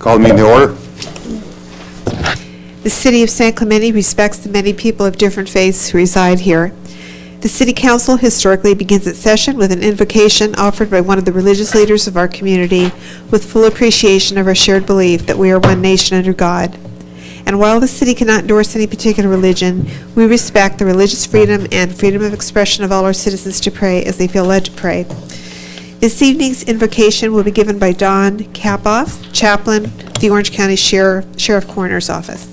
Call the meeting to order. The City of San Clemente respects the many people of different faiths who reside here. The City Council historically begins its session with an invocation offered by one of the religious leaders of our community with full appreciation of our shared belief that we are one nation under God. And while the City cannot endorse any particular religion, we respect the religious freedom and freedom of expression of all our citizens to pray as they feel led to pray. This evening's invocation will be given by Don Kapoff, Chaplain, the Orange County Sheriff Coroner's Office.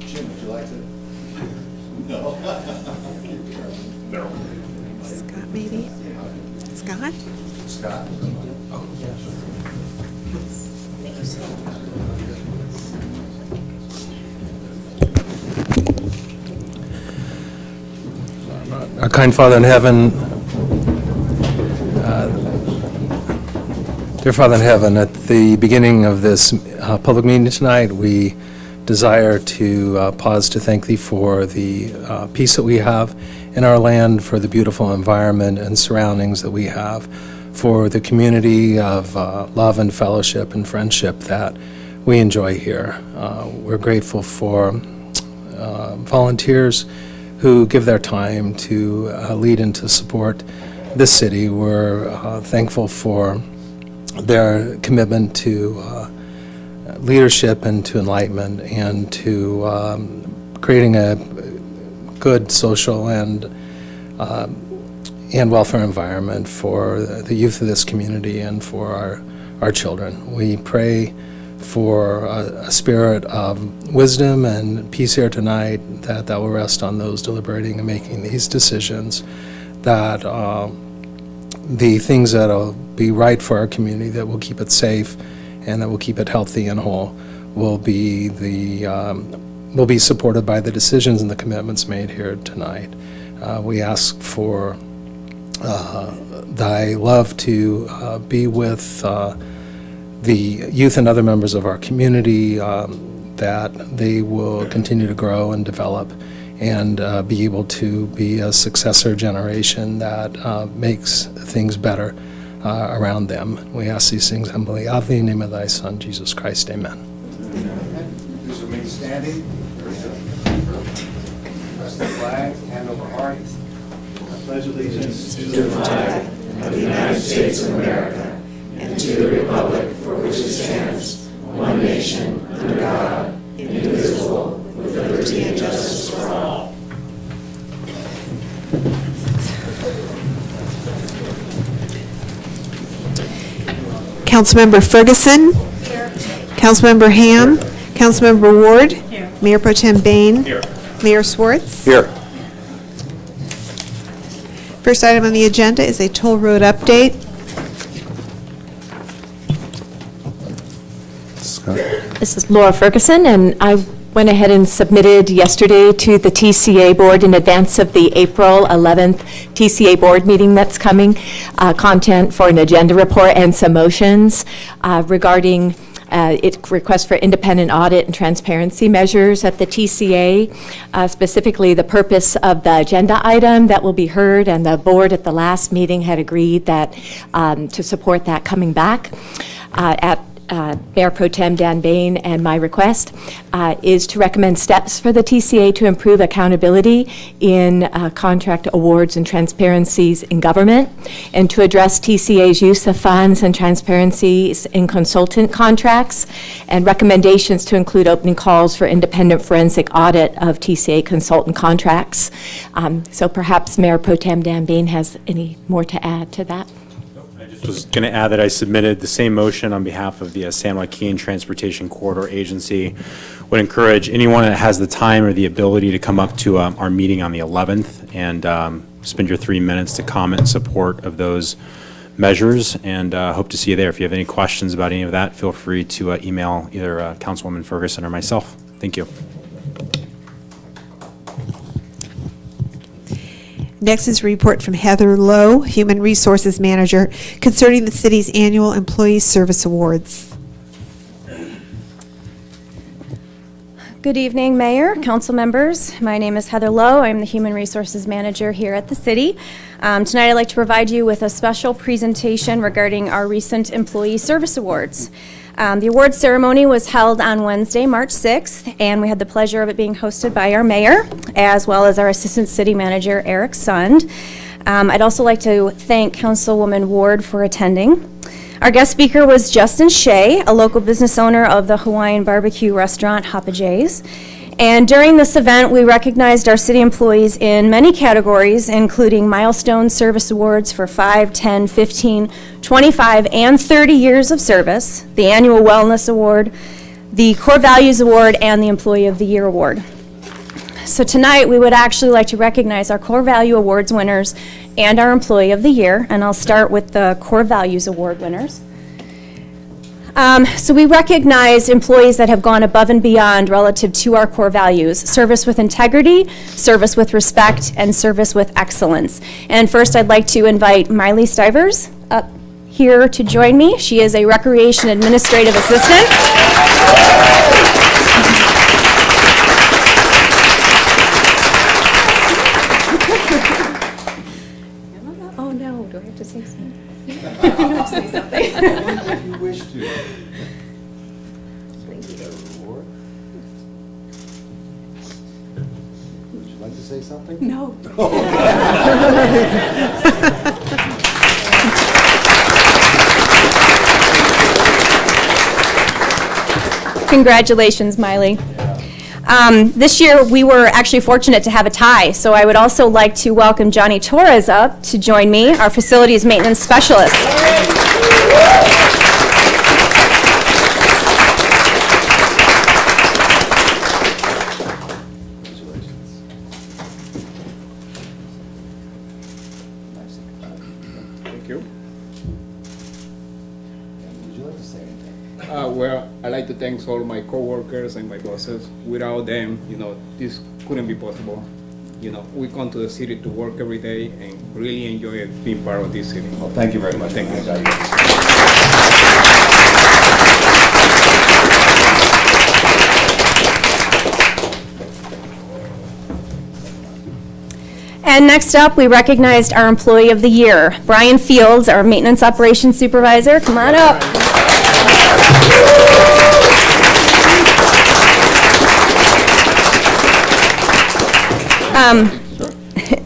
Jim, would you like to? No. No. Scott, maybe? Scott? Scott? Oh, yes. Our kind Father in heaven, dear Father in heaven, at the beginning of this public meeting tonight, we desire to pause to thank Thee for the peace that we have in our land, for the beautiful environment and surroundings that we have, for the community of love and fellowship and friendship that we enjoy here. We're grateful for volunteers who give their time to lead and to support this city. We're thankful for their commitment to leadership and to enlightenment and to creating a good social and welfare environment for the youth of this community and for our children. We pray for a spirit of wisdom and peace here tonight, that will rest on those deliberating and making these decisions, that the things that will be right for our community, that will keep it safe and that will keep it healthy and whole, will be supported by the decisions and the commitments made here tonight. We ask for Thy love to be with the youth and other members of our community, that they will continue to grow and develop and be able to be a successor generation that makes things better around them. We ask these things humbly. In the name of Thy Son, Jesus Christ, amen. Please remain standing. Press the flag, hand over heart. I pledge allegiance to the flag of the United States of America and to the republic for which it stands, one nation, under God, indivisible, with liberty and justice for all. Councilmember Ferguson. Here. Councilmember Ham. Here. Councilmember Ward. Here. Mayor Pro Tem Bain. Here. Mayor Swartz. Here. First item on the agenda is a toll road update. Scott. This is Laura Ferguson, and I went ahead and submitted yesterday to the TCA board in advance of the April 11th TCA board meeting that's coming, content for an agenda report and some motions regarding its request for independent audit and transparency measures at the TCA, specifically the purpose of the agenda item that will be heard, and the board at the last meeting had agreed that to support that coming back at Mayor Pro Tem Dan Bain, and my request is to recommend steps for the TCA to improve accountability in contract awards and transparencies in government, and to address TCA's use of funds and transparencies in consultant contracts, and recommendations to include opening calls for independent forensic audit of TCA consultant contracts. So perhaps Mayor Pro Tem Dan Bain has any more to add to that. I was going to add that I submitted the same motion on behalf of the San Joaquin Transportation Corridor Agency. Would encourage anyone that has the time or the ability to come up to our meeting on the 11th and spend your 3 minutes to comment in support of those measures, and hope to see you there. If you have any questions about any of that, feel free to email either Councilwoman Ferguson or myself. Thank you. Next is a report from Heather Lowe, Human Resources Manager, concerning the city's annual Employee Service Awards. Good evening, Mayor, council members. My name is Heather Lowe. I'm the Human Resources Manager here at the city. Tonight I'd like to provide you with a special presentation regarding our recent Employee Service Awards. The awards ceremony was held on Wednesday, March 6th, and we had the pleasure of it being hosted by our mayor, as well as our Assistant City Manager, Eric Sund. I'd also like to thank Councilwoman Ward for attending. Our guest speaker was Justin Shea, a local business owner of the Hawaiian barbecue restaurant Hapa J's. And during this event, we recognized our city employees in many categories, including milestone service awards for 5, 10, 15, 25, and 30 years of service, the annual wellness award, the core values award, and the employee of the year award. So tonight, we would actually like to recognize our core value awards winners and our employee of the year, and I'll start with the core values award winners. So we recognize employees that have gone above and beyond relative to our core values: service with integrity, service with respect, and service with excellence. And first, I'd like to invite Miley Stivers up here to join me. She is a Recreation Administrative Assistant. Oh no, do I have to say something? I have to say something. If you wish to. Would you like to say something? No. Congratulations, Miley. This year, we were actually fortunate to have a tie, so I would also like to welcome Johnny Torres up to join me, our Facilities Maintenance Specialist. Thank you. Would you like to say anything? Well, I'd like to thank all my coworkers and my bosses. Without them, this couldn't be possible. We come to the city to work every day and really enjoy being part of this city. Well, thank you very much. Thank you. And next up, we recognized our Employee of the Year, Brian Fields, our Maintenance Operations Supervisor. Come on up.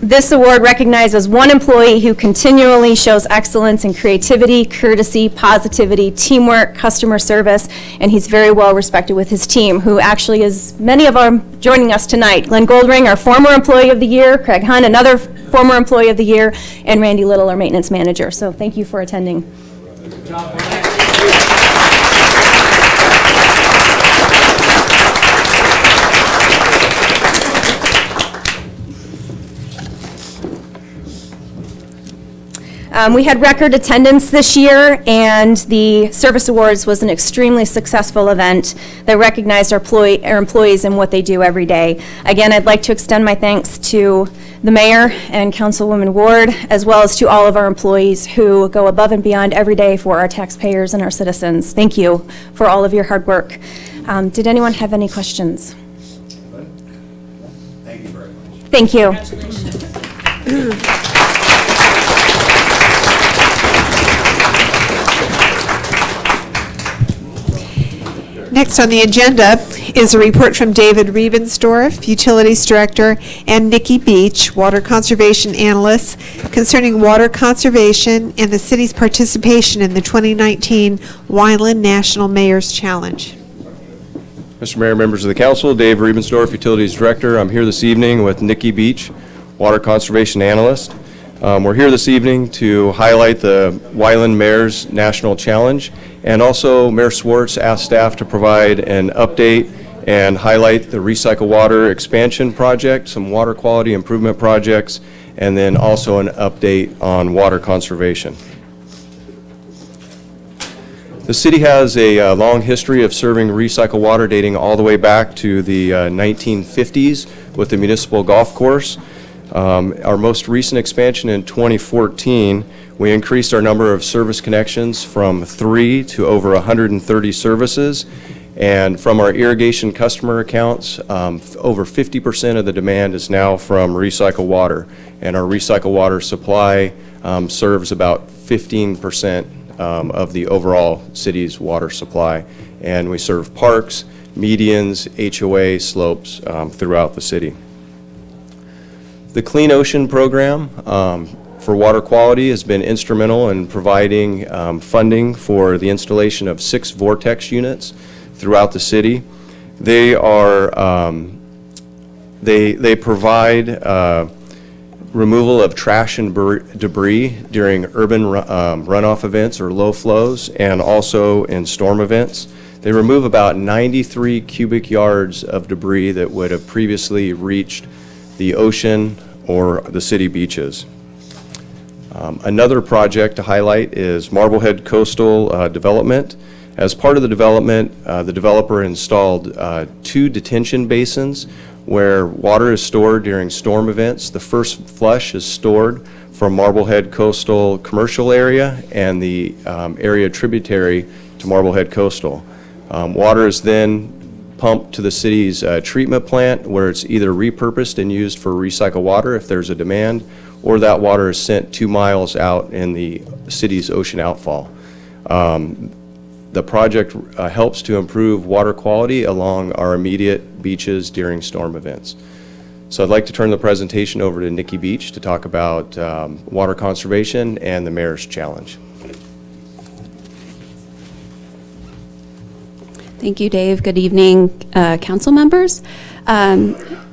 This award recognizes one employee who continually shows excellence in creativity, courtesy, positivity, teamwork, customer service, and he's very well respected with his team, who actually is, many of our joining us tonight. Glenn Goldring, our former Employee of the Year, Craig Hunt, another former Employee of the Year, and Randy Little, our Maintenance Manager. So thank you for attending. Good job. We had record attendance this year, and the Service Awards was an extremely successful event that recognized our employees and what they do every day. Again, I'd like to extend my thanks to the Mayor and Councilwoman Ward, as well as to all of our employees who go above and beyond every day for our taxpayers and our citizens. Thank you for all of your hard work. Did anyone have any questions? Thank you very much. Thank you. Next on the agenda is a report from David Riebensdorf, Utilities Director, and Nikki Beach, Water Conservation Analyst, concerning water conservation and the city's participation in the 2019 Wineland National Mayor's Challenge. Mr. Mayor, members of the council, Dave Riebensdorf, Utilities Director. I'm here this evening with Nikki Beach, Water Conservation Analyst. We're here this evening to highlight the Wineland Mayor's National Challenge, and also Mayor Swartz asked staff to provide an update and highlight the Recycle Water expansion project, some water quality improvement projects, and then also an update on water conservation. The city has a long history of serving recycled water dating all the way back to the 1950s with the municipal golf course. Our most recent expansion in 2014, we increased our number of service connections from 3 to over 130 services, And from our irrigation customer accounts, over 50% of the demand is now from recycled water. And our recycled water supply serves about 15% of the overall city's water supply. And we serve parks, medians, HOA, slopes throughout the city. The Clean Ocean program for water quality has been instrumental in providing funding for the installation of 6 vortex units throughout the city. They are they provide removal of trash and debris during urban runoff events or low flows, and also in storm events. They remove about 93 cubic yards of debris that would have previously reached the ocean or the city beaches. Another project to highlight is Marblehead Coastal Development. As part of the development, the developer installed 2 detention basins where water is stored during storm events. The first flush is stored from Marblehead Coastal Commercial Area and the area tributary to Marblehead Coastal. Water is then pumped to the city's treatment plant, where it's either repurposed and used for recycled water if there's a demand, or that water is sent 2 miles out in the city's ocean outfall. The project helps to improve water quality along our immediate beaches during storm events. So I'd like to turn the presentation over to Nikki Beach to talk about water conservation and the Mayor's Challenge. Thank you, Dave. Good evening, council members.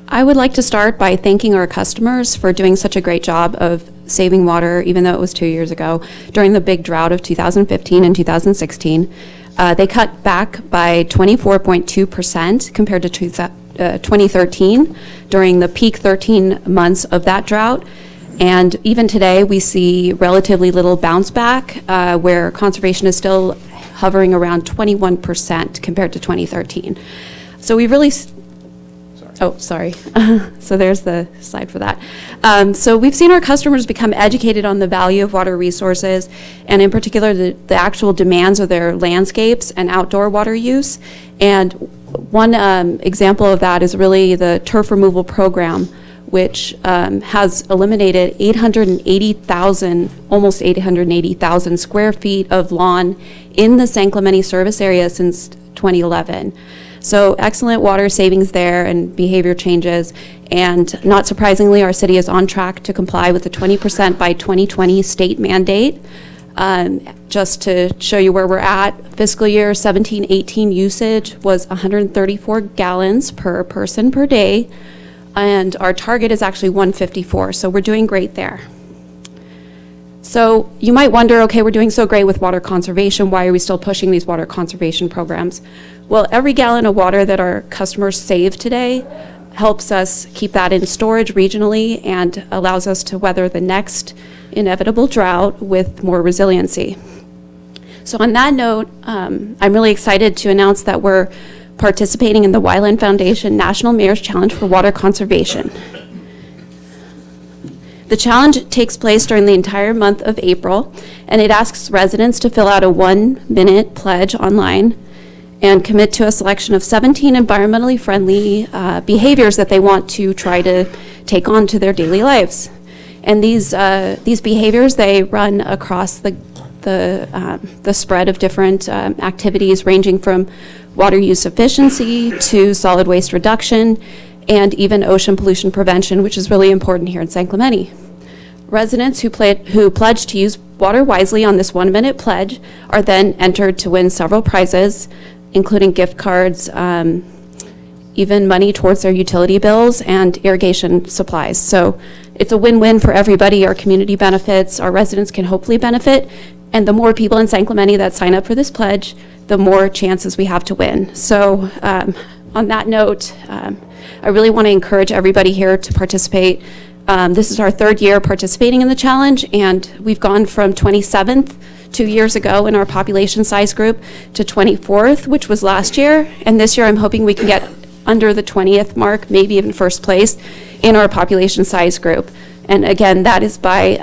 I would like to start by thanking our customers for doing such a great job of saving water, even though it was 2 years ago, during the big drought of 2015 and 2016. They cut back by 24.2% compared to 2013 during the peak 13 months of that drought. And even today, we see relatively little bounce back, where conservation is still hovering around 21% compared to 2013. So we really... Oh, sorry. So there's the slide for that. So we've seen our customers become educated on the value of water resources, and in particular, the actual demands of their landscapes and outdoor water use. And one example of that is really the turf removal program, which has eliminated 880,000, almost 880,000 square feet of lawn in the San Clemente service area since 2011. So excellent water savings there and behavior changes. And not surprisingly, our city is on track to comply with the 20% by 2020 state mandate. Just to show you where we're at, fiscal year 17-18 usage was 134 gallons per person per day. And our target is actually 154, so we're doing great there. So you might wonder, okay, we're doing so great with water conservation, why are we still pushing these water conservation programs? Well, every gallon of water that our customers save today helps us keep that in storage regionally and allows us to weather the next inevitable drought with more resiliency. So on that note, I'm really excited to announce that we're participating in the Wyland Foundation National Mayor's Challenge for Water Conservation. The challenge takes place during the entire month of April, and it asks residents to fill out a 1-minute pledge online and commit to a selection of 17 environmentally friendly behaviors that they want to try to take on to their daily lives. And these behaviors, they run across the spread of different activities, ranging from water use efficiency to solid waste reduction, and even ocean pollution prevention, which is really important here in San Clemente. Residents who pledge to use water wisely on this 1-minute pledge are then entered to win several prizes, including gift cards, even money towards their utility bills and irrigation supplies. So it's a win-win for everybody. Our community benefits, our residents can hopefully benefit, and the more people in San Clemente that sign up for this pledge, the more chances we have to win. So on that note, I really want to encourage everybody here to participate. This is our 3rd year participating in the challenge, and we've gone from 27th 2 years ago in our population size group to 24th, which was last year. And this year I'm hoping we can get under the 20th mark, maybe even first place in our population size group. And again, that is by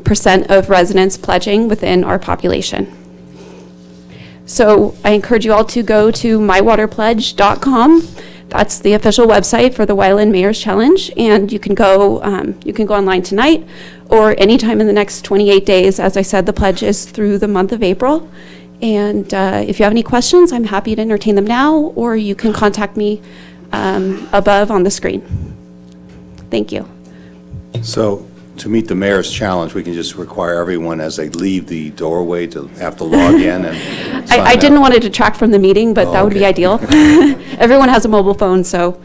percent of residents pledging within our population. So I encourage you all to go to mywaterpledge.com. That's the official website for the Wyland Mayor's Challenge, and you can go online tonight or anytime in the next 28 days. As I said, the pledge is through the month of April. And if you have any questions, I'm happy to entertain them now, or you can contact me above on the screen. Thank you. So, to meet the mayor's challenge, we can just require everyone as they leave the doorway to have to log in and sign I didn't up. want to detract from the meeting, but that would be okay. ideal. Everyone has a mobile phone, so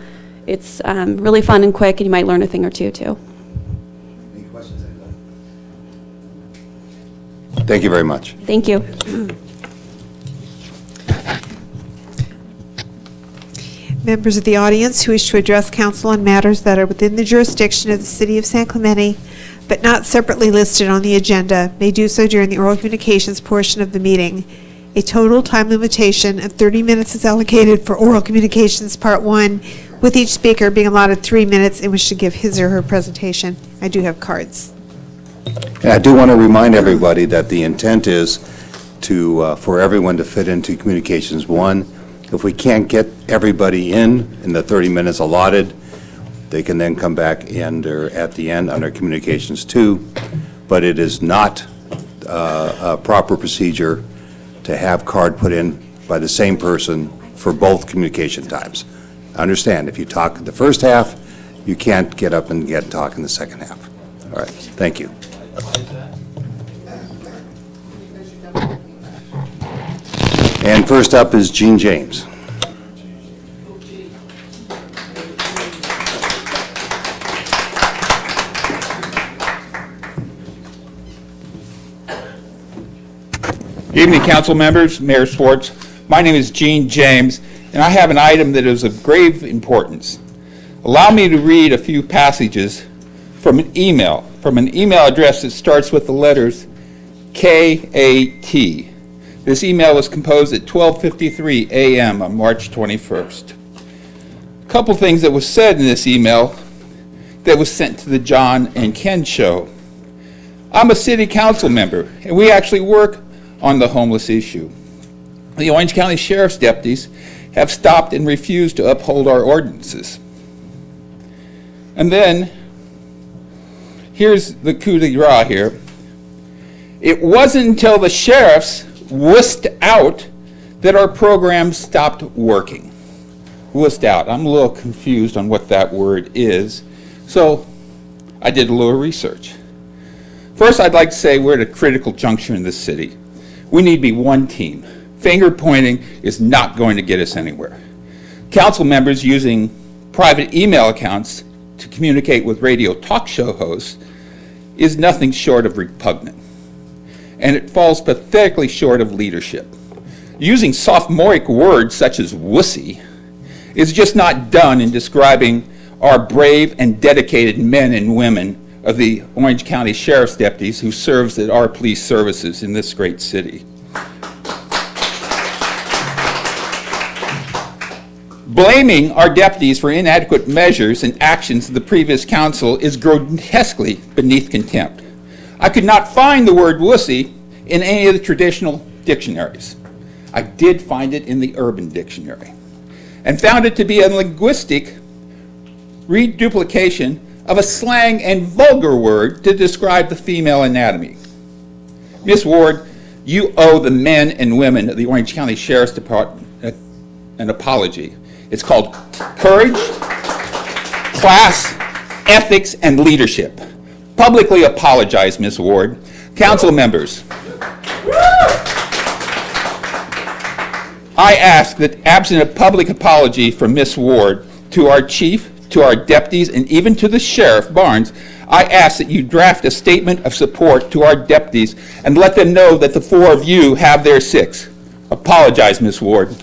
it's really fun and quick, and you might learn a thing or two, too. Any questions, anybody? Thank you very much. Thank you. Members of the audience who wish to address council on matters that are within the jurisdiction of the City of San Clemente, but not separately listed on the agenda, may do so during the oral communications portion of the meeting. A total time limitation of 30 minutes is allocated for oral communications part 1, with each speaker being allotted 3 minutes in which to give his or her presentation. I do have cards. And I do want to remind everybody that the intent is to, for everyone to fit into Communications 1. If we can't get everybody in the 30 minutes allotted, they can then come back in or at the end under Communications 2. But it is not a proper procedure to have card put in by the same person for both communication times. Understand, if you talk the first half, you can't get up and talk in the second half. All right, thank you. And first up is Gene James. Evening, council members, Mayor Schwartz. My name is Gene James, and I have an item that is of grave importance. Allow me to read a few passages from an email address that starts with the letters KAT. This email was composed at 12:53 a.m. on March 21st. A couple things that was said in this email that was sent to the John and Ken show. I'm a city council member, and we actually work on the homeless issue. The Orange County Sheriff's deputies have stopped and refused to uphold our ordinances. And then, here's the coup de grace here. It wasn't until the sheriffs wussed out that our program stopped working. Wussed out. I'm a little confused on what that word is, so I did a little research. First, I'd like to say we're at a critical juncture in this city. We need to be one team. Finger pointing is not going to get us anywhere. Council members using private email accounts to communicate with radio talk show hosts is nothing short of repugnant. And it falls pathetically short of leadership. Using sophomoric words such as wussy is just not done in describing our brave and dedicated men and women of the Orange County Sheriff's deputies who serves at our police services in this great city. Blaming our deputies for inadequate measures and actions of the previous council is grotesquely beneath contempt. I could not find the word wussy in any of the traditional dictionaries. I did find it in the Urban Dictionary and found it to be a linguistic reduplication of a slang and vulgar word to describe the female anatomy. Miss Ward, you owe the men and women of the Orange County Sheriff's Department an apology. It's called courage, class, ethics, and leadership. Publicly apologize, Miss Ward. Council members, I ask that absent a public apology from Miss Ward to our chief, to our deputies, and even to the Sheriff Barnes, I ask that you draft a statement of support to our deputies and let them know that the four of you have their six. Apologize, Miss Ward.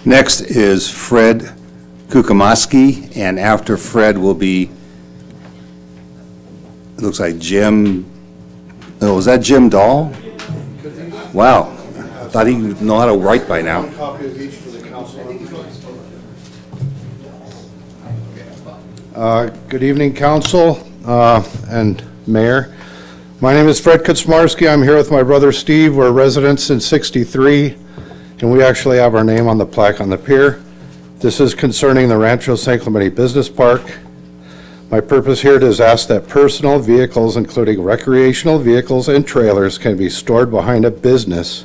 Next is Fred Kukumaski, and after Fred will be, it looks like Jim, oh, is that Jim Dahl? Wow, I thought he'd know how to write by now. Copy of each for the council. Good evening, council. and Mayor. My name is Fred Kuczmarski. I'm here with my brother Steve. We're residents in 63, and we actually have our name on the plaque on the pier. This is concerning the Rancho San Clemente Business Park. My purpose here is to ask that personal vehicles, including recreational vehicles and trailers, can be stored behind a business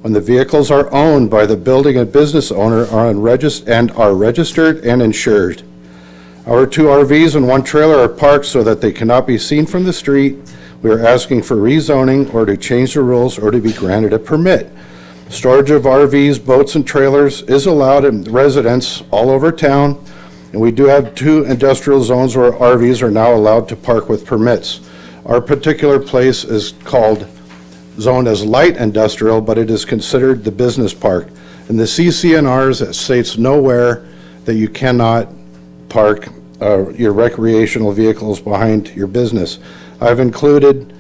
when the vehicles are owned by the building and business owner and are registered and insured. Our 2 RVs and 1 trailer are parked so that they cannot be seen from the street. We are asking for rezoning or to change the rules or to be granted a permit. Storage of RVs, boats, and trailers is allowed in residents all over town, and we do have 2 industrial zones where RVs are now allowed to park with permits. Our particular place is zoned as light industrial, but it is considered the business park. In the CCNRs, it states nowhere that you cannot park your recreational vehicles behind your business. I've included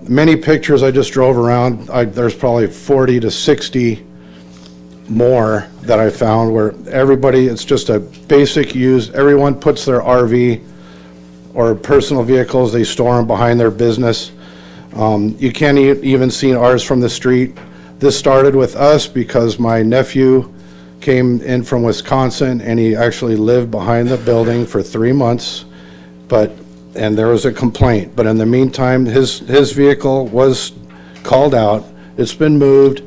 many pictures. I just drove around. There's probably 40 to 60 more that I found where everybody, it's just a basic use. Everyone puts their RV or personal vehicles, they store them behind their business. You can't even see ours from the street. This started with us because my nephew came in from Wisconsin and he actually lived behind the building for 3 months, and there was a complaint. But in the meantime, his vehicle was called out. It's been moved,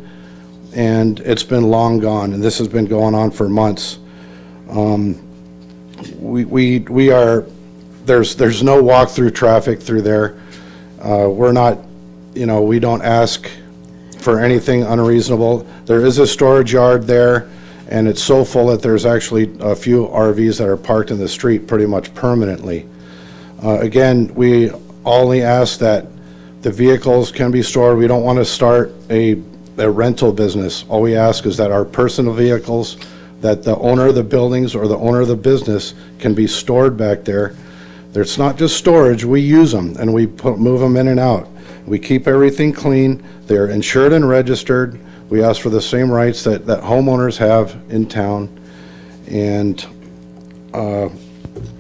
and it's been long gone, and this has been going on for months. There's no walk-through traffic through there. We're not, we don't ask for anything unreasonable. There is a storage yard there, and it's so full that there's actually a few RVs that are parked in the street pretty much permanently. Again, we only ask that the vehicles can be stored. We don't want to start a rental business. All we ask is that our personal vehicles, that the owner of the buildings or the owner of the business can be stored back there. It's not just storage, we use them and we move them in and out. We keep everything clean. They're insured and registered. We ask for the same rights that homeowners have in town. And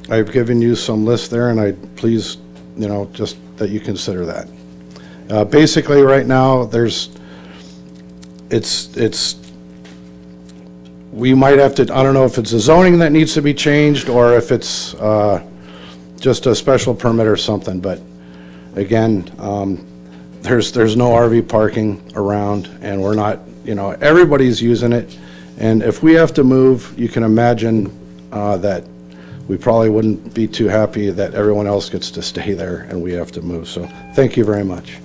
I've given you some lists there, and I please, just that you consider that. Basically, right now, we might have to, I don't know if it's the zoning that needs to be changed or if it's just a special permit or something, but again, there's no RV parking around, and we're not, everybody's using it, and if we have to move, you can imagine that we probably wouldn't be too happy that everyone else gets to stay there and we have to move. So thank you very much.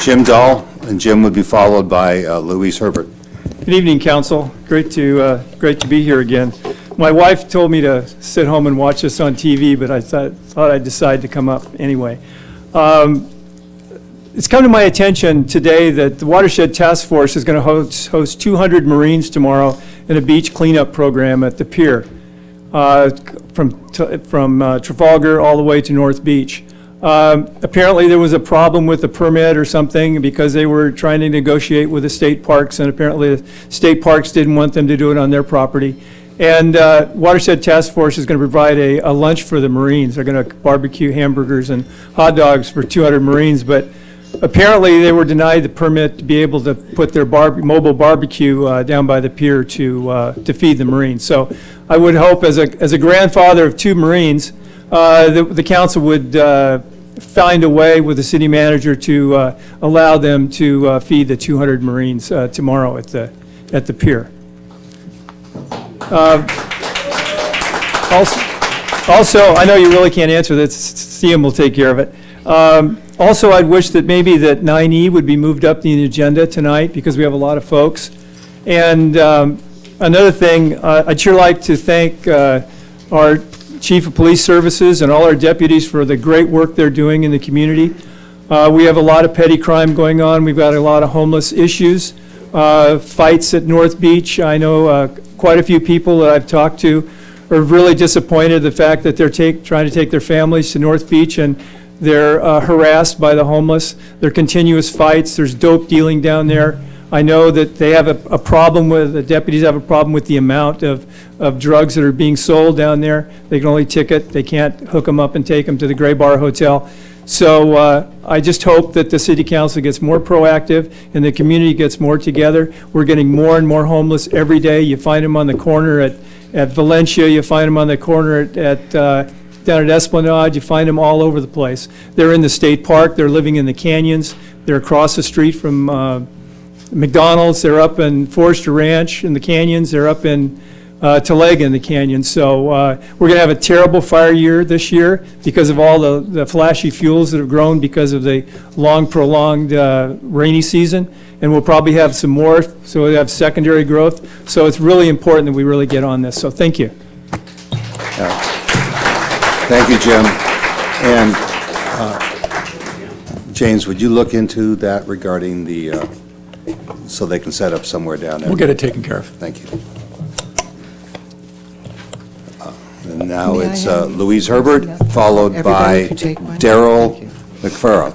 Jim Dahl, and Jim would be followed by Louise Herbert. Good evening, Council. Great to be here again. My wife told me to sit home and watch this on TV, but I thought I'd decide to come up anyway. It's come to my attention today that the Watershed Task Force is going to host 200 Marines tomorrow in a beach cleanup program at the pier from Trafalgar all the way to North Beach. Apparently there was a problem with the permit or something because they were trying to negotiate with the state parks, and apparently the state parks didn't want them to do it on their property. And Watershed Task Force is going to provide a lunch for the Marines. They're going to barbecue hamburgers and hot dogs for 200 Marines, but apparently they were denied the permit to be able to put their mobile barbecue down by the pier to feed the Marines. So I would hope, as a grandfather of 2 Marines, the council would find a way with the city manager to allow them to feed the 200 Marines tomorrow at the pier. Also, I know you really can't answer this. CM will take care of it. Also, I'd wish that maybe that 9E would be moved up the agenda tonight because we have a lot of folks. And another thing, I'd sure like to thank our Chief of Police Services and all our deputies for the great work they're doing in the community. We have a lot of petty crime going on. We've got a lot of homeless issues, fights at North Beach. I know quite a few people that I've talked to are really disappointed the fact that they're trying to take their families to North Beach and they're harassed by the homeless. There are continuous fights. There's dope dealing down there. I know that they have a problem with, the deputies have a problem with the amount of drugs that are being sold down there. They can only ticket, they can't hook them up and take them to the Gray Bar Hotel. So I just hope that the city council gets more proactive and the community gets more together. We're getting more and more homeless every day. You find them on the corner at Valencia, you find them on the corner down at Esplanade, you find them all over the place. They're in the state park, they're living in the canyons, they're across the street from McDonald's, they're up in Forester Ranch in the canyons, they're up in Talega in the canyon. So we're going to have a terrible fire year this year because of all the flashy fuels that have grown because of the long prolonged rainy season. And we'll probably have some more, so we'll have secondary growth. So it's really important that we really get on this. So thank you. Thank you, Jim. And James, would you look into that regarding the, so they can set up somewhere down there? We'll get it taken care of. Thank you. And now it's Louise Herbert, followed by Everybody could take one. Daryl McFarrow.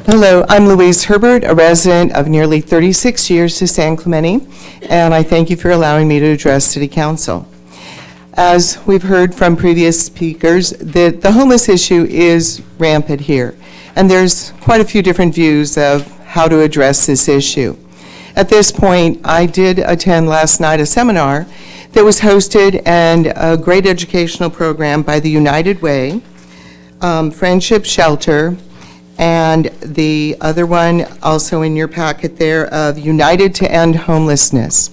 Hello, I'm Louise Herbert, a resident of nearly 36 years to San Clemente, and I thank you for allowing me to address City Council. As we've heard from previous speakers, the homeless issue is rampant here, and there's quite a few different views of how to address this issue. At this point, I did attend last night a seminar that was hosted and a great educational program by the United Way, Friendship Shelter, and the other one also in your packet there of United to End Homelessness.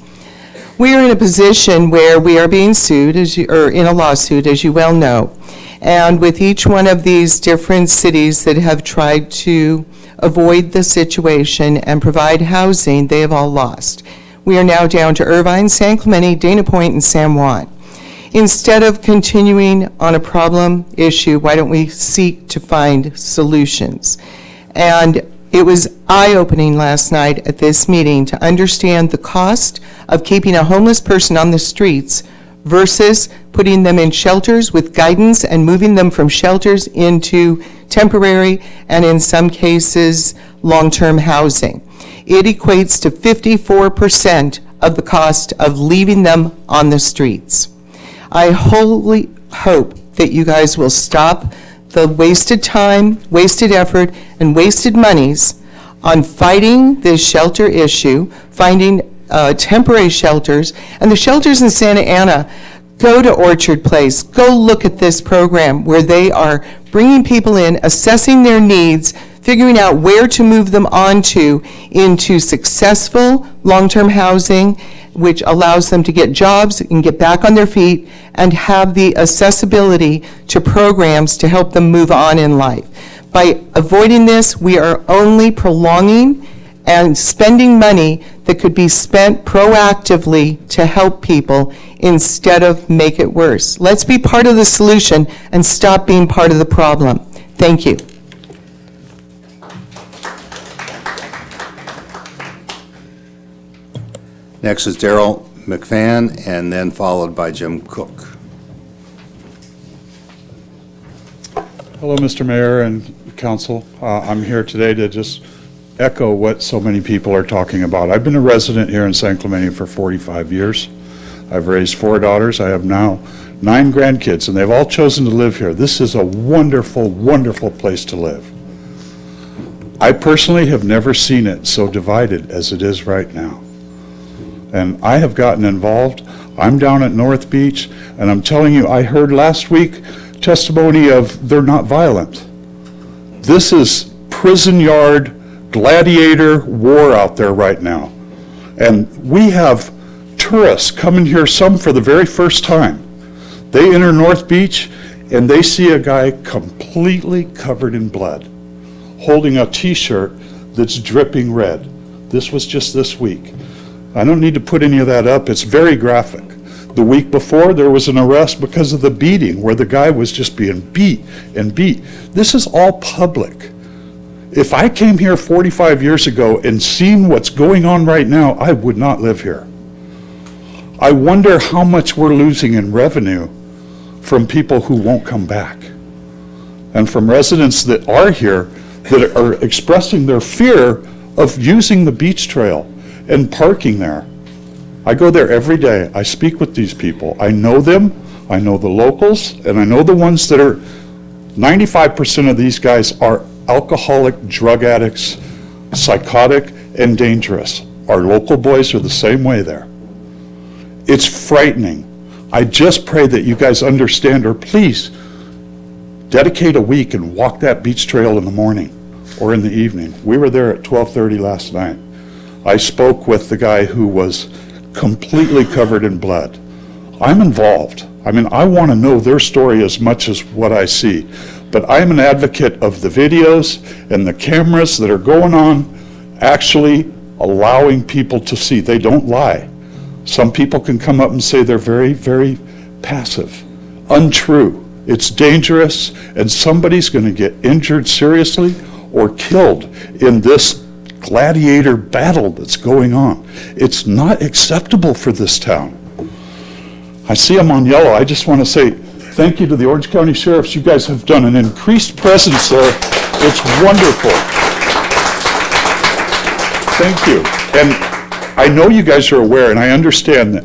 We are in a position where we are being sued, or in a lawsuit, as you well know. And with each one of these different cities that have tried to avoid the situation and provide housing, they have all lost. We are now down to Irvine, San Clemente, Dana Point, and San Juan. Instead of continuing on a problem issue, why don't we seek to find solutions? And it was eye-opening last night at this meeting to understand the cost of keeping a homeless person on the streets versus putting them in shelters with guidance and moving them from shelters into temporary and in some cases long-term housing. It equates to 54% of the cost of leaving them on the streets. I wholly hope that you guys will stop the wasted time, wasted effort, and wasted monies on fighting this shelter issue, finding temporary shelters, and the shelters in Santa Ana. Go to Orchard Place, go look at this program where they are bringing people in, assessing their needs, figuring out where to move them onto into successful long-term housing, which allows them to get jobs and get back on their feet and have the accessibility to programs to help them move on in life. By avoiding this, we are only prolonging and spending money that could be spent proactively to help people instead of make it worse. Let's be part of the solution and stop being part of the problem. Thank you. Next is Daryl McFan, and then followed by Jim Cook. Hello, Mr. Mayor and Council. I'm here today to just echo what so many people are talking about. I've been a resident here in San Clemente for 45 years. I've raised 4 daughters. I have now 9 grandkids, and they've all chosen to live here. This is a wonderful, wonderful place to live. I personally have never seen it so divided as it is right now. And I have gotten involved. I'm down at North Beach, and I'm telling you, I heard last week testimony of they're not violent. This is prison yard gladiator war out there right now. And we have tourists coming here, some for the very first time. They enter North Beach and they see a guy completely covered in blood, holding a t-shirt that's dripping red. This was just this week. I don't need to put any of that up. It's very graphic. The week before, there was an arrest because of the beating, where the guy was just being beat and beat. This is all public. If I came here 45 years ago and seen what's going on right now, I would not live here. I wonder how much we're losing in revenue from people who won't come back. And from residents that are here, that are expressing their fear of using the beach trail and parking there. I go there every day. I speak with these people. I know them, I know the locals, and I know the ones that are, 95% of these guys are alcoholic, drug addicts, psychotic, and dangerous. Our local boys are the same way there. It's frightening. I just pray that you guys understand, or please dedicate a week and walk that beach trail in the morning or in the evening. We were there at 12:30 last night. I spoke with the guy who was completely covered in blood. I'm involved. I mean, I want to know their story as much as what I see. But I'm an advocate of the videos and the cameras that are going on, actually allowing people to see. They don't lie. Some people can come up and say they're very, very passive. Untrue. It's dangerous, and somebody's going to get injured seriously or killed in this gladiator battle that's going on. It's not acceptable for this town. I see them on yellow. I just want to say thank you to the Orange County Sheriffs. You guys have done an increased presence there. It's wonderful. Thank you. And I know you guys are aware, and I understand that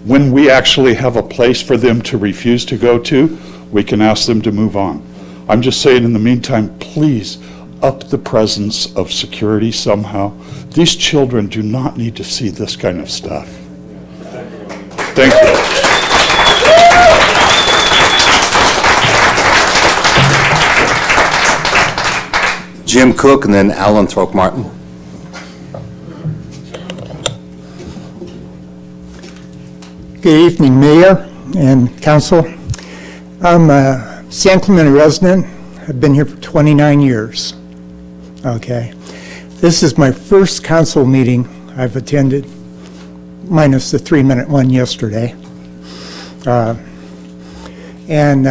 when we actually have a place for them to refuse to go to, we can ask them to move on. I'm just saying, in the meantime, please up the presence of security somehow. These children do not need to see this kind of stuff. Thank you. Jim Cook and then Alan Throckmorton. Good evening, Mayor and Council. I'm a San Clemente resident. I've been here for 29 years. Okay. This is my first council meeting I've attended, minus the 3-minute one yesterday. And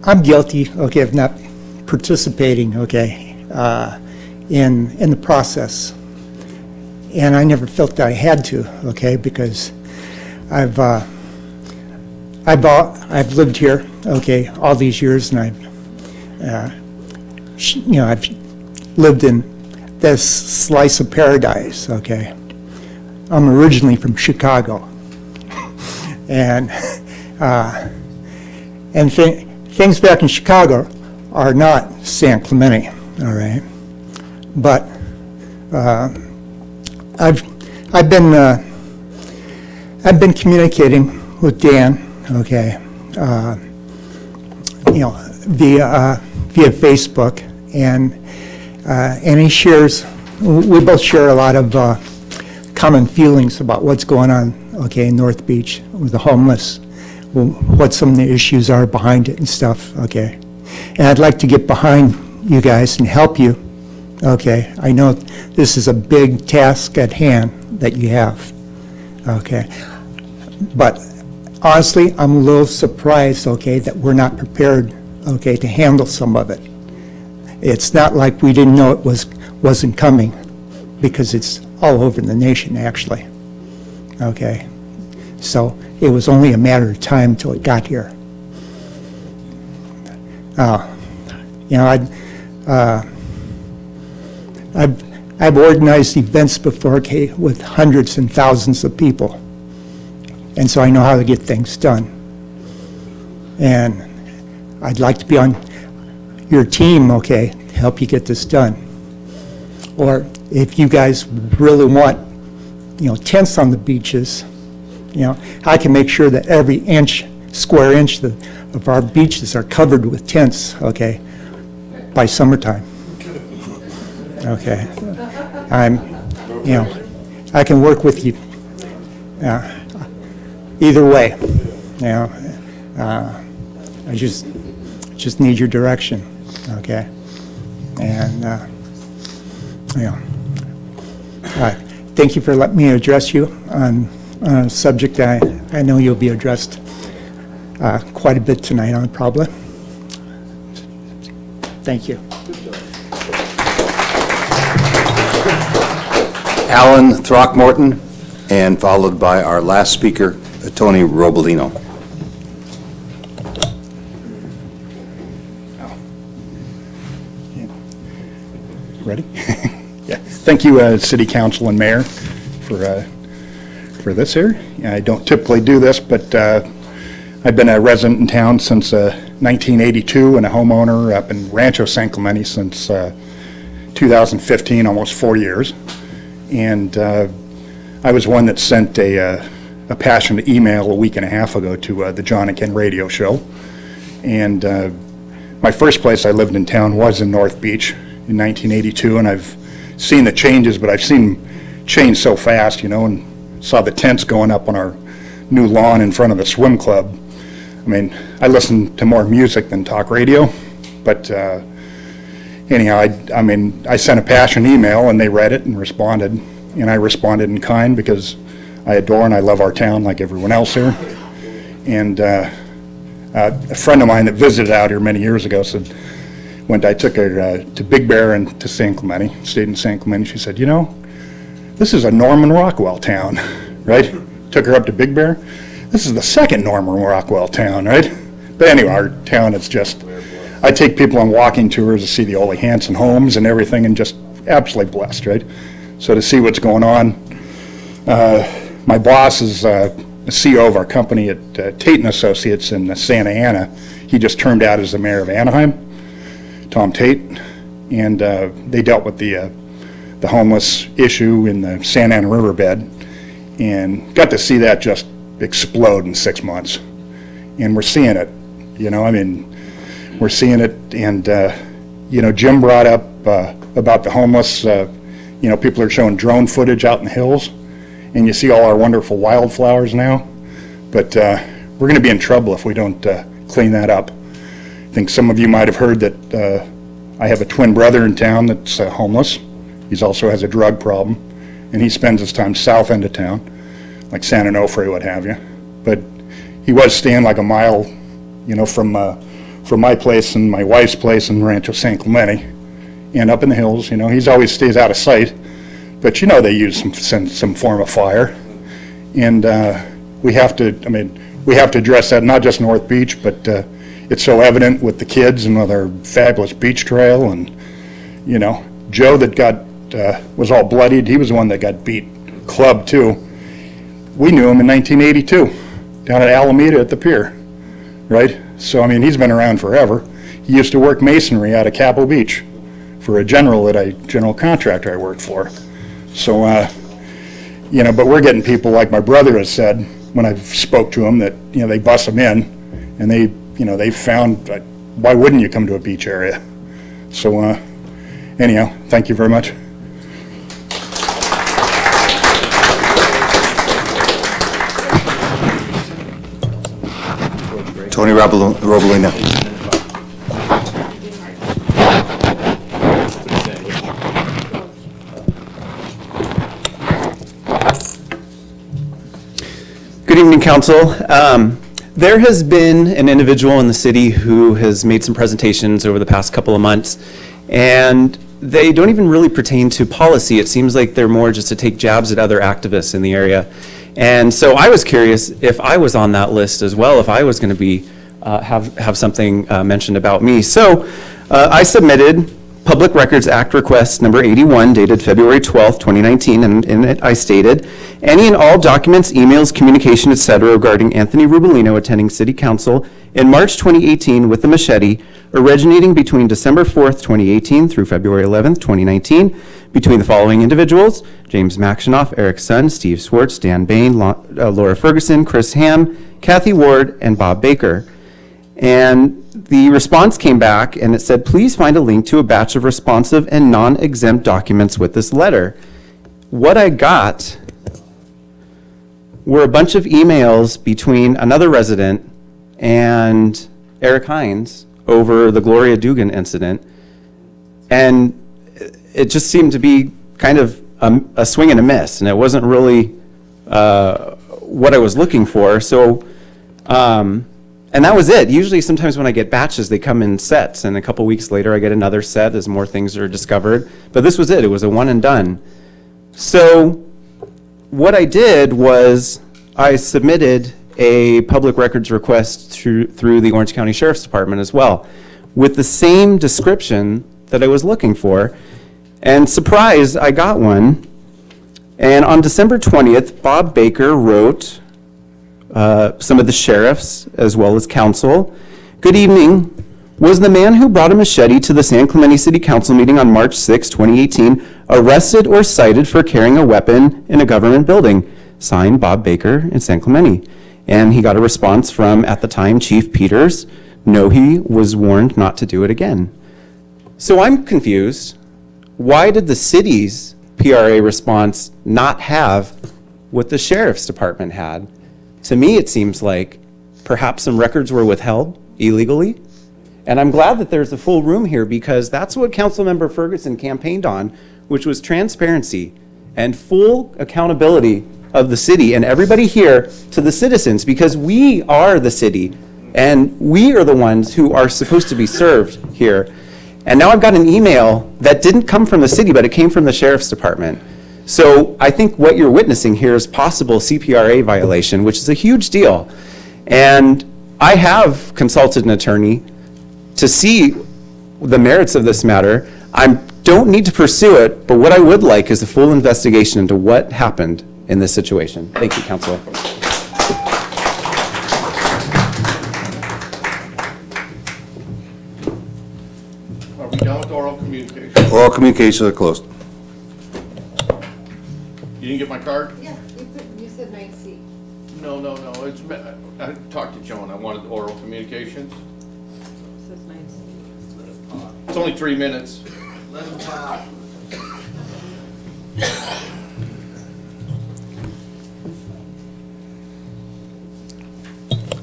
I'm guilty, okay, of not participating, okay, in the process. And I never felt that I had to, okay, because I've lived here, okay, all these years, and I've lived in this slice of paradise, okay. I'm originally from Chicago, and things back in Chicago are not San Clemente, all right, but I've been communicating with Dan, okay, via Facebook, and he shares. We both share a lot of common feelings about what's going on, okay, in North Beach with the homeless, what some of the issues are behind it and stuff, okay. And I'd like to get behind you guys and help you, okay. I know this is a big task at hand that you have, okay. But honestly, I'm a little surprised, okay, that we're not prepared, okay, to handle some of it. It's not like we didn't know it wasn't coming, because it's all over the nation, actually, okay. So it was only a matter of time until it got here. I've organized events before, okay, with hundreds and thousands of people, and so I know how to get things done. And I'd like to be on your team, okay, to help you get this done. Or if you guys really want, tents on the beaches, I can make sure that every square inch of our beaches are covered with tents, okay, by summertime. Okay. I can work with you either way. I just need your direction, okay? And thank you for letting me address you on a subject that I know you'll be addressed quite a bit tonight on, probably. Thank you. Alan Throckmorton, and followed by our last speaker, Tony Robolino. ready? Yeah. Thank you, City Council and Mayor, for this here. I don't typically do this, but I've been a resident in town since 1982 and a homeowner up in Rancho San Clemente since 2015, almost 4 years. And I was one that sent a passionate email a week and a half ago to the John and Ken radio show. And my first place I lived in town was in North Beach in 1982, and I've seen the changes, but I've seen change so fast, you know, and saw the tents going up on our new lawn in front of the swim club. I mean, I listen to more music than talk radio, but anyhow, I sent a passionate email and they read it and responded, and I responded in kind because I adore and I love our town like everyone else here. And a friend of mine that visited out here many years ago said, when I took her to Big Bear and to San Clemente, stayed in San Clemente, she said, you know, this is a Norman Rockwell town, right? Took her up to Big Bear. This is the second Norman Rockwell town, right? But anyway, our town, it's just, I take people on walking tours to see the Ole Hanson homes and everything, and just absolutely blessed, right? So to see what's going on. My boss is the CEO of our company at Tate & Associates in Santa Ana. He just turned out as the mayor of Anaheim, Tom Tate, and they dealt with the homeless issue in the Santa Ana riverbed, and got to see that just explode in 6 months. And we're seeing it, you know, I mean, we're seeing it. And, you know, Jim brought up about the homeless, you know, people are showing drone footage out in the hills, and you see all our wonderful wildflowers now. But we're going to be in trouble if we don't clean that up. I think some of you might have heard that I have a twin brother in town that's homeless. He also has a drug problem, and he spends his time south end of town, like San Onofre, what have you. But he was staying like a mile, you know, from my place and my wife's place in Rancho San Clemente, and up in the hills. You know, he's always stays out of sight, but you know they use some form of fire, and we have to. I mean, we have to address that. Not just North Beach, but it's so evident with the kids and with our fabulous beach trail. And you know, Joe that was all bloodied. He was the one that got beat, clubbed too. We knew him in 1982 down at Alameda at the pier, right? So, I mean, he's been around forever. He used to work masonry out of Capo Beach for a general contractor I worked for. So, you know, but we're getting people like my brother has said when I've spoke to him that, you know, they bus them in and they, you know, they found, why wouldn't you come to a beach area? So, anyhow, thank you very much. Tony Robolino. Good evening, Council. There has been an individual in the city who has made some presentations over the past couple of months, and they don't even really pertain to policy. It seems like they're more just to take jabs at other activists in the area. And so I was curious if I was on that list as well, if I was going to be have something mentioned about me. So I submitted Public Records Act request number 81 dated February 12th, 2019, and in it I stated, any and all documents, emails, communication, etc. regarding Anthony Rubolino attending City Council in March 2018 with the machete originating between December 4th, 2018 through February 11th, 2019 between the following individuals: James Maxinoff, Eric Sun, Steve Swartz, Dan Bain, Laura Ferguson, Chris Ham, Kathy Ward, and Bob Baker. And the response came back and it said, please find a link to a batch of responsive and non-exempt documents with this letter. What I got were a bunch of emails between another resident and Eric Hines over the Gloria Dugan incident. And it just seemed to be kind of a swing and a miss, and it wasn't really what I was looking for. So, and that was it. Usually sometimes when I get batches, they come in sets, and a couple weeks later I get another set as more things are discovered. But this was it. It was a one and done. So what I did was I submitted a public records request through the Orange County Sheriff's Department as well, with the same description that I was looking for. And surprise, I got one. And on December 20th, Bob Baker wrote some of the sheriffs as well as council. Good evening. Was the man who brought a machete to the San Clemente City Council meeting on March 6, 2018, arrested or cited for carrying a weapon in a government building? Signed, Bob Baker in San Clemente. And he got a response from, at the time, Chief Peters. No, he was warned not to do it again. So I'm confused. Why did the city's PRA response not have what the sheriff's department had? To me, it seems like perhaps some records were withheld illegally. And I'm glad that there's a full room here because that's what Councilmember Ferguson campaigned on, which was transparency and full accountability of the city and everybody here to the citizens, because we are the city and we are the ones who are supposed to be served here. And now I've got an email that didn't come from the city, but it came from the sheriff's department. So I think what you're witnessing here is possible CPRA violation, which is a huge deal. And I have consulted an attorney to see the merits of this matter. I don't need to pursue it, but what I would like is a full investigation into what happened in this situation. Thank you, Council. Are we done with oral communication? Oral communications are closed. You didn't get my card? Yeah, you said 9C. No, it's, I talked to Joan, I wanted oral communications. It's only 3 minutes.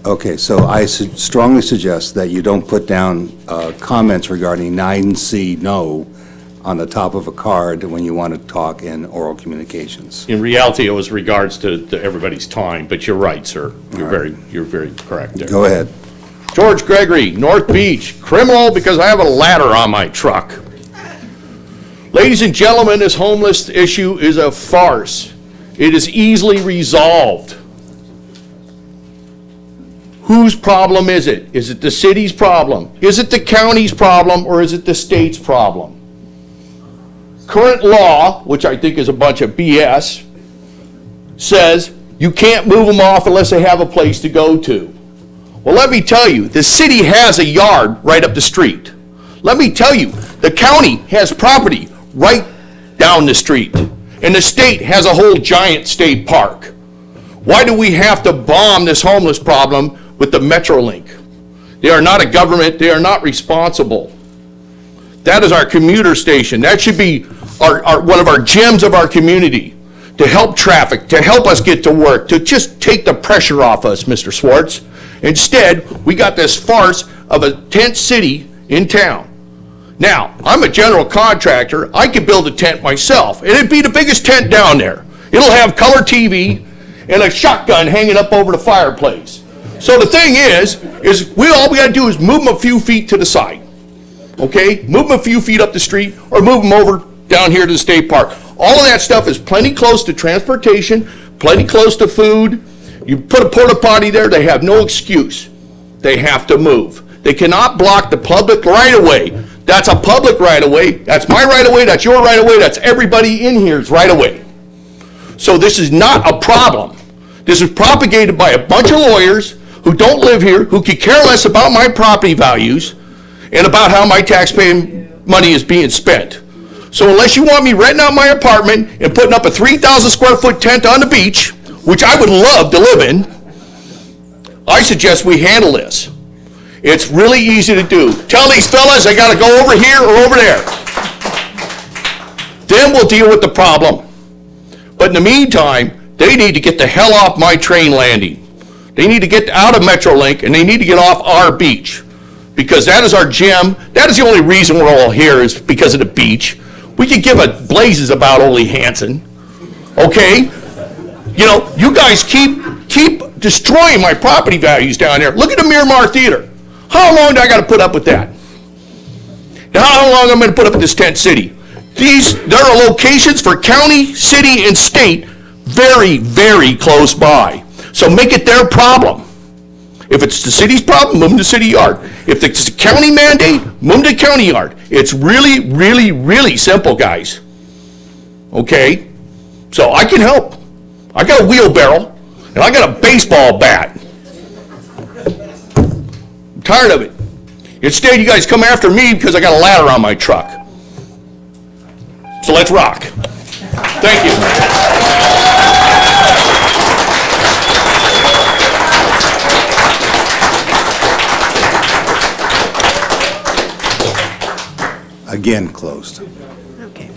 Okay, so I strongly suggest that you don't put down comments regarding 9C no on the top of a card when you want to talk in oral communications. In reality, it was regards to everybody's time, but you're right, sir. You're very correct there. Go ahead. George Gregory, North Beach, criminal because I have a ladder on my truck. Ladies and gentlemen, this homeless issue is a farce. It is easily resolved. Whose problem is it? Is it the city's problem? Is it the county's problem, or is it the state's problem? Current law, which I think is a bunch of BS, says you can't move them off unless they have a place to go to. Well, let me tell you, the city has a yard right up the street. Let me tell you, the county has property right down the street. And the state has a whole giant state park. Why do we have to bomb this homeless problem with the Metrolink? They are not a government. They are not responsible. That is our commuter station. That should be one of our gems of our community, to help traffic, to help us get to work, to just take the pressure off us, Mr. Swartz. Instead, we got this farce of a tent city in town. Now, I'm a general contractor. I could build a tent myself, and it'd be the biggest tent down there. It'll have color TV and a shotgun hanging up over the fireplace. So the thing is all we gotta do is move them a few feet to the side. Okay? Move them a few feet up the street, or move them over down here to the state park. All of that stuff is plenty close to transportation, plenty close to food. You put a porta potty there, they have no excuse. They have to move. They cannot block the public right-of-way. That's a public right-of-way. That's my right-of-way, that's your right-of-way, that's everybody in here's right-of-way. So this is not a problem. This is propagated by a bunch of lawyers who don't live here, who could care less about my property values and about how my taxpaying money is being spent. So unless you want me renting out my apartment and putting up a 3,000 square foot tent on the beach, which I would love to live in, I suggest we handle this. It's really easy to do. Tell these fellas they gotta go over here or over there. Then we'll deal with the problem. But in the meantime, they need to get the hell off my train landing. They need to get out of Metrolink, and they need to get off our beach. Because that is our gem. That is the only reason we're all here, is because of the beach. We could give a blazes about Ole Hansen. Okay? You know, you guys keep destroying my property values down there. Look at the Miramar Theater. How long do I got to put up with that? Now, how long am I going to put up with this tent city? There are locations for county, city, and state very, very close by. So make it their problem. If it's the city's problem, move them to city yard. If it's a county mandate, move them to county yard. It's really, really, really simple, guys. Okay? So I can help. I got a wheelbarrow, and I got a baseball bat. I'm tired of it. Instead, you guys come after me because I got a ladder on my truck. So let's rock. Thank you. Again, closed. Okay.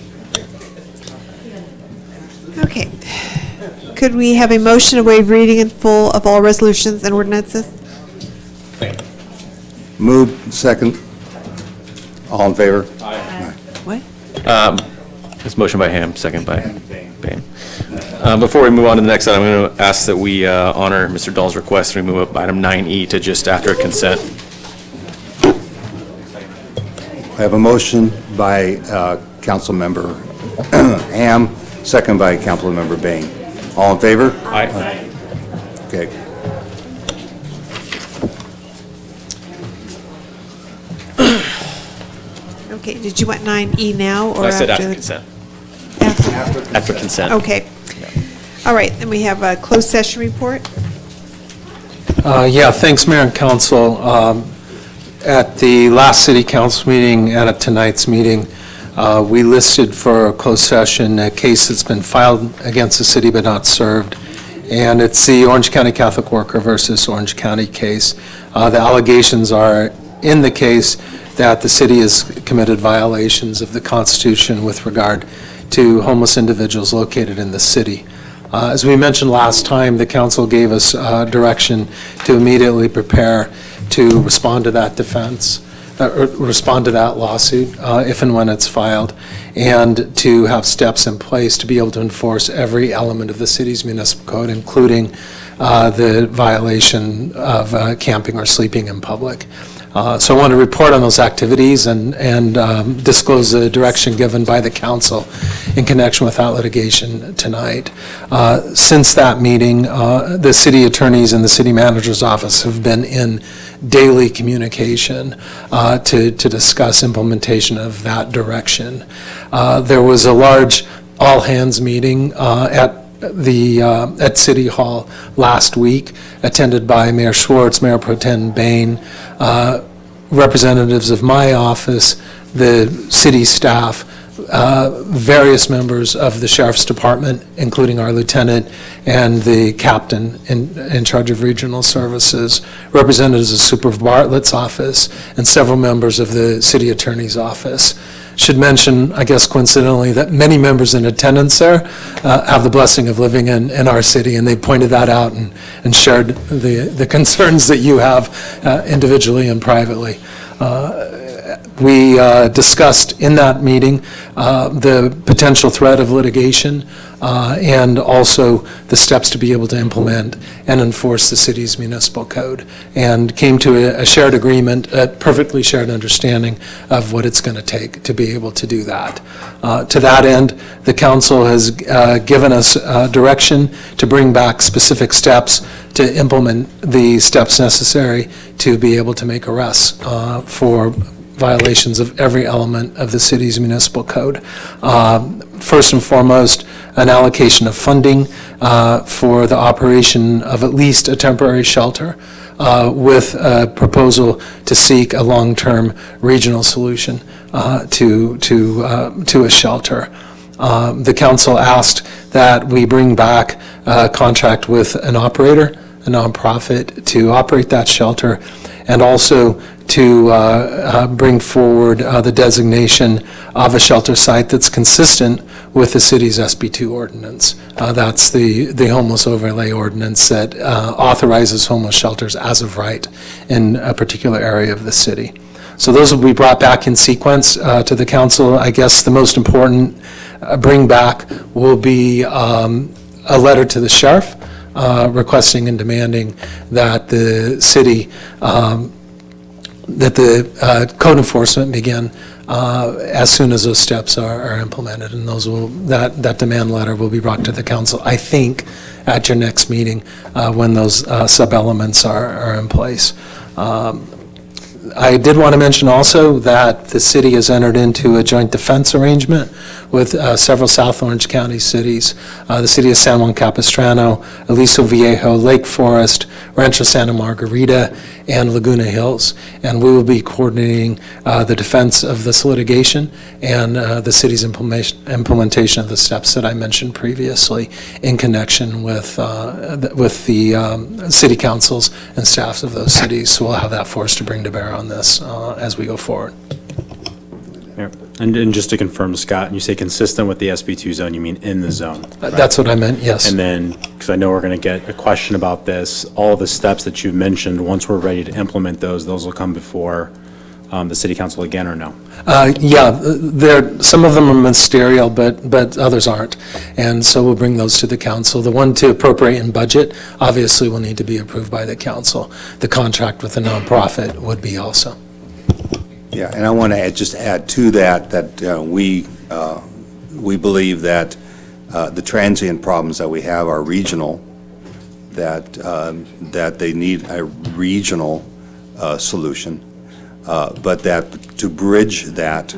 Okay. Could we have a motion to waive reading in full of all resolutions and ordinances? Moved, second. All in favor? What? It's motion by Ham, second by Bain. Before we move on to the next item, I'm going to ask that we honor Mr. Dahl's request and we move up item 9E to just after consent. I have a motion by Councilmember Ham, second by Councilmember Bain. All in favor? Aye. Okay. Okay, did you want 9E now or I said after? after consent. After? After consent. Okay. All right, then we have a closed session report. Yeah, thanks, Mayor and Council. At the last City Council meeting and at tonight's meeting, we listed for a closed session a case that's been filed against the city but not served, and it's the Orange County Catholic Worker versus Orange County case. The allegations are in the case that the city has committed violations of the Constitution with regard to homeless individuals located in the city. As we mentioned last time, the council gave us direction to immediately prepare to respond to that defense, respond to that lawsuit if and when it's filed, and to have steps in place to be able to enforce every element of the city's municipal code, including the violation of camping or sleeping in public. So I want to report on those activities and disclose the direction given by the council in connection with that litigation tonight. Since that meeting, the city attorneys and the city manager's office have been in daily communication to discuss implementation of that direction. There was a large all-hands meeting at City Hall last week, attended by Mayor Schwartz, Mayor Pro Tem Bain, representatives of my office, the city staff, various members of the Sheriff's Department, including our lieutenant and the captain in charge of regional services, representatives of Supervisor Bartlett's office, and several members of the city attorney's office. Should mention, I guess coincidentally, that many members in attendance there have the blessing of living in our city, and they pointed that out and shared the concerns that you have individually and privately. We discussed in that meeting the potential threat of litigation and also the steps to be able to implement and enforce the city's municipal code, and came to a shared agreement, a perfectly shared understanding of what it's going to take to be able to do that. To that end, the council has given us direction to bring back specific steps to implement the steps necessary to be able to make arrests for violations of every element of the city's municipal code. First and foremost, an allocation of funding for the operation of at least a temporary shelter with a proposal to seek a long-term regional solution to a shelter. The council asked that we bring back a contract with an operator, a nonprofit, to operate that shelter, and also to bring forward the designation of a shelter site that's consistent with the city's SB2 ordinance. That's the homeless overlay ordinance that authorizes homeless shelters as of right in a particular area of the city. So those will be brought back in sequence to the council. I guess the most important bring back will be a letter to the sheriff requesting and demanding that the city that the code enforcement begin as soon as those steps are implemented, and that demand letter will be brought to the council, I think, at your next meeting when those sub-elements are in place. I did want to mention also that the city has entered into a joint defense arrangement with several South Orange County cities, the city of San Juan Capistrano, Aliso Viejo, Lake Forest, Rancho Santa Margarita, and Laguna Hills. And we will be coordinating the defense of this litigation and the city's implementation of the steps that I mentioned previously in connection with the city councils and staffs of those cities. So we'll have that force to bring to bear on this as we go forward. Yeah. And just to confirm, Scott, you say consistent with the SB2 zone, you mean in the zone? Right? That's what I meant, yes. And then, because I know we're going to get a question about this, all the steps that you've mentioned, once we're ready to implement those will come before the city council again, or no? Yeah, some of them are ministerial, but others aren't. And so we'll bring those to the council. The one to appropriate in budget obviously will need to be approved by the council. The contract with the nonprofit would be also. Yeah, and I want to just add to that we believe that the transient problems that we have are regional, that they need a regional solution, but that to bridge that,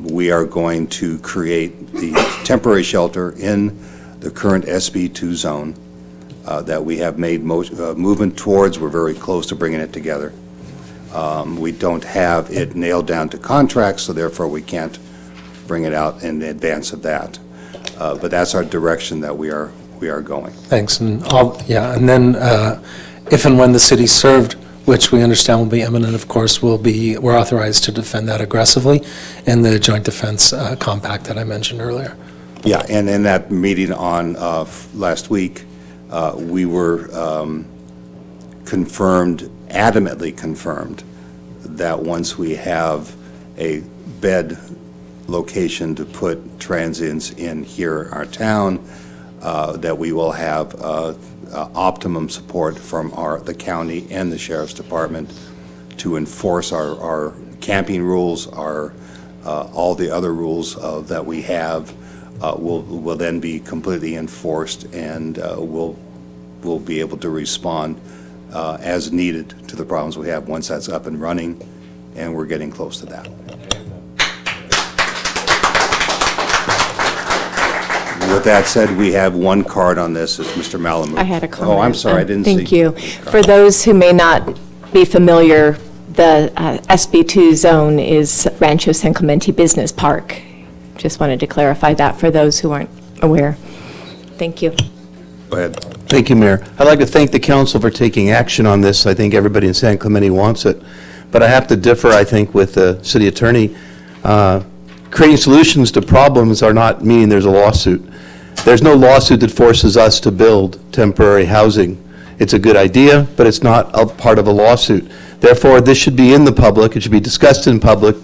we are going to create the temporary shelter in the current SB2 zone that we have made movement towards. We're very close to bringing it together. We don't have it nailed down to contracts, so therefore we can't bring it out in advance of that. But that's our direction that we are going. Thanks. And then if and when the city served, which we understand will be imminent, of course, we're authorized to defend that aggressively in the joint defense compact that I mentioned earlier. Yeah, and in that meeting on last week, we were adamantly confirmed that once we have a bed location to put transients in here in our town, that we will have optimum support from the county and the sheriff's department to enforce our camping rules, all the other rules that we have will then be completely enforced, and we'll be able to respond as needed to the problems we have once that's up and running, and we're getting close to that. With that said, we have one card on this. It's Mr. Malamud. I had a comment. Oh, I'm sorry, I didn't see. Thank you. For those who may not be familiar, the SB2 zone is Rancho San Clemente Business Park. Just wanted to clarify that for those who aren't aware. Thank you. Go ahead. Thank you, Mayor. I'd like to thank the council for taking action on this. I think everybody in San Clemente wants it. But I have to differ, I think, with the city attorney. Creating solutions to problems are not meaning there's a lawsuit. There's no lawsuit that forces us to build temporary housing. It's a good idea, but it's not a part of a lawsuit. Therefore, this should be in the public. It should be discussed in public.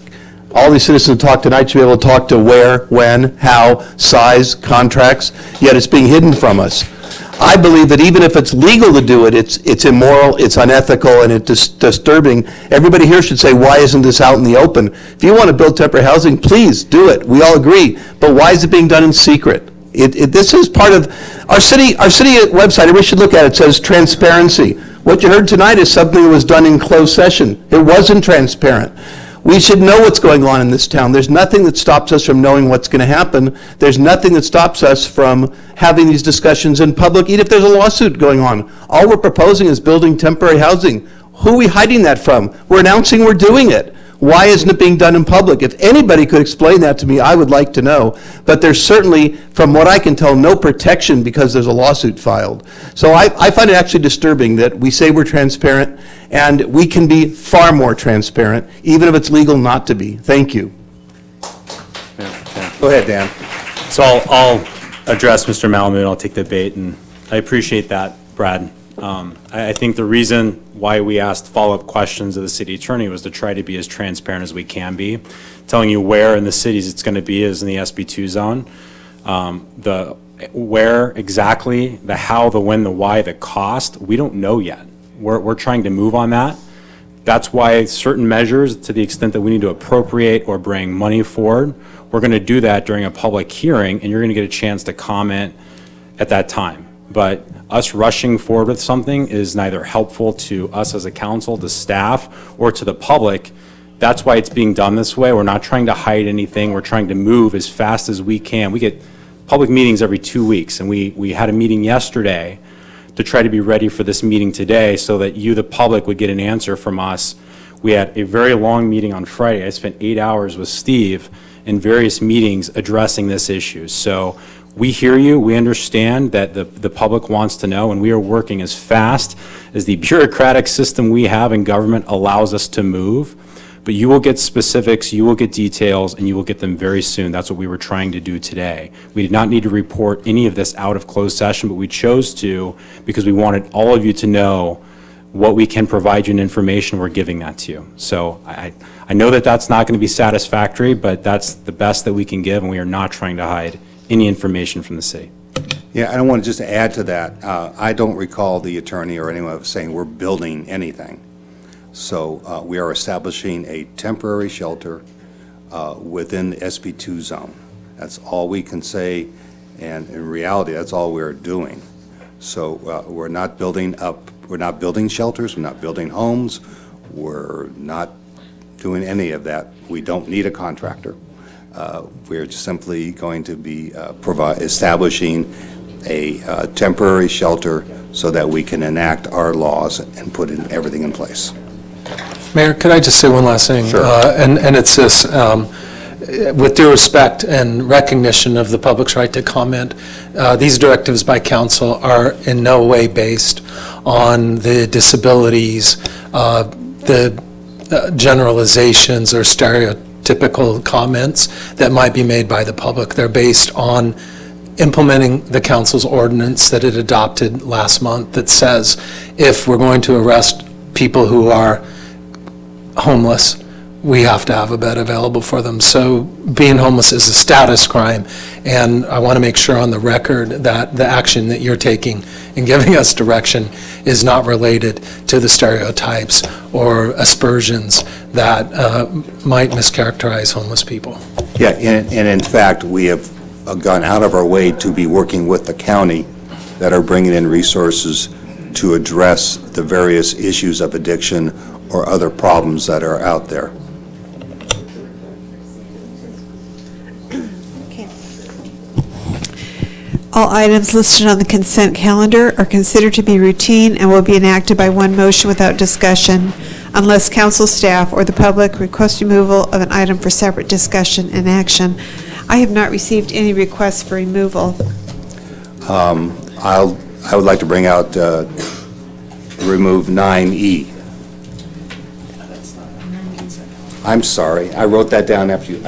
All these citizens who talk tonight should be able to talk to where, when, how, size, contracts, yet it's being hidden from us. I believe that even if it's legal to do it, it's immoral, it's unethical, and it's disturbing. Everybody here should say, why isn't this out in the open? If you want to build temporary housing, please do it. We all agree. But why is it being done in secret? This is part of our city website. Everybody should look at it. It says transparency. What you heard tonight is something that was done in closed session. It wasn't transparent. We should know what's going on in this town. There's nothing that stops us from knowing what's going to happen. There's nothing that stops us from having these discussions in public, even if there's a lawsuit going on. All we're proposing is building temporary housing. Who are we hiding that from? We're announcing we're doing it. Why isn't it being done in public? If anybody could explain that to me, I would like to know. But there's certainly, from what I can tell, no protection because there's a lawsuit filed. So I find it actually disturbing that we say we're transparent, and we can be far more transparent, even if it's legal not to be. Thank you. Go ahead, Dan. So I'll address Mr. Malamud. I'll take the bait, and I appreciate that, Brad. I think the reason why we asked follow-up questions of the city attorney was to try to be as transparent as we can be. Telling you where in the cities it's going to be is in the SB2 zone. The where exactly, the how, the when, the why, the cost, we don't know yet. We're trying to move on that. That's why certain measures, to the extent that we need to appropriate or bring money forward, we're going to do that during a public hearing, and you're going to get a chance to comment at that time. But us rushing forward with something is neither helpful to us as a council, to staff, or to the public. That's why it's being done this way. We're not trying to hide anything. We're trying to move as fast as we can. We get public meetings every 2 weeks, and we had a meeting yesterday to try to be ready for this meeting today so that you, the public, would get an answer from us. We had a very long meeting on Friday. I spent 8 hours with Steve in various meetings addressing this issue. So we hear you, we understand that the public wants to know, and we are working as fast as the bureaucratic system we have in government allows us to move. But you will get specifics, you will get details, and you will get them very soon. That's what we were trying to do today. We did not need to report any of this out of closed session, but we chose to because we wanted all of you to know what we can provide you in information. We're giving that to you. So I know that that's not going to be satisfactory, but that's the best that we can give, and we are not trying to hide any information from the city. Yeah, and I want to just add to that. I don't recall the attorney or anyone saying we're building anything. So we are establishing a temporary shelter within the SB2 zone. That's all we can say, and in reality, that's all we're doing. So we're not building shelters, we're not building homes, we're not doing any of that. We don't need a contractor. We're simply going to be establishing a temporary shelter so that we can enact our laws and put everything in place. Mayor, could I just say one last thing? Sure. And it's this, with due respect and recognition of the public's right to comment, these directives by council are in no way based on the disabilities, the generalizations or stereotypical comments that might be made by the public. They're based on implementing the council's ordinance that it adopted last month that says if we're going to arrest people who are homeless, we have to have a bed available for them. So being homeless is a status crime, and I want to make sure on the record that the action that you're taking in giving us direction is not related to the stereotypes or aspersions that might mischaracterize homeless people. Yeah, and in fact, we have gone out of our way to be working with the county that are bringing in resources to address the various issues of addiction or other problems that are out there. All items listed on the consent calendar are considered to be routine and will be enacted by one motion without discussion unless council staff or the public request removal of an item for separate discussion and action. I have not received any requests for removal. I would like to bring out, remove 9E. I'm sorry, I wrote that down after you.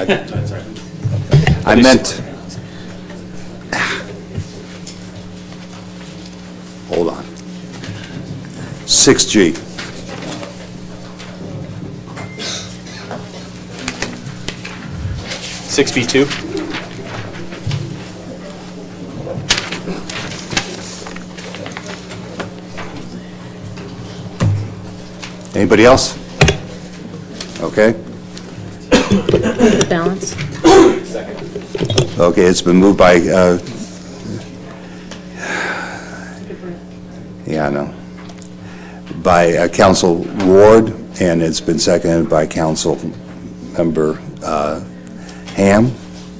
I meant, hold on. 6G. (6B2) Anybody else? Okay. The balance. Okay, it's been moved by, yeah, I know, by Council Ward, and it's been seconded by Council Member Ham.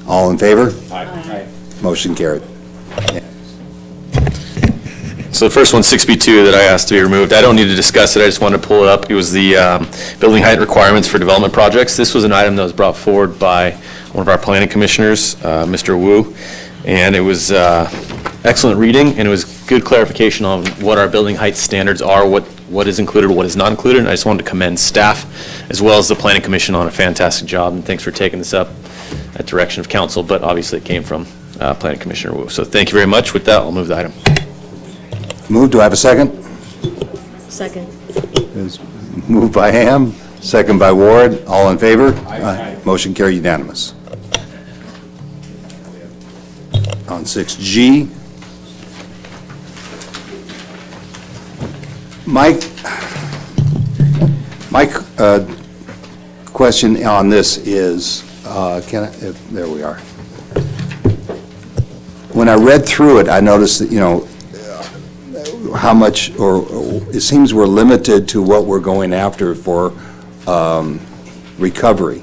All in favor? Aye. Motion carried. So the first one, 6B2, that I asked to be removed, I don't need to discuss it, I just wanted to pull it up. It was the building height requirements for development projects. This was an item that was brought forward by one of our planning commissioners, Mr. Wu, and it was excellent reading, and it was good clarification on what our building height standards are, what is included, what is not included, and I just wanted to commend staff as well as the planning commission on a fantastic job, and thanks for taking this up at direction of council, but obviously it came from planning commissioner Wu. So thank you very much. With that, I'll move the item. Moved, do I have a second? Second. It's moved by Ham, second by Ward. All in favor? Aye. Motion carried unanimous. On 6G, My question on this is, there we are. When I read through it, I noticed that, how much, or it seems we're limited to what we're going after for recovery.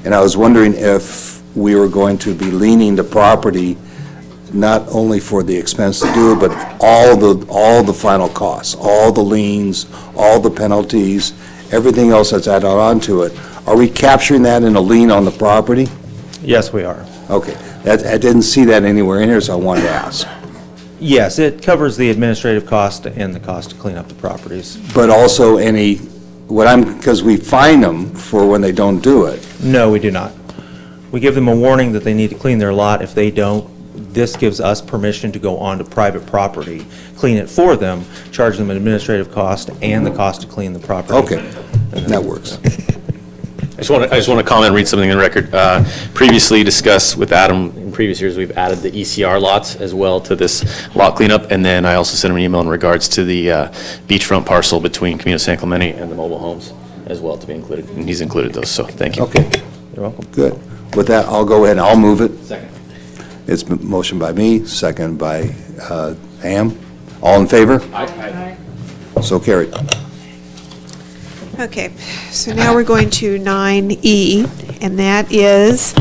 And I was wondering if we were going to be leaning the property not only for the expense to do it, but all the final costs, all the liens, all the penalties, everything else that's added on to it. Are we capturing that in a lien on the property? Yes, we are. Okay. I didn't see that anywhere in here, so I wanted to ask. Yes, it covers the administrative cost and the cost to clean up the properties. But also because we fine them for when they don't do it. No, we do not. We give them a warning that they need to clean their lot. If they don't, this gives us permission to go onto private property, clean it for them, charge them an administrative cost and the cost to clean the property. Okay, that works. I just want to comment and read something in the record. Previously discussed with Adam, in previous years, we've added the ECR lots as well to this lot cleanup, and then I also sent him an email in regards to the beachfront parcel between Camino San Clemente and the mobile homes as well to be included, and he's included those, so thank you. Okay. You're welcome. Good. With that, I'll go ahead and I'll move it. Second. It's been motion by me, second by Ham. All in favor? Aye. So carried. Okay, so now we're going to 9E, and that is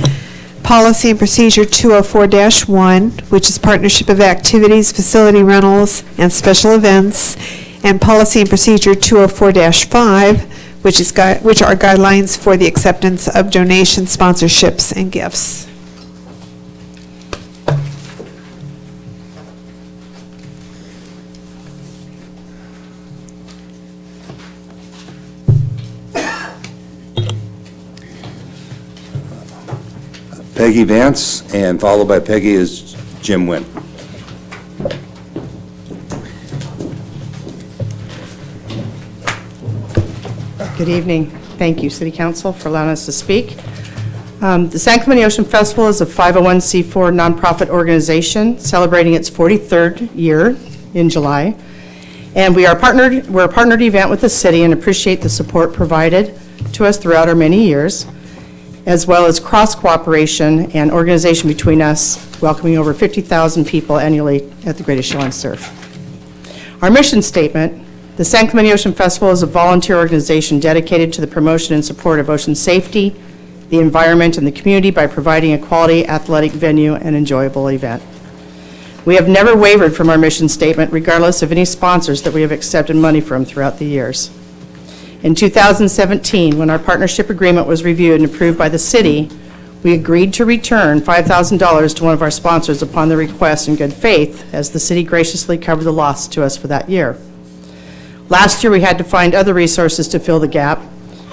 Policy and Procedure 204-1, which is Partnership of Activities, Facility Rentals, and Special Events, and Policy and Procedure 204-5, which are guidelines for the acceptance of donations, sponsorships, and gifts. Peggy Vance, and followed by Peggy is Jim Wynn. Good evening. Thank you, City Council, for allowing us to speak. The San Clemente Ocean Festival is a 501c4 nonprofit organization celebrating its 43rd year in July. And we're a partnered event with the city and appreciate the support provided to us throughout our many years, as well as cross-cooperation and organization between us, welcoming over 50,000 people annually at the Greatest Show on Surf. Our mission statement: the San Clemente Ocean Festival is a volunteer organization dedicated to the promotion and support of ocean safety, the environment, and the community by providing a quality athletic venue and enjoyable event. We have never wavered from our mission statement, regardless of any sponsors that we have accepted money from throughout the years. In 2017, when our partnership agreement was reviewed and approved by the city, we agreed to return $5,000 to one of our sponsors upon the request in good faith, as the city graciously covered the loss to us for that year. Last year, we had to find other resources to fill the gap.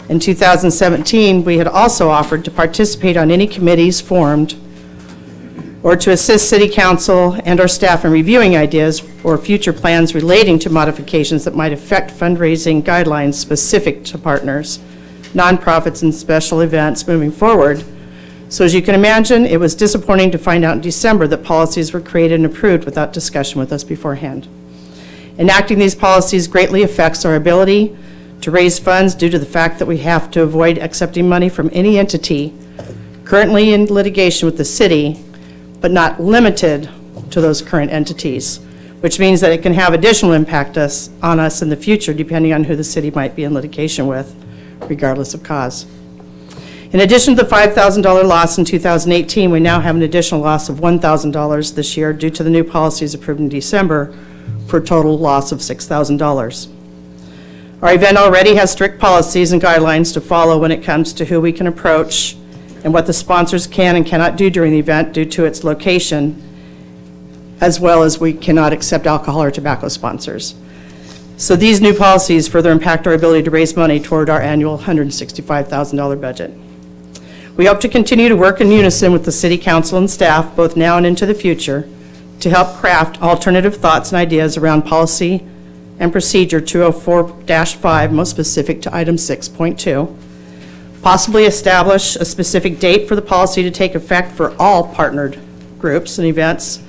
In 2017, we had also offered to participate on any committees formed or to assist City Council and our staff in reviewing ideas or future plans relating to modifications that might affect fundraising guidelines specific to partners, nonprofits, and special events moving forward. So as you can imagine, it was disappointing to find out in December that policies were created and approved without discussion with us beforehand. Enacting these policies greatly affects our ability to raise funds due to the fact that we have to avoid accepting money from any entity currently in litigation with the city, but not limited to those current entities, which means that it can have additional impact on us in the future, depending on who the city might be in litigation with, regardless of cause. In addition to the $5,000 loss in 2018, we now have an additional loss of $1,000 this year due to the new policies approved in December, for a total loss of $6,000. Our event already has strict policies and guidelines to follow when it comes to who we can approach and what the sponsors can and cannot do during the event due to its location, as well as we cannot accept alcohol or tobacco sponsors. So these new policies further impact our ability to raise money toward our annual $165,000 budget. We hope to continue to work in unison with the City Council and staff, both now and into the future, to help craft alternative thoughts and ideas around policy and procedure 204-5, most specific to item 6.2, possibly establish a specific date for the policy to take effect for all partnered groups and events,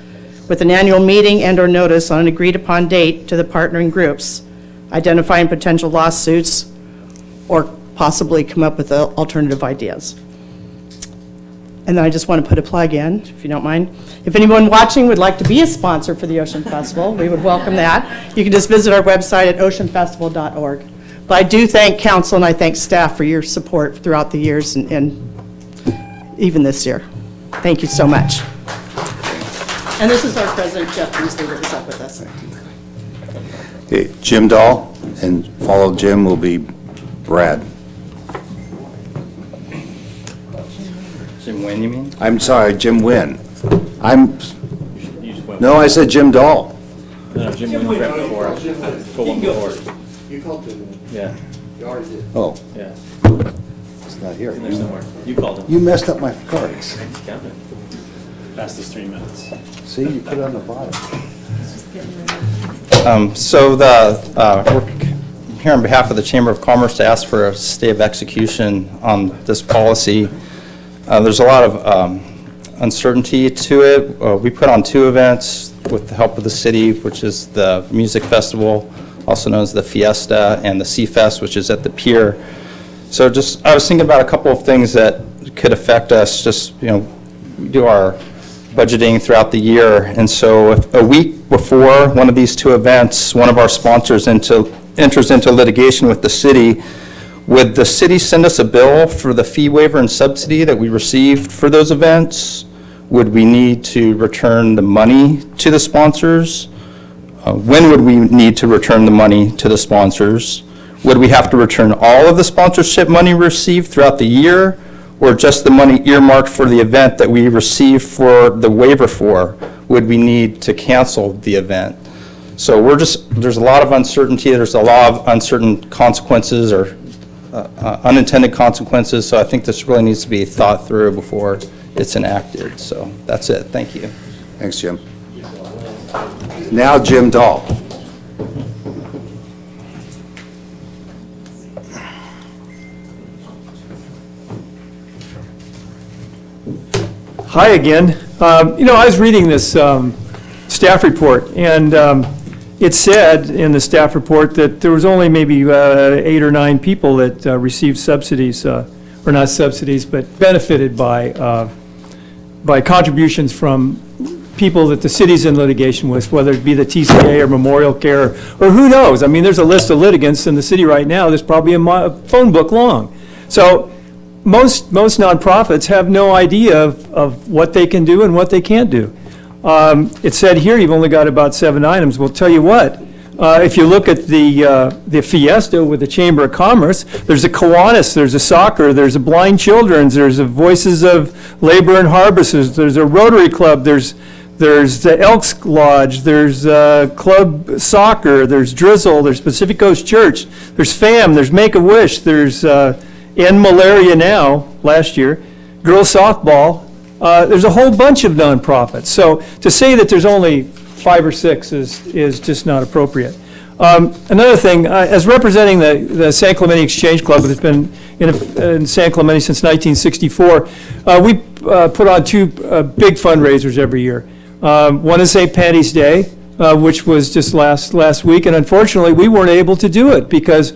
with an annual meeting and/or notice on an agreed-upon date to the partnering groups, identifying potential lawsuits or possibly come up with alternative ideas. And then I just want to put a plug in, if you don't mind. If anyone watching would like to be a sponsor for the Ocean Festival, we would welcome that. You can just visit our website at oceanfestival.org. But I do thank council and I thank staff for your support throughout the years and even this year. Thank you so much. And this is our president, Jeff Beasley, that was up with us. Okay, Jim Dahl, and follow Jim will be Brad. Jim Wynn, you mean? I'm sorry, Jim Wynn. No, I said Jim Dahl. No, Jim Wynn right before. Full one before. You called him. Yeah. You already did. Oh, Yeah. it's not here. There's somewhere. You called him. You messed up my cards. Count it. Fastest 3 minutes. See, you put it on the bottom. We're here on behalf of the Chamber of Commerce to ask for a stay of execution on this policy. There's a lot of uncertainty to it. We put on 2 events with the help of the city, which is the music festival, also known as the Fiesta, and the Sea Fest, which is at the pier. So I was thinking about a couple of things that could affect us, we do our budgeting throughout the year. And so if a week before one of these 2 events, one of our sponsors enters into litigation with the city, would the city send us a bill for the fee waiver and subsidy that we received for those events? Would we need to return the money to the sponsors? When would we need to return the money to the sponsors? Would we have to return all of the sponsorship money received throughout the year, or just the money earmarked for the event that we received for the waiver for? Would we need to cancel the event? So there's a lot of uncertainty, there's a lot of uncertain consequences or unintended consequences, so I think this really needs to be thought through before it's enacted. So that's it, thank you. Thanks, Jim. Now Jim Dahl. Hi again. I was reading this staff report, and it said in the staff report that there was only maybe 8 or 9 people that received subsidies, or not subsidies, but benefited by contributions from people that the city's in litigation with, whether it be the TCA or Memorial Care, or who knows. I mean, there's a list of litigants in the city right now that's probably a phone book long. So most nonprofits have no idea of what they can do and what they can't do. It said here you've only got about 7 items. Well, tell you what, if you look at the Fiesta with the Chamber of Commerce, there's a Kiwanis, there's a soccer, there's a Blind Children's, there's a Voices of Labor and Harvests, there's a Rotary Club, there's the Elks Lodge, there's Club Soccer, there's Drizzle, there's Pacific Coast Church, there's FAM, there's Make-A-Wish, there's End Malaria Now, last year, Girls Softball. There's a whole bunch of nonprofits. So to say that there's only 5 or 6 is just not appropriate. Another thing, as representing the San Clemente Exchange Club, that's been in San Clemente since 1964, we put on 2 big fundraisers every year. One is St. Patty's Day, which was just last week, and unfortunately, we weren't able to do it because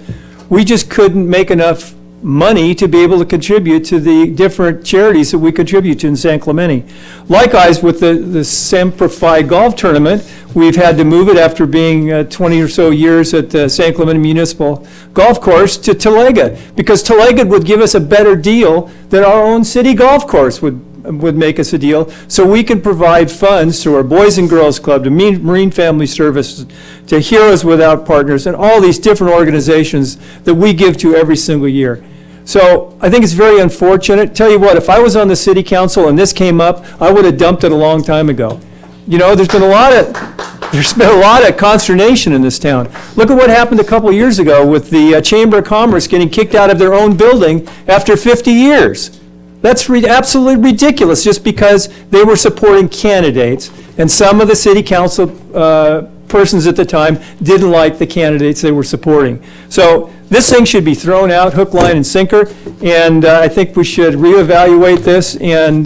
we just couldn't make enough money to be able to contribute to the different charities that we contribute to in San Clemente. Likewise, with the Semper Fi golf tournament, we've had to move it after being 20 or so years at the San Clemente Municipal Golf Course to Talega, because Talega would give us a better deal than our own city golf course would make us a deal, so we can provide funds to our Boys and Girls Club, to Marine Family Services, to Heroes Without Partners, and all these different organizations that we give to every single year. So I think it's very unfortunate. Tell you what, if I was on the city council and this came up, I would have dumped it a long time ago. There's been a lot of consternation in this town. Look at what happened a couple of years ago with the Chamber of Commerce getting kicked out of their own building after 50 years. That's absolutely ridiculous, just because they were supporting candidates, and some of the city council persons at the time didn't like the candidates they were supporting. So this thing should be thrown out, hook, line, and sinker, and I think we should reevaluate this and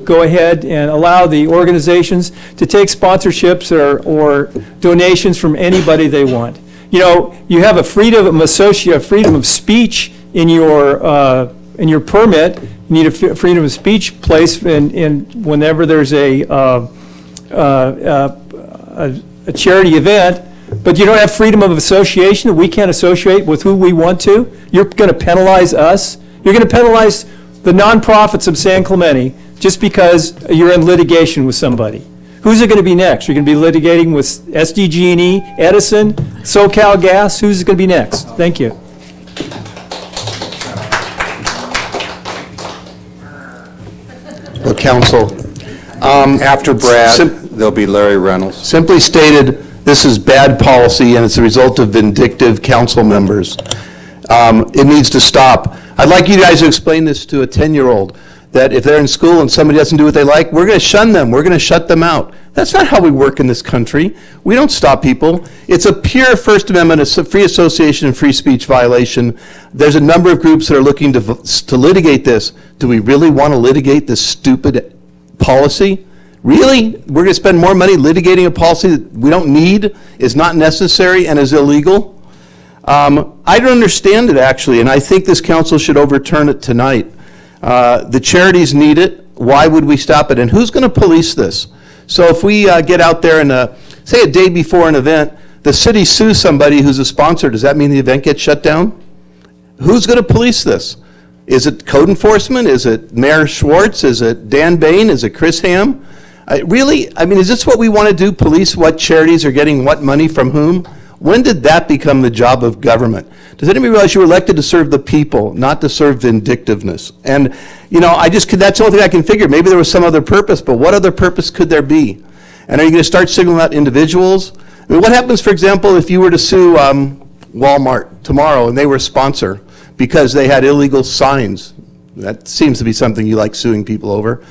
go ahead and allow the organizations to take sponsorships or donations from anybody they want. you know, you have a freedom of freedom of speech in your permit. You need a freedom of speech place in whenever there's a charity event, but you don't have freedom of association, that we can't associate with who we want to. You're going to penalize us. You're going to penalize the nonprofits of San Clemente just because you're in litigation with somebody. Who's it going to be next? You're going to be litigating with SDG&E, Edison, SoCal Gas? Who's it going to be next? Thank you. Well, council, After Brad, there'll be Larry Reynolds. simply stated, this is bad policy, and it's a result of vindictive council members. It needs to stop. I'd like you guys to explain this to a 10-year-old, that if they're in school and somebody doesn't do what they like, we're going to shun them, we're going to shut them out. That's not how we work in this country. We don't stop people. It's a pure First Amendment, a free association and free speech violation. There's a number of groups that are looking to litigate this. Do we really want to litigate this stupid policy? Really? We're going to spend more money litigating a policy that we don't need, is not necessary, and is illegal? I don't understand it, actually, and I think this council should overturn it tonight. The charities need it. Why would we stop it? And who's going to police this? So if we get out there and, say a day before an event, the city sues somebody who's a sponsor, does that mean the event gets shut down? Who's going to police this? Is it code enforcement? Is it Mayor Schwartz? Is it Dan Bain? Is it Chris Ham? Really? I mean, is this what we want to do, police what charities are getting what money from whom? When did that become the job of government? Does anybody realize you were elected to serve the people, not to serve vindictiveness? And, you know, that's the only thing I can figure. Maybe there was some other purpose, but what other purpose could there be? And are you going to start signaling out individuals? I mean, what happens, for example, if you were to sue Walmart tomorrow and they were a sponsor because they had illegal signs? That seems to be something you like suing people over.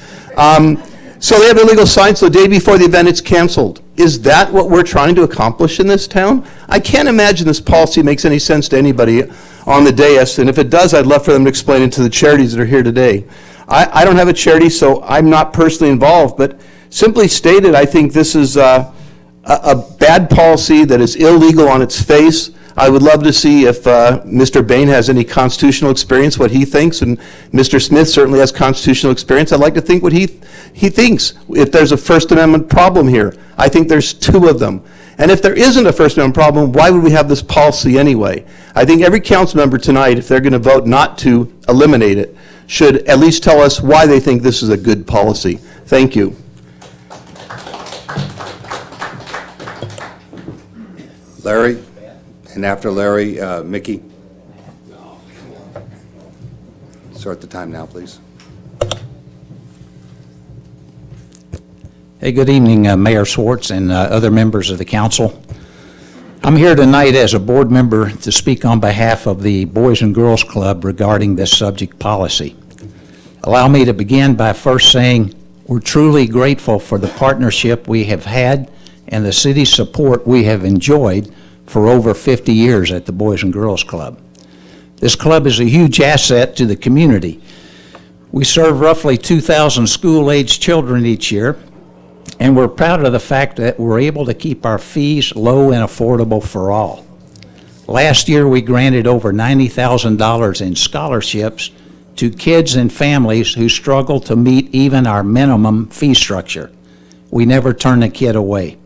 So they have illegal signs, so the day before the event, it's canceled. Is that what we're trying to accomplish in this town? I can't imagine this policy makes any sense to anybody on the dais, and if it does, I'd love for them to explain it to the charities that are here today. I don't have a charity, so I'm not personally involved, but simply stated, I think this is a bad policy that is illegal on its face. I would love to see if Mr. Bain has any constitutional experience, what he thinks, and Mr. Smith certainly has constitutional experience. I'd like to think what he thinks, if there's a First Amendment problem here. I think there's two of them. And if there isn't a First Amendment problem, why would we have this policy anyway? I think every council member tonight, if they're going to vote not to eliminate it, should at least tell us why they think this is a good policy. Thank you. Larry, and after Larry, Mickey. Start the time now, please. Hey, good evening, Mayor Schwartz and other members of the council. I'm here tonight as a board member to speak on behalf of the Boys and Girls Club regarding this subject policy. Allow me to begin by first saying we're truly grateful for the partnership we have had and the city's support we have enjoyed for over 50 years at the Boys and Girls Club. This club is a huge asset to the community. We serve roughly 2,000 school-aged children each year, and we're proud of the fact that we're able to keep our fees low and affordable for all. Last year, we granted over $90,000 in scholarships to kids and families who struggle to meet even our minimum fee structure. We never turn a kid away.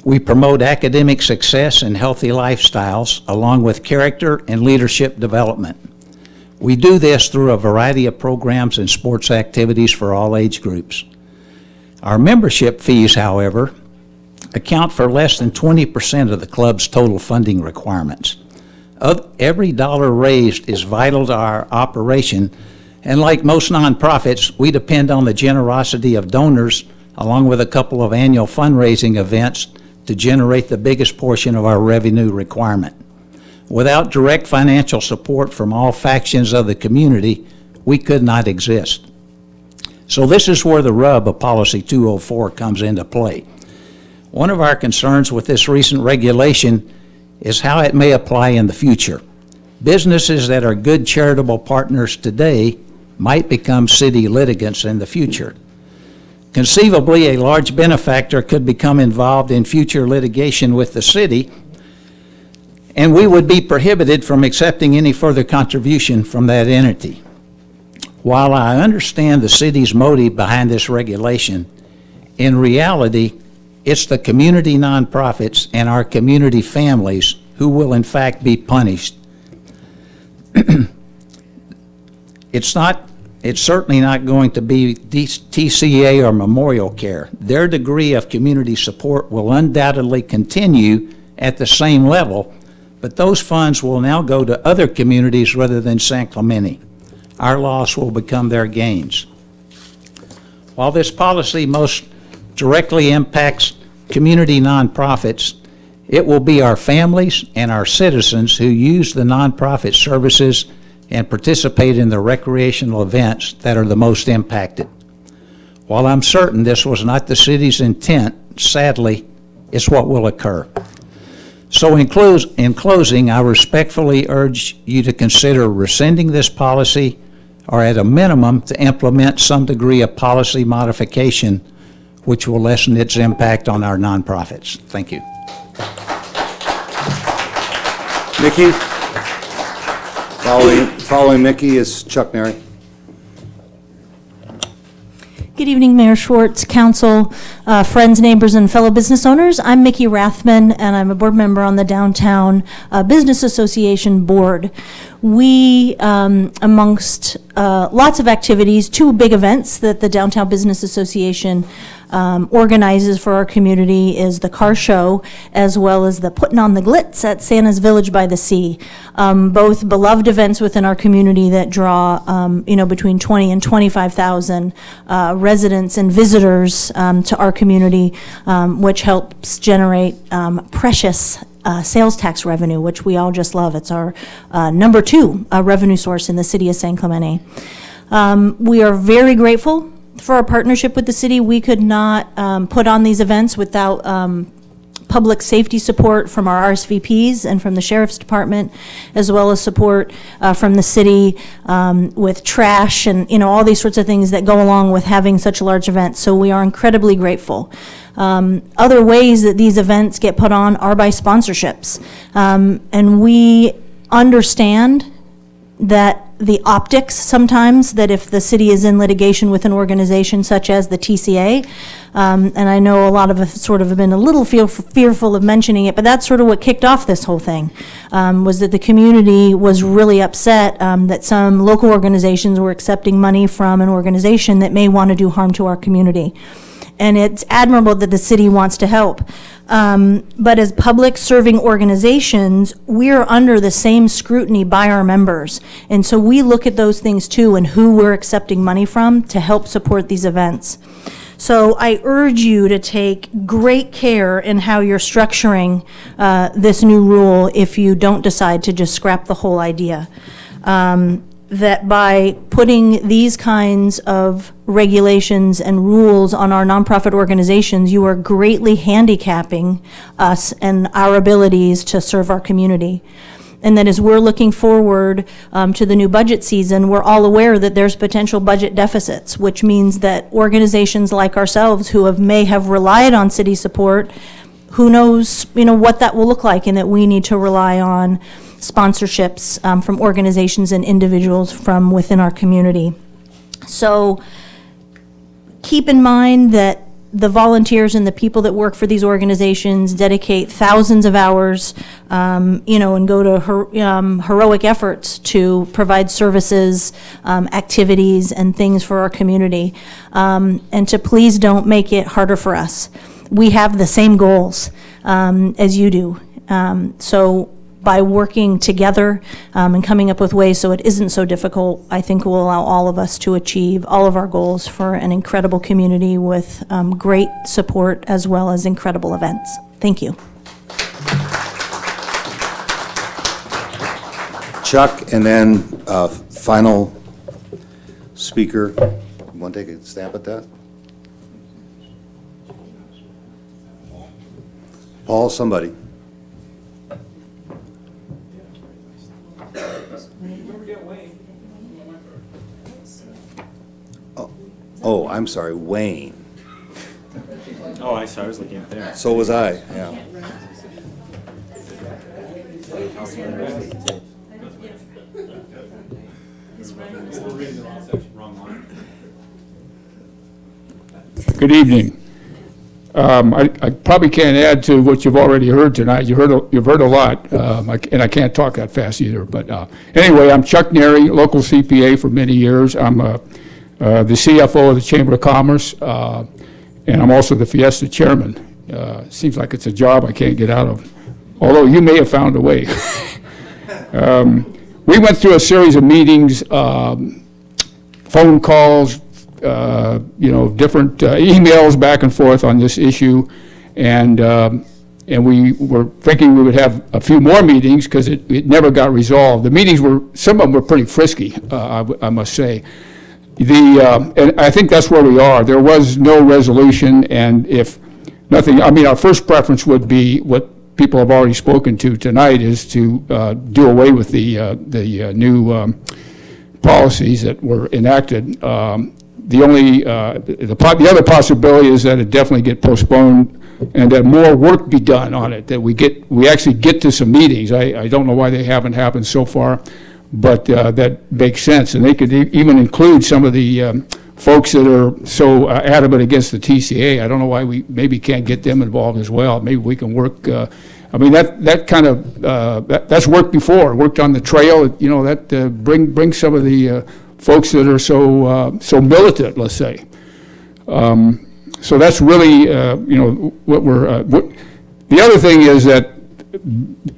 We promote academic success and healthy lifestyles, along with character and leadership development. We do this through a variety of programs and sports activities for all age groups. Our membership fees, however, account for less than 20% of the club's total funding requirements. Every dollar raised is vital to our operation, and like most nonprofits, we depend on the generosity of donors, along with a couple of annual fundraising events, to generate the biggest portion of our revenue requirement. Without direct financial support from all factions of the community, we could not exist. So this is where the rub of Policy 204 comes into play. One of our concerns with this recent regulation is how it may apply in the future. Businesses that are good charitable partners today might become city litigants in the future. Conceivably, a large benefactor could become involved in future litigation with the city. and we would be prohibited from accepting any further contribution from that entity. While I understand the city's motive behind this regulation, in reality, it's the community nonprofits and our community families who will in fact be punished. It's certainly not going to be TCA or Memorial Care. Their degree of community support will undoubtedly continue at the same level, but those funds will now go to other communities rather than San Clemente. Our loss will become their gains. While this policy most directly impacts community nonprofits, it will be our families and our citizens who use the nonprofit services and participate in the recreational events that are the most impacted. While I'm certain this was not the city's intent, sadly, it's what will occur. So in closing, I respectfully urge you to consider rescinding this policy, or at a minimum, to implement some degree of policy modification which will lessen its impact on our nonprofits. Thank you. Mickey? Following Mickey is Chuck Neri. Good evening, Mayor Schwartz, council, friends, neighbors, and fellow business owners. I'm Mickey Rathman, and I'm a board member on the Downtown Business Association Board. We, amongst lots of activities, two big events that the Downtown Business Association organizes for our community is the car show, as well as the Putting on the Glitz at Santa's Village by the Sea. Both beloved events within our community that draw, between 20 and 25,000 residents and visitors to our community, which helps generate precious sales tax revenue, which we all just love. It's our number 2 revenue source in the city of San Clemente. We are very grateful for our partnership with the city. We could not put on these events without public safety support from our RSVPs and from the Sheriff's Department, as well as support from the city with trash and all these sorts of things that go along with having such large events. So we are incredibly grateful. Other ways that these events get put on are by sponsorships. And we understand that the optics sometimes, that if the city is in litigation with an organization such as the TCA, and I know a lot of us sort of have been a little fearful of mentioning it, but that's sort of what kicked off this whole thing, was that the community was really upset that some local organizations were accepting money from an organization that may want to do harm to our community. And it's admirable that the city wants to help. But as public serving organizations, we're under the same scrutiny by our members. And so we look at those things too, and who we're accepting money from to help support these events. So I urge you to take great care in how you're structuring this new rule if you don't decide to just scrap the whole idea. That by putting these kinds of regulations and rules on our nonprofit organizations, you are greatly handicapping us and our abilities to serve our community. And that as we're looking forward to the new budget season, we're all aware that there's potential budget deficits, which means that organizations like ourselves who may have relied on city support, who knows what that will look like, and that we need to rely on sponsorships from organizations and individuals from within our community. So keep in mind that the volunteers and the people that work for these organizations dedicate thousands of hours, and go to heroic efforts to provide services, activities, and things for our community. And to please don't make it harder for us. We have the same goals as you do. So by working together and coming up with ways so it isn't so difficult, I think will allow all of us to achieve all of our goals for an incredible community with great support as well as incredible events. Thank you. Chuck, and then final speaker. You want to take a stab at that? Paul, somebody. Oh, I'm sorry, Wayne. Oh, I saw. I was looking up there. So was I, yeah. Good evening. I probably can't add to what you've already heard tonight. You've heard a lot, and I can't talk that fast either. But anyway, I'm Chuck Neri, local CPA for many years. I'm the CFO of the Chamber of Commerce, and I'm also the Fiesta chairman. Seems like it's a job I can't get out of, although you may have found a way. We went through a series of meetings, phone calls, different emails back and forth on this issue, and we were thinking we would have a few more meetings because it never got resolved. The meetings some of them were pretty frisky, I must say. And I think that's where we are. There was no resolution, and if nothing, our first preference would be what people have already spoken to tonight, is to do away with the new policies that were enacted. The other possibility is that it definitely get postponed and that more work be done on it, that we actually get to some meetings. I don't know why they haven't happened so far, but that makes sense. And they could even include some of the folks that are so adamant against the TCA. I don't know why we maybe can't get them involved as well. Maybe we can work, that kind of, that's worked before, worked on the trail, that bring some of the folks that are so militant, let's say. So that's really, what we're, the other thing is that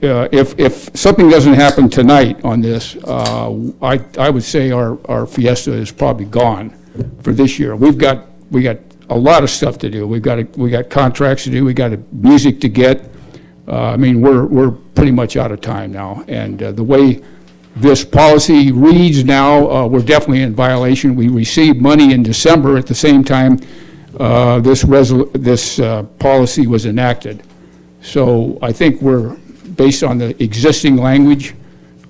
if something doesn't happen tonight on this, I would say our Fiesta is probably gone for this year. We got a lot of stuff to do. We got contracts to do. We got music to get. We're pretty much out of time now, and the way this policy reads now, we're definitely in violation. We received money in December at the same time this policy was enacted. So I think we're, based on the existing language,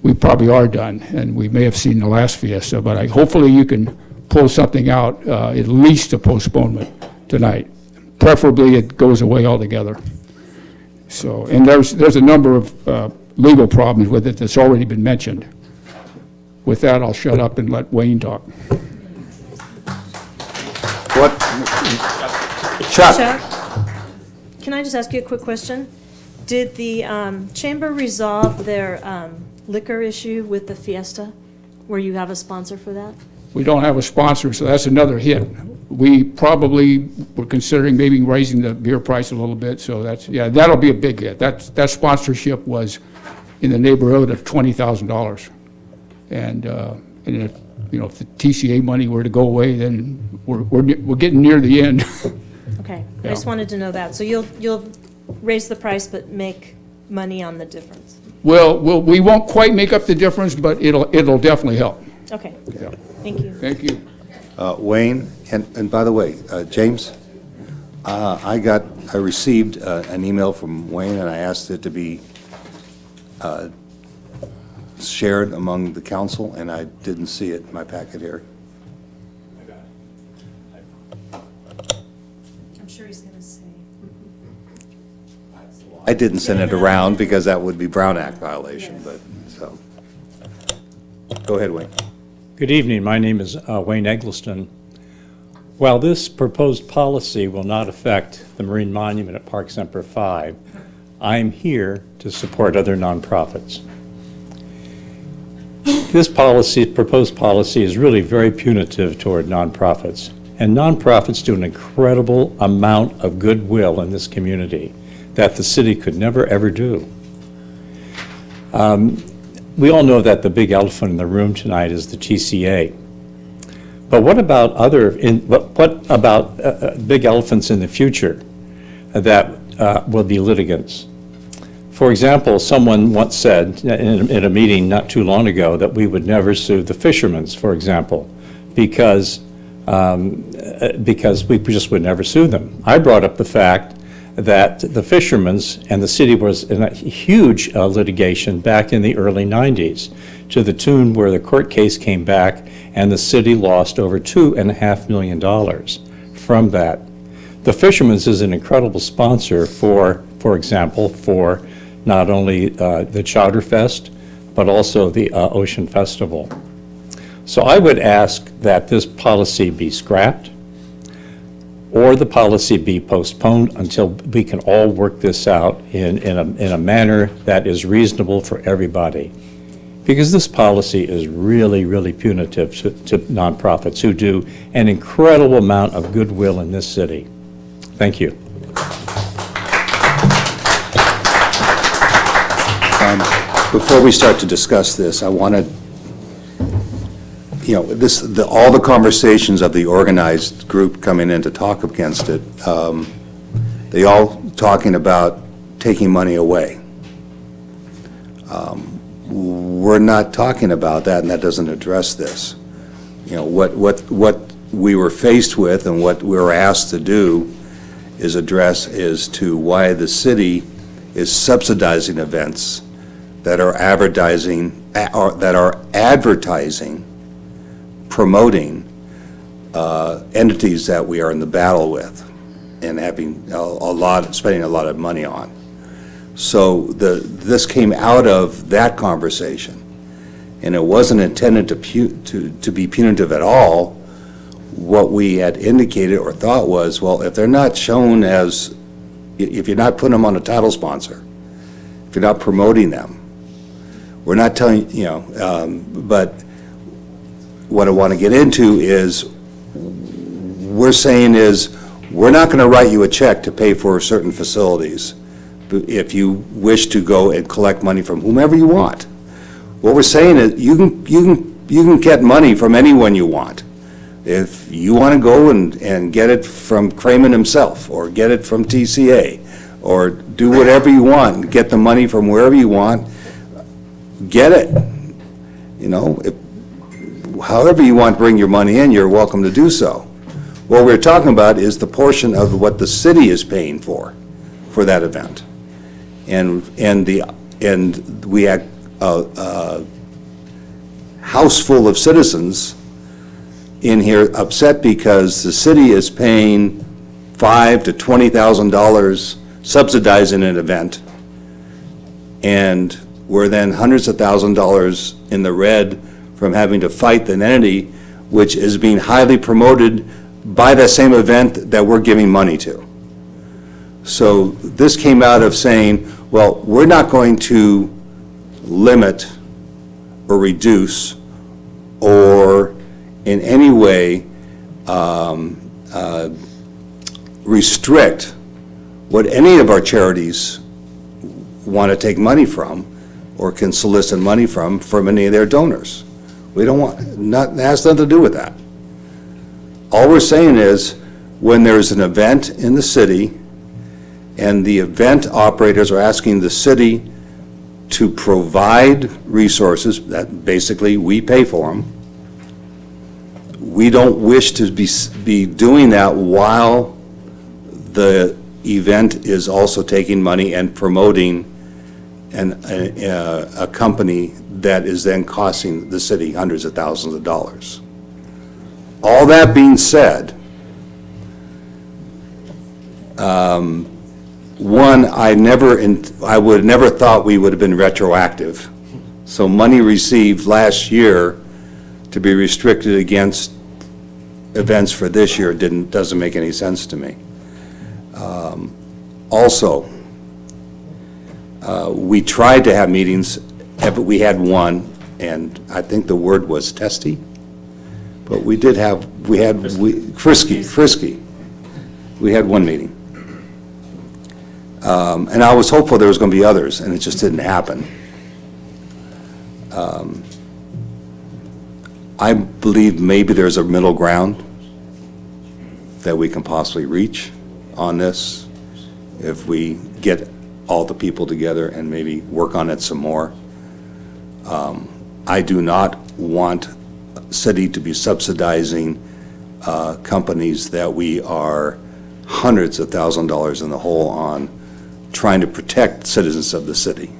we probably are done, and we may have seen the last Fiesta, but hopefully you can pull something out, at least a postponement tonight. Preferably it goes away altogether. So, and there's a number of legal problems with it that's already been mentioned. With that, I'll shut up and let Wayne talk. What? Chuck? Can I just ask you a quick question? Did the chamber resolve their liquor issue with the Fiesta, where you have a sponsor for that? We don't have a sponsor, so that's another hit. We probably were considering maybe raising the beer price a little bit, so that'll be a big hit. That sponsorship was in the neighborhood of $20,000. And if the TCA money were to go away, then we're getting near the end. Okay, Yeah. I just wanted to know that. So you'll raise the price but make money on the difference? Well, we won't quite make up the difference, but it'll definitely help. Okay, Yeah. thank you. Thank you. Wayne, and by the way, James, I received an email from Wayne, and I asked it to be shared among the council, and I didn't see it in my packet here. I'm sure he's going to say. I didn't send it around because that would be Brown Act violation, but, so. Go ahead, Wayne. Good evening. My name is Wayne Eggleston. While this proposed policy will not affect the Marine Monument at Park Semper 5, I am here to support other nonprofits. This proposed policy is really very punitive toward nonprofits, and nonprofits do an incredible amount of goodwill in this community that the city could never, ever do. We all know that the big elephant in the room tonight is the TCA. But what about big elephants in the future that will be litigants? For example, someone once said in a meeting not too long ago that we would never sue the fishermen, for example, because we just would never sue them. I brought up the fact that the fishermen and the city was in a huge litigation back in the early 90s, to the tune where the court case came back and the city lost over $2.5 million from that. The fishermen is an incredible sponsor for example, for not only the Chowder Fest, but also the Ocean Festival. So I would ask that this policy be scrapped, or the policy be postponed until we can all work this out in a manner that is reasonable for everybody. Because this policy is really, really punitive to nonprofits who do an incredible amount of goodwill in this city. Thank you. Before we start to discuss this, I want to, all the conversations of the organized group coming in to talk against it, they all talking about taking money away. We're not talking about that, and that doesn't address this. What we were faced with and what we were asked to do is address as to why the city is subsidizing events that are advertising, promoting entities that we are in the battle with and having spending a lot of money on. So this came out of that conversation, and it wasn't intended to be punitive at all. What we had indicated or thought was, well, if they're not shown as, if you're not putting them on a title sponsor, if you're not promoting them, we're not telling, but what I want to get into is, we're saying is, we're not going to write you a check to pay for certain facilities if you wish to go and collect money from whomever you want. What we're saying is, you can get money from anyone you want. If you want to go and get it from Cramen himself, or get it from TCA, or do whatever you want, and get the money from wherever you want, get it. However you want to bring your money in, you're welcome to do so. What we're talking about is the portion of what the city is paying for that event. And we had a house full of citizens in here upset because the city is paying $5,000 to $20,000 subsidizing an event, and we're then hundreds of thousands of dollars in the red from having to fight an entity which is being highly promoted by the same event that we're giving money to. So this came out of saying, well, we're not going to limit or reduce or in any way restrict what any of our charities want to take money from or can solicit money from any of their donors. We don't want, it has nothing to do with that. All we're saying is, when there's an event in the city and the event operators are asking the city to provide resources that basically we pay for them, we don't wish to be doing that while the event is also taking money and promoting a company that is then costing the city hundreds of thousands of dollars. All that being said, one, I would never thought we would have been retroactive. So money received last year to be restricted against events for this year doesn't make any sense to me. Also, we tried to have meetings, but we had one, and I think the word was testy. But we had frisky. We had one meeting. And I was hopeful there was going to be others, and it just didn't happen. I believe maybe there's a middle ground that we can possibly reach on this if we get all the people together and maybe work on it some more. I do not want city to be subsidizing companies that we are hundreds of thousands of dollars in the hole on, trying to protect citizens of the city.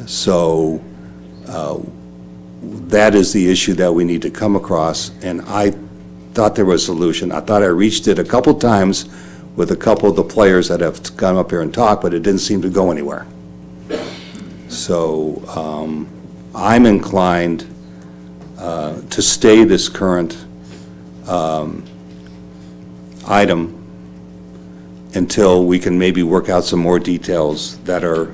So that is the issue that we need to come across, and I thought there was a solution. I thought I reached it a couple times with a couple of the players that have come up here and talked, but it didn't seem to go anywhere. So I'm inclined to stay this current item until we can maybe work out some more details that are,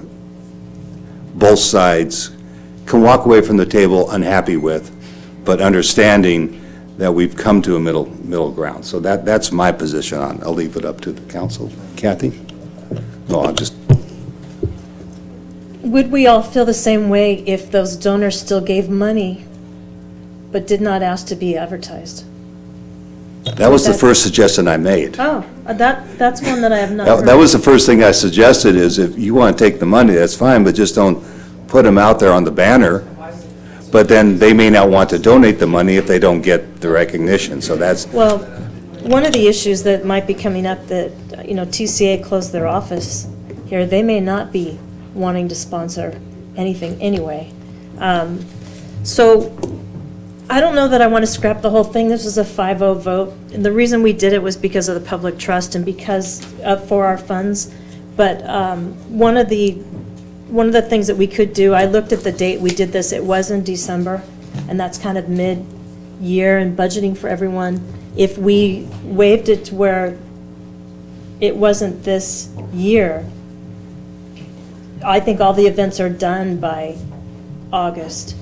both sides can walk away from the table unhappy with, but understanding that we've come to a middle ground. So that's my position on. I'll leave it up to the council. Kathy? No, I'll just. Would we all feel the same way if those donors still gave money but did not ask to be advertised? That was the first suggestion I made. Oh, that's one that I have not That heard. was the first thing I suggested, is if you want to take the money, that's fine, but just don't put them out there on the banner. But then they may not want to donate the money if they don't get the recognition, so that's. Well, one of the issues that might be coming up that, TCA closed their office here, they may not be wanting to sponsor anything anyway. So I don't know that I want to scrap the whole thing. This was a 5-0 vote. And the reason we did it was because of the public trust and because for our funds. But one of the things that we could do, I looked at the date we did this, it was in December, and that's kind of mid-year and budgeting for everyone. If we waived it to where it wasn't this year, I think all the events are done by August.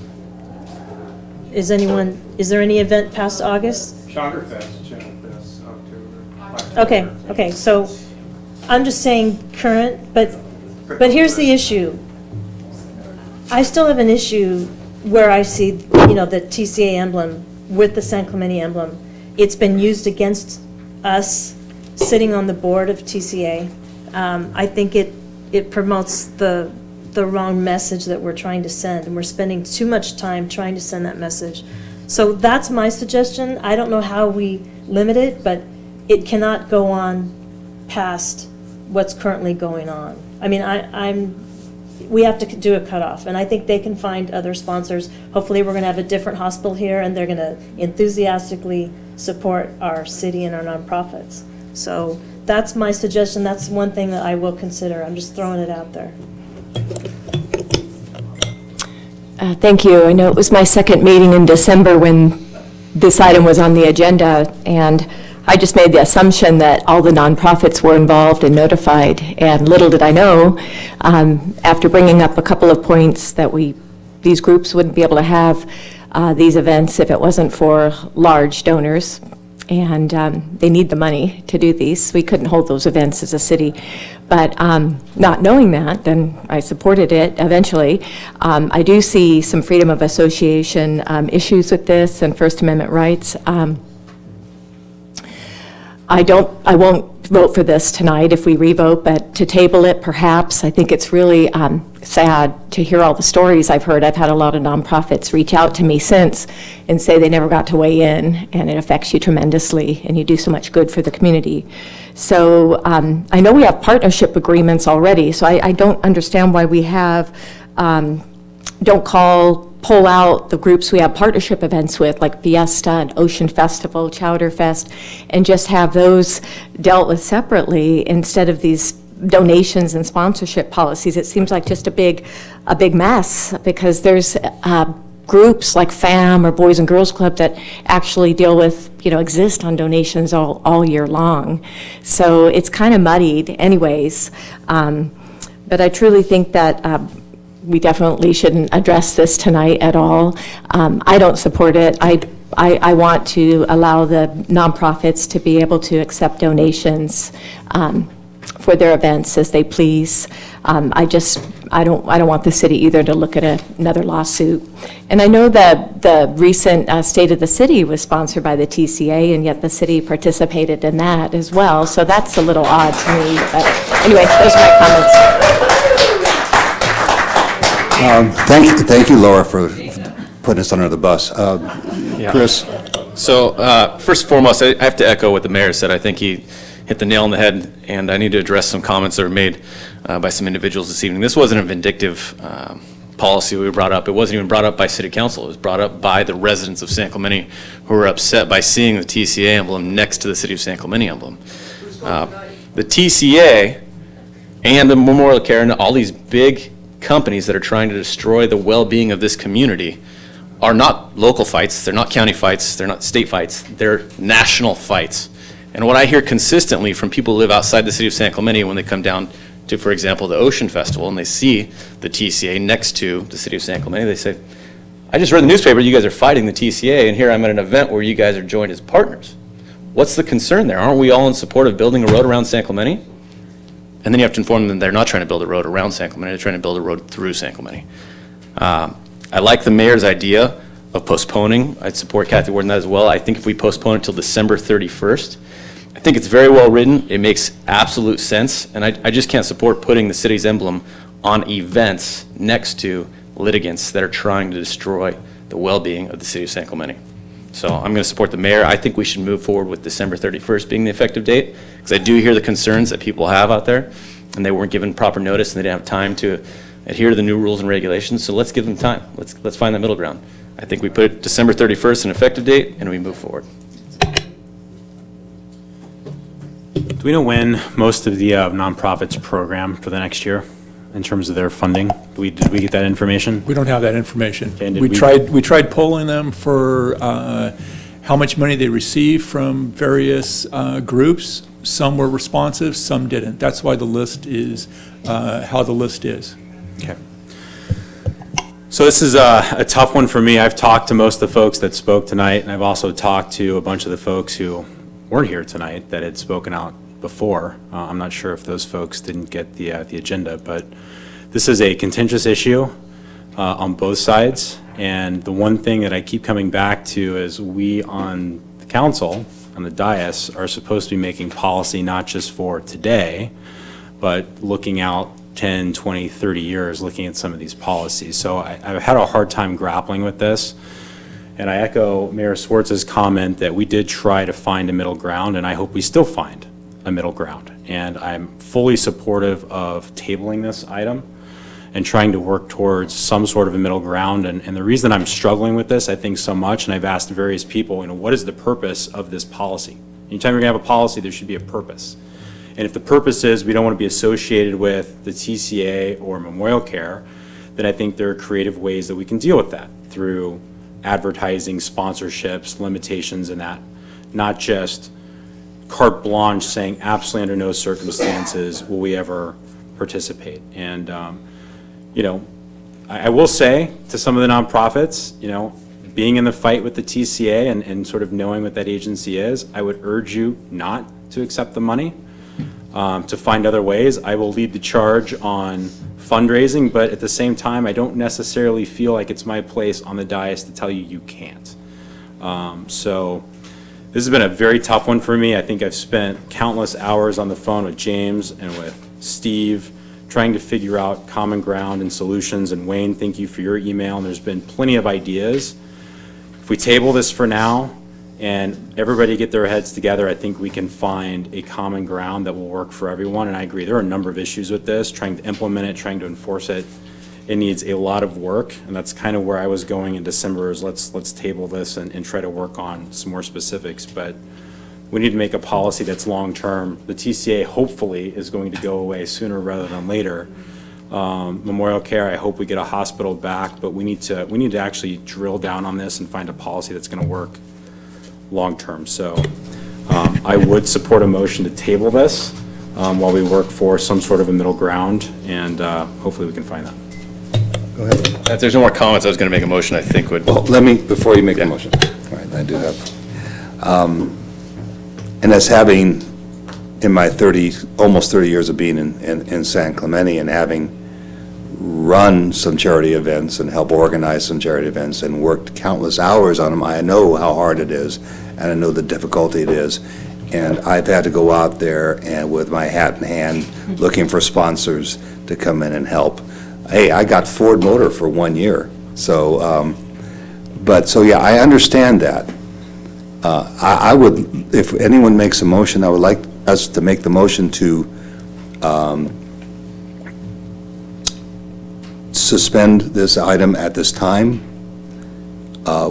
Is there any event past August? Chowderfest, October. Okay, so I'm just saying current, but here's the issue. I still have an issue where I see, the TCA emblem with the San Clemente emblem. It's been used against us sitting on the board of TCA. I think it promotes the wrong message that we're trying to send, and we're spending too much time trying to send that message. So that's my suggestion. I don't know how we limit it, but it cannot go on past what's currently going on. I mean, we have to do a cutoff, and I think they can find other sponsors. Hopefully, we're going to have a different hospital here, and they're going to enthusiastically support our city and our nonprofits. So that's my suggestion. That's one thing that I will consider. I'm just throwing it out there. Thank you. I know it was my second meeting in December when this item was on the agenda, and I just made the assumption that all the nonprofits were involved and notified, and little did I know, after bringing up a couple of points, that these groups wouldn't be able to have these events if it wasn't for large donors, and they need the money to do these. We couldn't hold those events as a city. But not knowing that, then I supported it eventually. I do see some freedom of association issues with this and First Amendment rights. I won't vote for this tonight if we revote, but to table it, perhaps. I think it's really sad to hear all the stories I've heard. I've had a lot of nonprofits reach out to me since and say they never got to weigh in, and it affects you tremendously, and you do so much good for the community. So I know we have partnership agreements already, so I don't understand why we have, pull out the groups we have partnership events with, like Fiesta and Ocean Festival, Chowder Fest, and just have those dealt with separately instead of these donations and sponsorship policies. It seems like just a big mess, because there's groups like FAM or Boys and Girls Club that actually deal with, exist on donations all year long. So it's kind of muddied anyways. But I truly think that we definitely shouldn't address this tonight at all. I don't support it. I want to allow the nonprofits to be able to accept donations for their events as they please. I don't want the city either to look at another lawsuit. And I know that the recent State of the City was sponsored by the TCA, and yet the city participated in that as well. So that's a little odd to me. But anyway, those are my comments. Thank you, Laura, for putting us under the bus. Chris? So, first and foremost, I have to echo what the mayor said. I think he hit the nail on the head, and I need to address some comments that were made by some individuals this evening. This wasn't a vindictive policy we brought up. It wasn't even brought up by City Council. It was brought up by the residents of San Clemente who were upset by seeing the TCA emblem next to the City of San Clemente emblem. The TCA and the Memorial Care and all these big companies that are trying to destroy the well-being of this community are not local fights, they're not county fights, they're not state fights, they're national fights. And what I hear consistently from people who live outside the city of San Clemente when they come down to, for example, the Ocean Festival, and they see the TCA next to the city of San Clemente, they say, I just read the newspaper, you guys are fighting the TCA, and here I'm at an event where you guys are joined as partners. What's the concern there? Aren't we all in support of building a road around San Clemente? And then you have to inform them they're not trying to build a road around San Clemente, they're trying to build a road through San Clemente. I like the mayor's idea of postponing. I'd support Kathy Ward in that as well. I think if we postpone it till December 31st, I think it's very well written. It makes absolute sense. And I just can't support putting the city's emblem on events next to litigants that are trying to destroy the well-being of the city of San Clemente. So I'm going to support the mayor. I think we should move forward with December 31st being the effective date, because I do hear the concerns that people have out there, and they weren't given proper notice and they didn't have time to adhere to the new rules and regulations. So let's give them time. Let's find that middle ground. I think we put December 31st an effective date and we move forward. Do we know when most of the nonprofits program for the next year in terms of their funding? Did we get that information? We don't have that information. Okay, we tried polling them for how much money they receive from various groups. Some were responsive, some didn't. That's why the list is how the list is. Okay. So this is a tough one for me. I've talked to most of the folks that spoke tonight, and I've also talked to a bunch of the folks who weren't here tonight that had spoken out before. I'm not sure if those folks didn't get the agenda, but this is a contentious issue on both sides. And the one thing that I keep coming back to is we on the council, on the dais, are supposed to be making policy not just for today, but looking out 10, 20, 30 years, looking at some of these policies. So I've had a hard time grappling with this. And I echo Mayor Swartz's comment that we did try to find a middle ground, and I hope we still find a middle ground. And I'm fully supportive of tabling this item and trying to work towards some sort of a middle ground. And the reason I'm struggling with this, I think, so much, and I've asked various people, what is the purpose of this policy? Anytime you're gonna have a policy, there should be a purpose. And if the purpose is we don't want to be associated with the TCA or memorial care, then I think there are creative ways that we can deal with that through advertising, sponsorships, limitations, and that, not just carte blanche saying absolutely under no circumstances will we ever participate. And, I will say to some of the nonprofits, being in the fight with the TCA and sort of knowing what that agency is, I would urge you not to accept the money. To find other ways. I will lead the charge on fundraising, but at the same time, I don't necessarily feel like it's my place on the dais to tell you you can't. So this has been a very tough one for me. I think I've spent countless hours on the phone with James and with Steve trying to figure out common ground and solutions. And Wayne, thank you for your email. And there's been plenty of ideas. If we table this for now, and everybody get their heads together, I think we can find a common ground that will work for everyone. And I agree, there are a number of issues with this, trying to implement it, trying to enforce it. It needs a lot of work, and that's kind of where I was going in December, is let's table this and try to work on some more specifics. But we need to make a policy that's long-term. The TCA hopefully is going to go away sooner rather than later. Memorial care, I hope we get a hospital back, but we need to actually drill down on this and find a policy that's going to work long-term. So I would support a motion to table this while we work for some sort of a middle ground, and hopefully we can find that. Go ahead. If there's no more comments, I was going to make a motion I think would... Well, before you make the motion. All right, I do have. And as having, in my almost 30 years of being in San Clemente and having run some charity events and helped organize some charity events and worked countless hours on them, I know how hard it is, and I know the difficulty it is. And I've had to go out there and with my hat in hand, looking for sponsors to come in and help. Hey, I got Ford Motor for 1 year. So, yeah, I understand that. I would, if anyone makes a motion, I would like us to make the motion to suspend this item at this time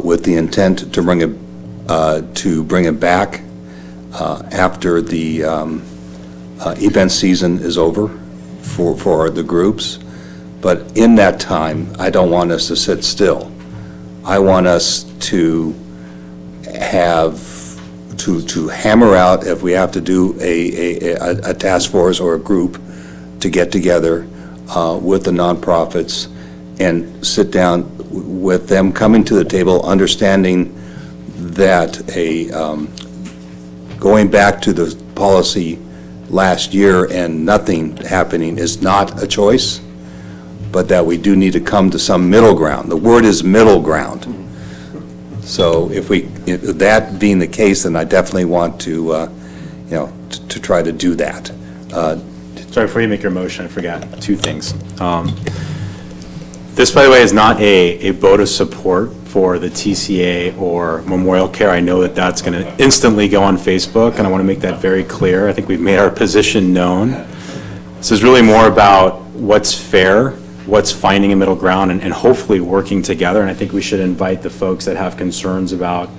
with the intent to bring it back after the event season is over for the groups. But in that time, I don't want us to sit still. I want us to to hammer out if we have to do a task force or a group to get together with the nonprofits and sit down with them, coming to the table, understanding that going back to the policy last year and nothing happening is not a choice, but that we do need to come to some middle ground. The word is middle ground. So if that being the case, then I definitely want to, to try to do that. Sorry, before you make your motion, I forgot two things. This, by the way, is not a vote of support for the TCA or Memorial Care. I know that that's going to instantly go on Facebook, and I want to make that very clear. I think we've made our position known. This is really more about what's fair, what's finding a middle ground, and hopefully working together. And I think we should invite the folks that have concerns about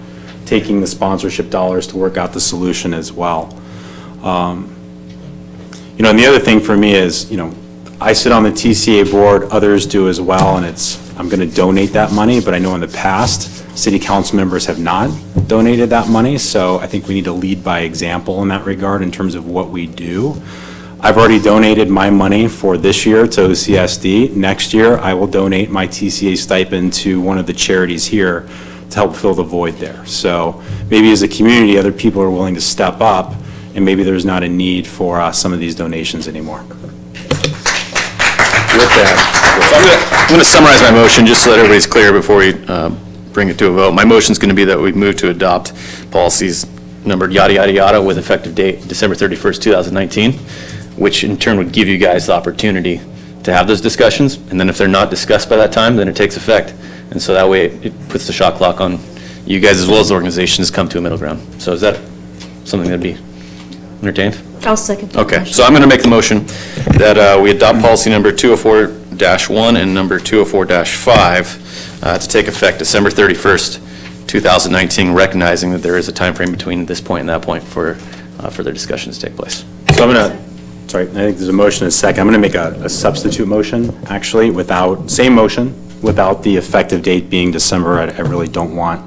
taking the sponsorship dollars to work out the solution as well. And the other thing for me is, I sit on the TCA board, others do as well, and I'm going to donate that money, but I know in the past, city council members have not donated that money, so I think we need to lead by example in that regard in terms of what we do. I've already donated my money for this year to OCSD. Next year, I will donate my TCA stipend to one of the charities here to help fill the void there. So maybe as a community, other people are willing to step up, and maybe there's not a need for some of these donations anymore. With that, I'm going to summarize my motion, just so that everybody's clear before we bring it to a vote. My motion is going to be that we move to adopt policies numbered yada, yada, yada, with effective date December 31st, 2019, which in turn would give you guys the opportunity to have those discussions, and then if they're not discussed by that time, then it takes effect. And so that way, it puts the shot clock on you guys as well as the organizations to come to a middle ground. So is that something that'd be entertained? I'll second that Okay, motion. so I'm going to make the motion that we adopt policy number 204-1 and number 204-5 to take effect December 31st, 2019, recognizing that there is a time frame between this point and that point for further discussions to take place. So I'm going to, sorry, I think there's a motion and a second. I'm going to make a substitute motion, actually, same motion, without the effective date being December. I really don't want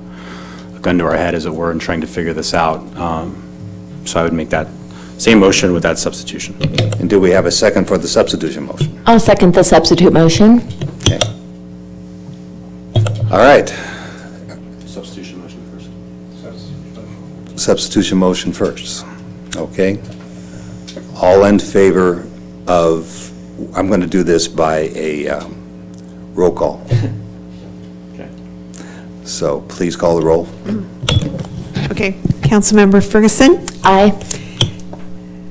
a gun to our head, as it were, in trying to figure this out. So I would make that same motion with that substitution. And do we have a second for the substitution motion? I'll second the substitute motion. Okay. All right. Substitution motion first. Substitution motion first. Okay. All in favor of, I'm going to do this by a roll call. Okay. So please call the roll. Okay. Councilmember Ferguson? Aye.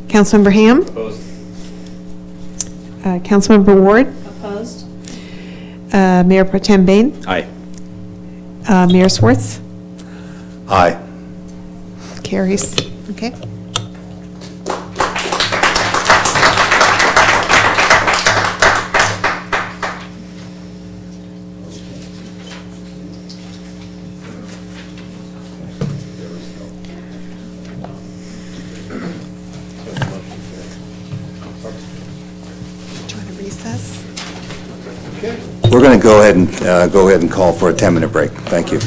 Councilmember Ham? Opposed. Councilmember Ward? Opposed? Mayor Pro Tem Bain? Aye. Mayor Swartz? Aye. Carries. Okay. Do you want to recess? We're going to go ahead and call for a 10-minute break. Thank you.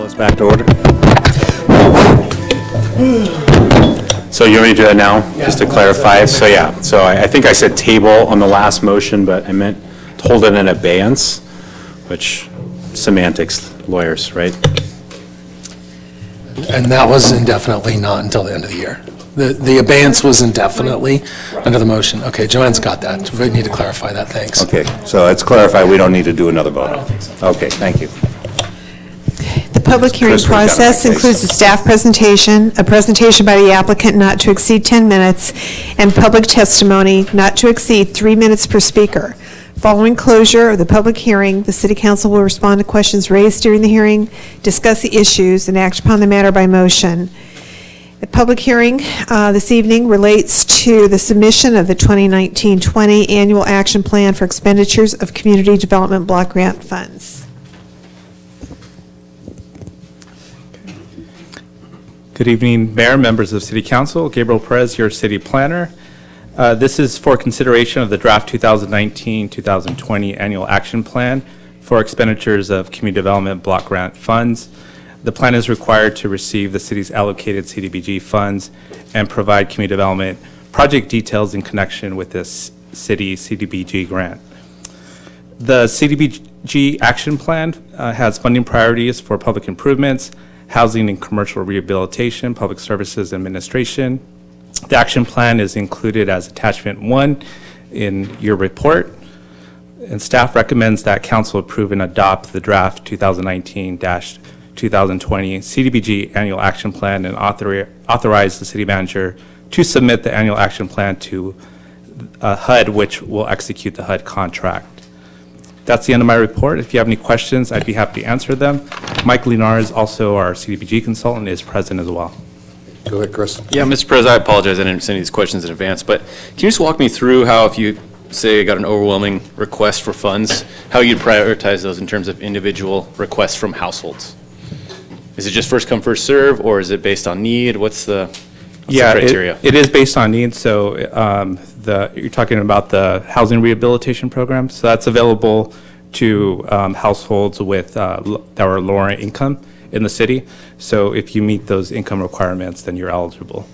Call us back to order. So you want me to do that now, just to clarify? So yeah, so I think I said table on the last motion, but I meant to hold it in abeyance, which semantics, lawyers, right? And that was indefinitely, not until the end of the year. The abeyance was indefinitely under the motion. Okay, Joanne's got that. We need to clarify that, thanks. Okay, so let's clarify, we don't need to do another vote. Okay, thank you. The public hearing Chris, we've got to process make includes a staff presentation, a presentation by the applicant not to exceed 10 minutes, and public testimony not to exceed 3 minutes per speaker. Following closure of the public hearing, the City Council will respond to questions raised during the hearing, discuss the issues, and act upon the matter by motion. The public hearing this evening relates to the submission of the 2019-20 Annual Action Plan for Expenditures of Community Development Block Grant Funds. Good evening, Mayor, members of City Council. Gabriel Perez, your city planner. This is for consideration of the draft 2019-2020 Annual Action Plan for Expenditures of Community Development Block Grant Funds. The plan is required to receive the city's allocated CDBG funds and provide community development project details in connection with this city CDBG grant. The CDBG Action Plan has funding priorities for public improvements, housing and commercial rehabilitation, public services administration. The action plan is included as attachment 1 in your report, and staff recommends that council approve and adopt the draft 2019-2020 CDBG Annual Action Plan and authorize the city manager to submit the annual action plan to HUD, which will execute the HUD contract. That's the end of my report. If you have any questions, I'd be happy to answer them. Mike Linars, also our CDBG consultant, is present as well. Go ahead, Chris. Yeah, Mr. President, I apologize, I didn't send you these questions in advance, but can you just walk me through how, if you say you got an overwhelming request for funds, how you'd prioritize those in terms of individual requests from households? Is it just first come, first serve, or is it based on need? What's the criteria? It is based on need. So you're talking about the housing rehabilitation program. So that's available to households with that are lower income in the city. So if you meet those income requirements, then you're eligible.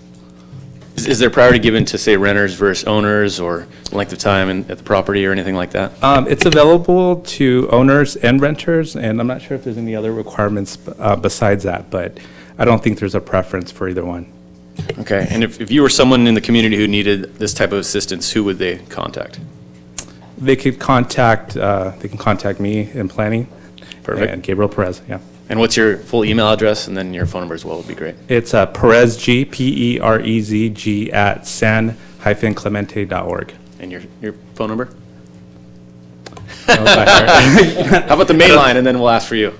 Is there priority given to, say, renters versus owners, or length of time at the property or anything like that? It's available to owners and renters, and I'm not sure if there's any other requirements besides that, but I don't think there's a preference for either one. Okay, and if you were someone in the community who needed this type of assistance, who would they contact? They can contact me in planning. Perfect. And Gabriel Perez, yeah. And what's your full email address, and then your phone number as well would be great. It's PerezG, P-E-R-E-Z-G, at san-clemente.org. And your phone number? How about the main line, and then we'll ask for you.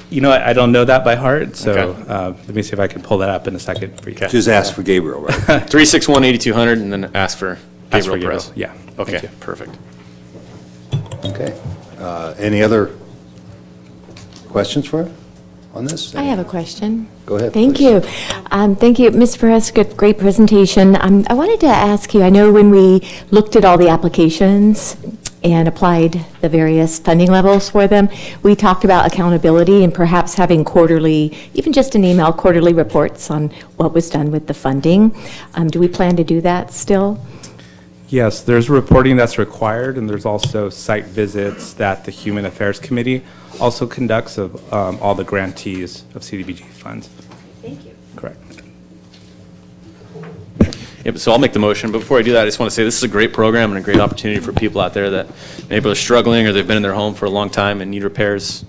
You know, I don't know that by heart, so Okay. let me see if I can pull that up in a second for you. Just ask for Gabriel, right? 361-8200, and then ask for Ask for Gabriel Perez. Yeah. Okay, Thank you. perfect. Okay. Any other questions for on this? I have a question. Go ahead, Thank please. you. Thank you, Ms. Perez, great presentation. I wanted to ask you, I know when we looked at all the applications and applied the various funding levels for them, we talked about accountability and perhaps having quarterly, even just an email, quarterly reports on what was done with the funding. Do we plan to do that still? Yes, there's reporting that's required, and there's also site visits that the Human Affairs Committee also conducts of all the grantees of CDBG funds. Thank you. Correct. Yep, so I'll make the motion, but before I do that, I just want to say this is a great program and a great opportunity for people out there that maybe are struggling or they've been in their home for a long time and need repairs.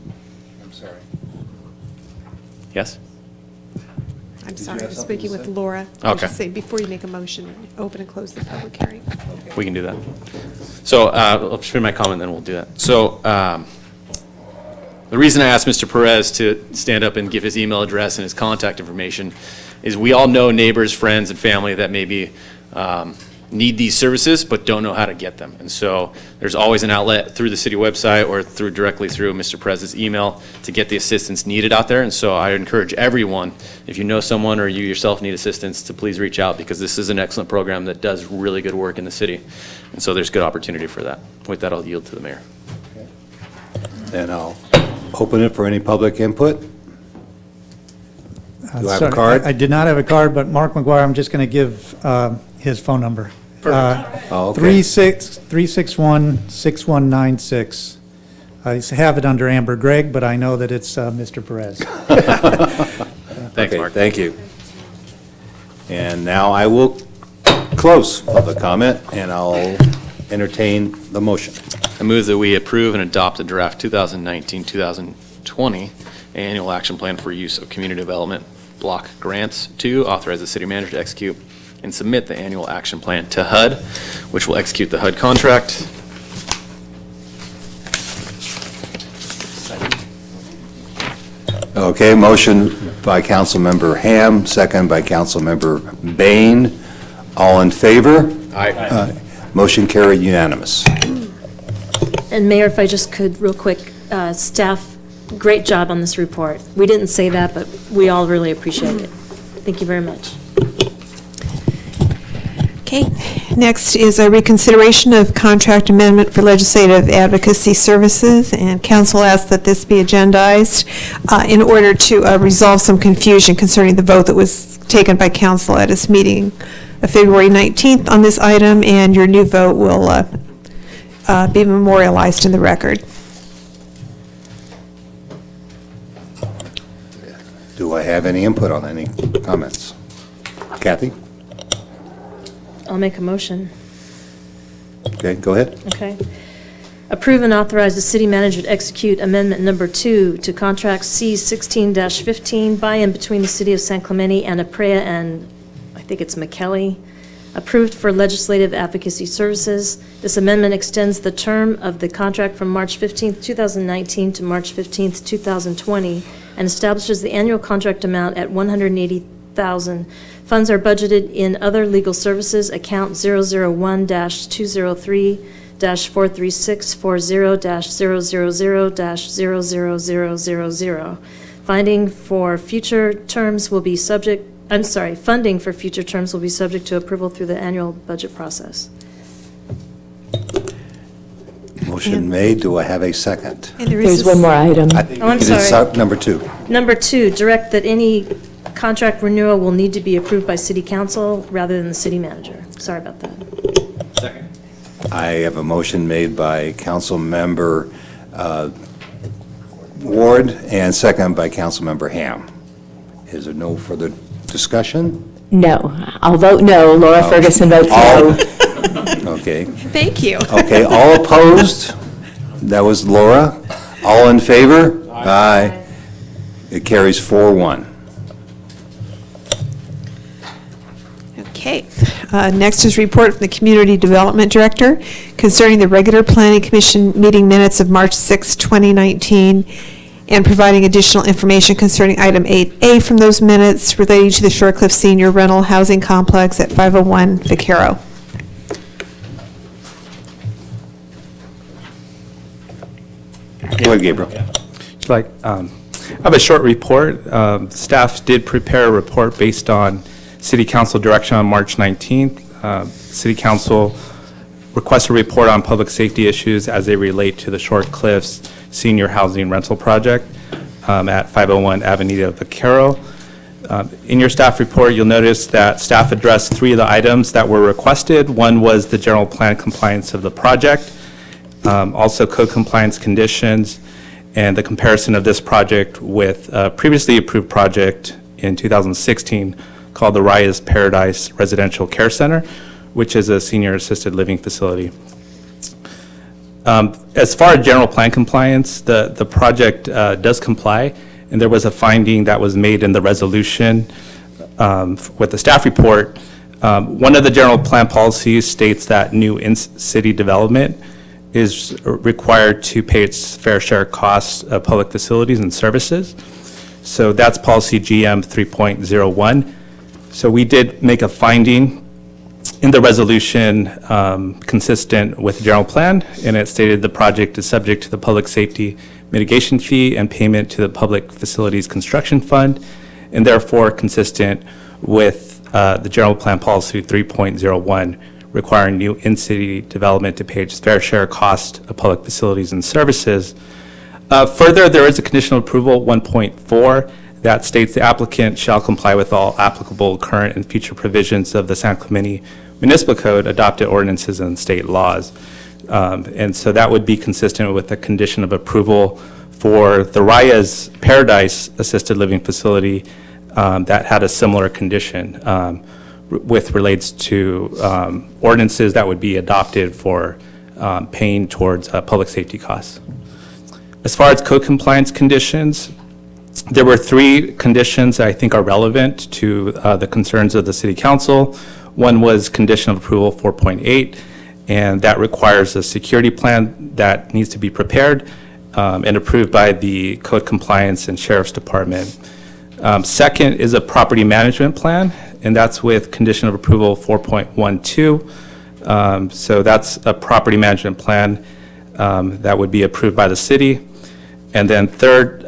I'm sorry. Yes? I'm sorry, I'm speaking with Laura. I Okay. should say, before you make a motion, open and close the public hearing. We can do that. So I'll just finish my comment, then we'll do that. So the reason I asked Mr. Perez to stand up and give his email address and his contact information is we all know neighbors, friends, and family that maybe need these services but don't know how to get them. And so there's always an outlet through the city website or directly through Mr. Perez's email to get the assistance needed out there. And so I encourage everyone, if you know someone or you yourself need assistance, to please reach out, because this is an excellent program that does really good work in the city. And so there's good opportunity for that. With that, I'll yield to the mayor. Then I'll open it for any public input. Do I have a card? I did not have a card, but Mark McGuire, I'm just going to give his phone number. Oh, okay. 361-6196. I have it under Amber Gregg, but I know that it's Mr. Perez. Thanks, Okay, Mark. thank you. And now I will close public comment, and I'll entertain the motion. I move that we approve and adopt the draft 2019-2020 annual action plan for use of community development block grants. 2, authorize the city manager to execute and submit the annual action plan to HUD, which will execute the HUD contract. Okay, motion by Councilmember Ham, second by Councilmember Bain. All in favor? Aye. Motion carried unanimous. And Mayor, if I just could, real quick, staff, great job on this report. We didn't say that, but we all really appreciate it. Thank you very much. Okay, next is a reconsideration of contract amendment for legislative advocacy services, and council asks that this be agendized in order to resolve some confusion concerning the vote that was taken by council at its meeting of February 19th on this item, and your new vote will be memorialized in the record. Do I have any input on any comments? Kathy? I'll make a motion. Okay, go ahead. Okay. Approve and authorize the city manager to execute amendment number 2 to contract C16-15 by and between the city of San Clemente and APREA and I think it's McKelly, approved for legislative advocacy services. This amendment extends the term of the contract from March 15th, 2019 to March 15th, 2020, and establishes the annual contract amount at $180,000. Funds are budgeted in other legal services, account 001-203-430-000-00000. Funding for future terms will be subject to approval through the annual budget process. Motion made. Do I have a second? And there There's one more item. I think Oh, I'm we did sorry. number 2. Number 2, direct that any contract renewal will need to be approved by city council rather than the city manager. Sorry about that. Second. I have a motion made by Councilmember Ward and second by Councilmember Ham. Is there no further discussion? No. I'll vote no. Laura Ferguson votes no. Okay. Thank you. Okay, all opposed? That was Laura. All in favor? Aye. It carries 4-1. Okay. Next is report from the Community Development Director concerning the regular Planning Commission meeting minutes of March 6, 2019, and providing additional information concerning item 8A from those minutes relating to the Shorecliff Senior Rental Housing Complex at 501 Vaquero. Go ahead, Gabriel. I have a short report. Staff did prepare a report based on City Council direction on March 19th. City Council requested a report on public safety issues as they relate to the Short Cliffs Senior Housing Rental Project at 501 Avenida Vaquero. In your staff report, you'll notice that staff addressed 3 of the items that were requested. One was the general plan compliance of the project, also code compliance conditions, and the comparison of this project with a previously approved project in 2016 called the Raya's Paradise Residential Care Center, which is a senior assisted living facility. As far as general plan compliance, the project does comply, and there was a finding that was made in the resolution with the staff report. One of the general plan policies states that new in-city development is required to pay its fair share costs of public facilities and services. So that's policy GM 3.01. So we did make a finding in the resolution consistent with the general plan, and it stated the project is subject to the public safety mitigation fee and payment to the Public Facilities Construction Fund, and therefore consistent with the general plan policy 3.01, requiring new in-city development to pay its fair share cost of public facilities and services. Further, there is a conditional approval 1.4 that states the applicant shall comply with all applicable current and future provisions of the San Clemente Municipal Code, adopted ordinances, and state laws. And so that would be consistent with the condition of approval for the Raya's Paradise Assisted Living Facility that had a similar condition with relates to ordinances that would be adopted for paying towards public safety costs. As far as code compliance conditions, there were 3 conditions that I think are relevant to the concerns of the City Council. One was condition of approval 4.8, and that requires a security plan that needs to be prepared and approved by the Code Compliance and Sheriff's Department. Second is a property management plan, and that's with condition of approval 4.12. So that's a property management plan that would be approved by the city. And then third,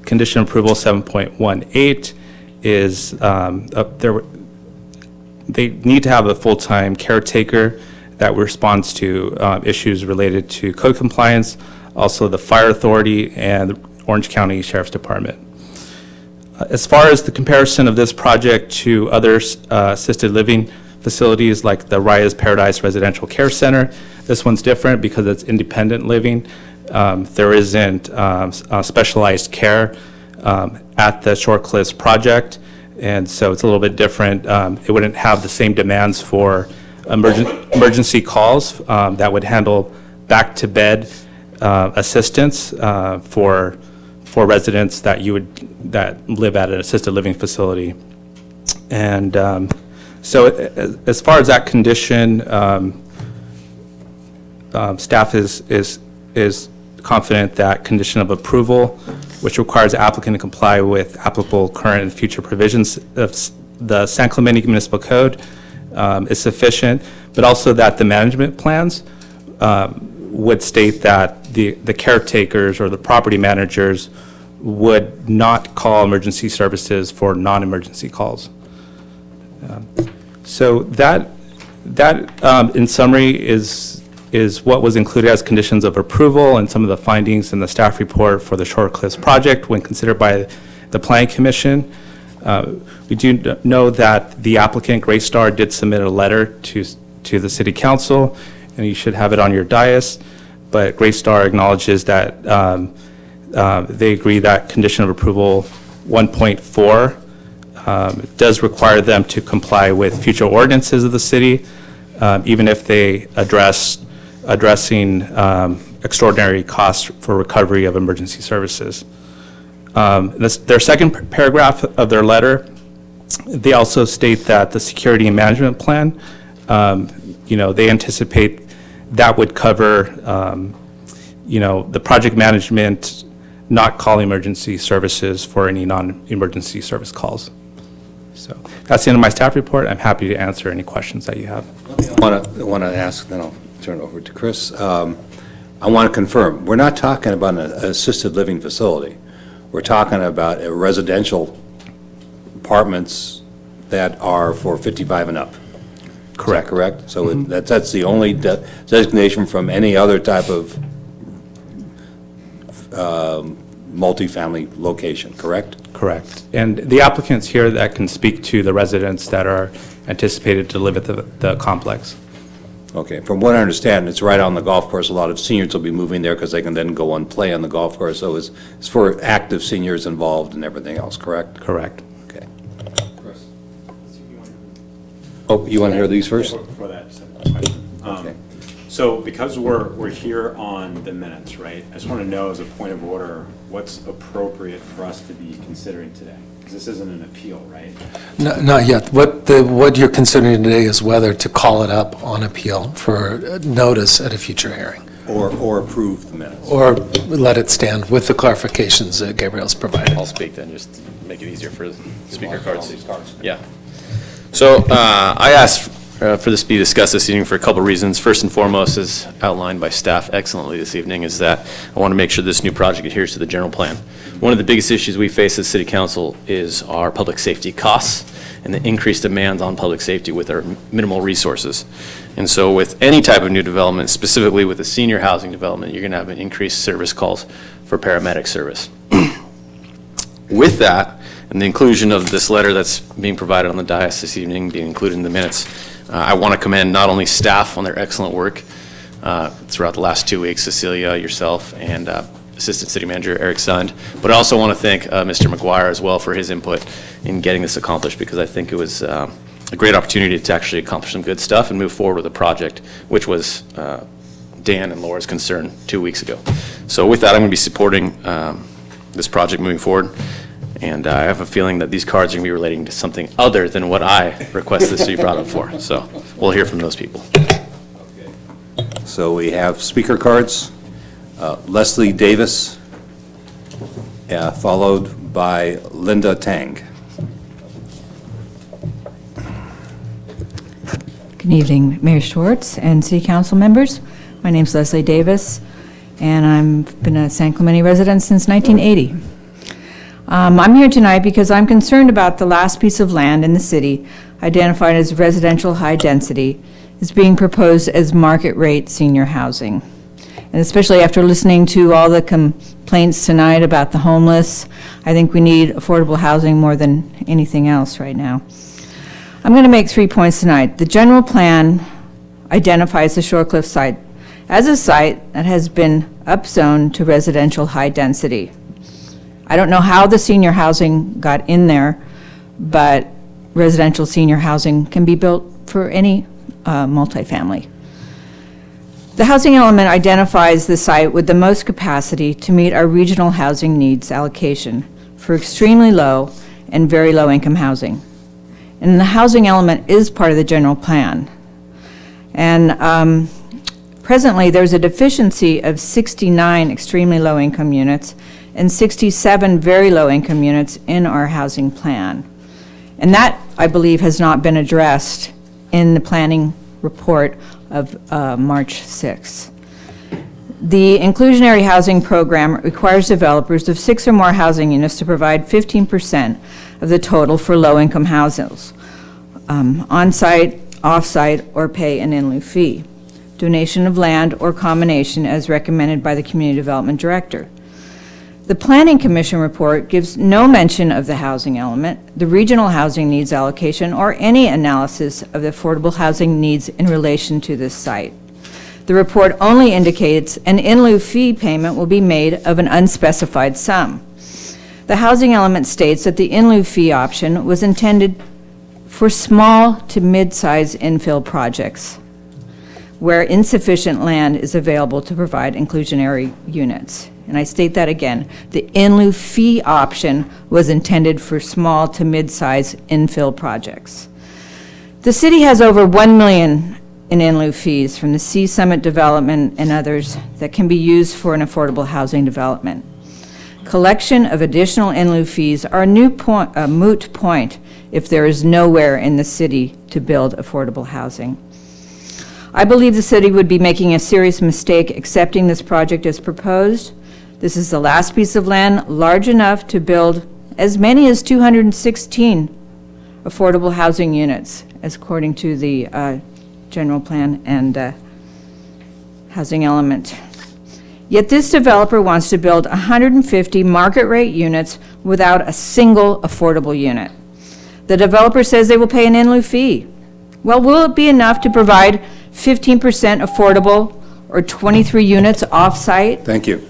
condition approval 7.18 is they need to have a full-time caretaker that responds to issues related to code compliance, also the fire authority and the Orange County Sheriff's Department. As far as the comparison of this project to other assisted living facilities like the Raya's Paradise Residential Care Center, this one's different because it's independent living. There isn't specialized care at the Short Cliffs project, and so it's a little bit different. It wouldn't have the same demands for emergency calls that would handle back-to-bed assistance for residents that live at an assisted living facility. And so as far as that condition, staff is confident that condition of approval, which requires the applicant to comply with applicable current and future provisions of the San Clemente Municipal Code, is sufficient, but also that the management plans would state that the caretakers or the property managers would not call emergency services for non-emergency calls. So that in summary is what was included as conditions of approval and some of the findings in the staff report for the Short Cliffs project when considered by the Planning Commission. We do know that the applicant, Great Star, did submit a letter to the City Council, and you should have it on your dais, but Great Star acknowledges that they agree that condition of approval 1.4 does require them to comply with future ordinances of the city, even if they addressing extraordinary costs for recovery of emergency services. Their second paragraph of their letter, they also state that the security and management plan, they anticipate that would cover, the project management not calling emergency services for any non-emergency service calls. So that's the end of my staff report. I'm happy to answer any questions that you have. I want to ask, then I'll turn it over to Chris. I want to confirm, we're not talking about an assisted living facility. We're talking about residential apartments that are for 55 and up. Correct. Is that correct? So that's the only designation from any other type of multifamily location, correct? Correct. And the applicants here that can speak to the residents that are anticipated to live at the complex. Okay, from what I understand, it's right on the golf course. A lot of seniors will be moving there because they can then go and play on the golf course. So it's for active seniors involved and everything else, correct? Correct. Okay. Chris? Oh, you want to hear these first? For that question. Okay. So because we're here on the minutes, right? I just want to know as a point of order, what's appropriate for us to be considering today? Because this isn't an appeal, right? No, not yet. What you're considering today is whether to call it up on appeal for notice at a future hearing. Or approve the minutes. Or let it stand with the clarifications that Gabriel's provided. I'll speak then, just to make it easier for speaker cards. Yeah. So I asked for this to be discussed this evening for a couple of reasons. First and foremost, as outlined by staff excellently this evening, is that I want to make sure this new project adheres to the general plan. One of the biggest issues we face as City Council is our public safety costs and the increased demands on public safety with our minimal resources. And so with any type of new development, specifically with a senior housing development, you're going to have an increased service calls for paramedic service. With that, and the inclusion of this letter that's being provided on the dais this evening, being included in the minutes, I want to commend not only staff on their excellent work throughout the last 2 weeks, Cecilia, yourself, and Assistant City Manager Eric Sund, but I also want to thank Mr. McGuire as well for his input in getting this accomplished, because I think it was a great opportunity to actually accomplish some good stuff and move forward with a project, which was Dan and Laura's concern 2 weeks ago. So with that, I'm going to be supporting this project moving forward, and I have a feeling that these cards are going to be relating to something other than what I request this to be brought up for. So we'll hear from those people. So we have speaker cards. Leslie Davis, followed by Linda Tang. Good evening, Mayor Schwartz and City Council members. My name's Leslie Davis, and I've been a San Clemente resident since 1980. I'm here tonight because I'm concerned about the last piece of land in the city, identified as residential high density, is being proposed as market rate senior housing. And especially after listening to all the complaints tonight about the homeless, I think we need affordable housing more than anything else right now. I'm going to make 3 points tonight. The general plan identifies the Shorecliff site as a site that has been upzoned to residential high density. I don't know how the senior housing got in there, but residential senior housing can be built for any multifamily. The housing element identifies the site with the most capacity to meet our regional housing needs allocation for extremely low and very low income housing. And the housing element is part of the general plan. And presently, there's a deficiency of 69 extremely low income units and 67 very low income units in our housing plan. And that, I believe, has not been addressed in the planning report of March 6th. The inclusionary housing program requires developers of 6 or more housing units to provide 15% of the total for low-income houses, on-site, off-site, or pay an in lieu fee, donation of land, or combination as recommended by the Community Development Director. The Planning Commission report gives no mention of the housing element, the regional housing needs allocation, or any analysis of the affordable housing needs in relation to this site. The report only indicates an in lieu fee payment will be made of an unspecified sum. The housing element states that the in lieu fee option was intended for small to mid-size infill projects where insufficient land is available to provide inclusionary units. And I state that again, the in lieu fee option was intended for small to mid-size infill projects. The city has over $1 million in lieu fees from the Sea Summit development and others that can be used for an affordable housing development. Collection of additional in lieu fees are a moot point if there is nowhere in the city to build affordable housing. I believe the city would be making a serious mistake accepting this project as proposed. This is the last piece of land large enough to build as many as 216 affordable housing units, as according to the general plan and housing element. Yet this developer wants to build 150 market rate units without a single affordable unit. The developer says they will pay an in lieu fee. Well, will it be enough to provide 15% affordable or 23 units off-site? Thank you.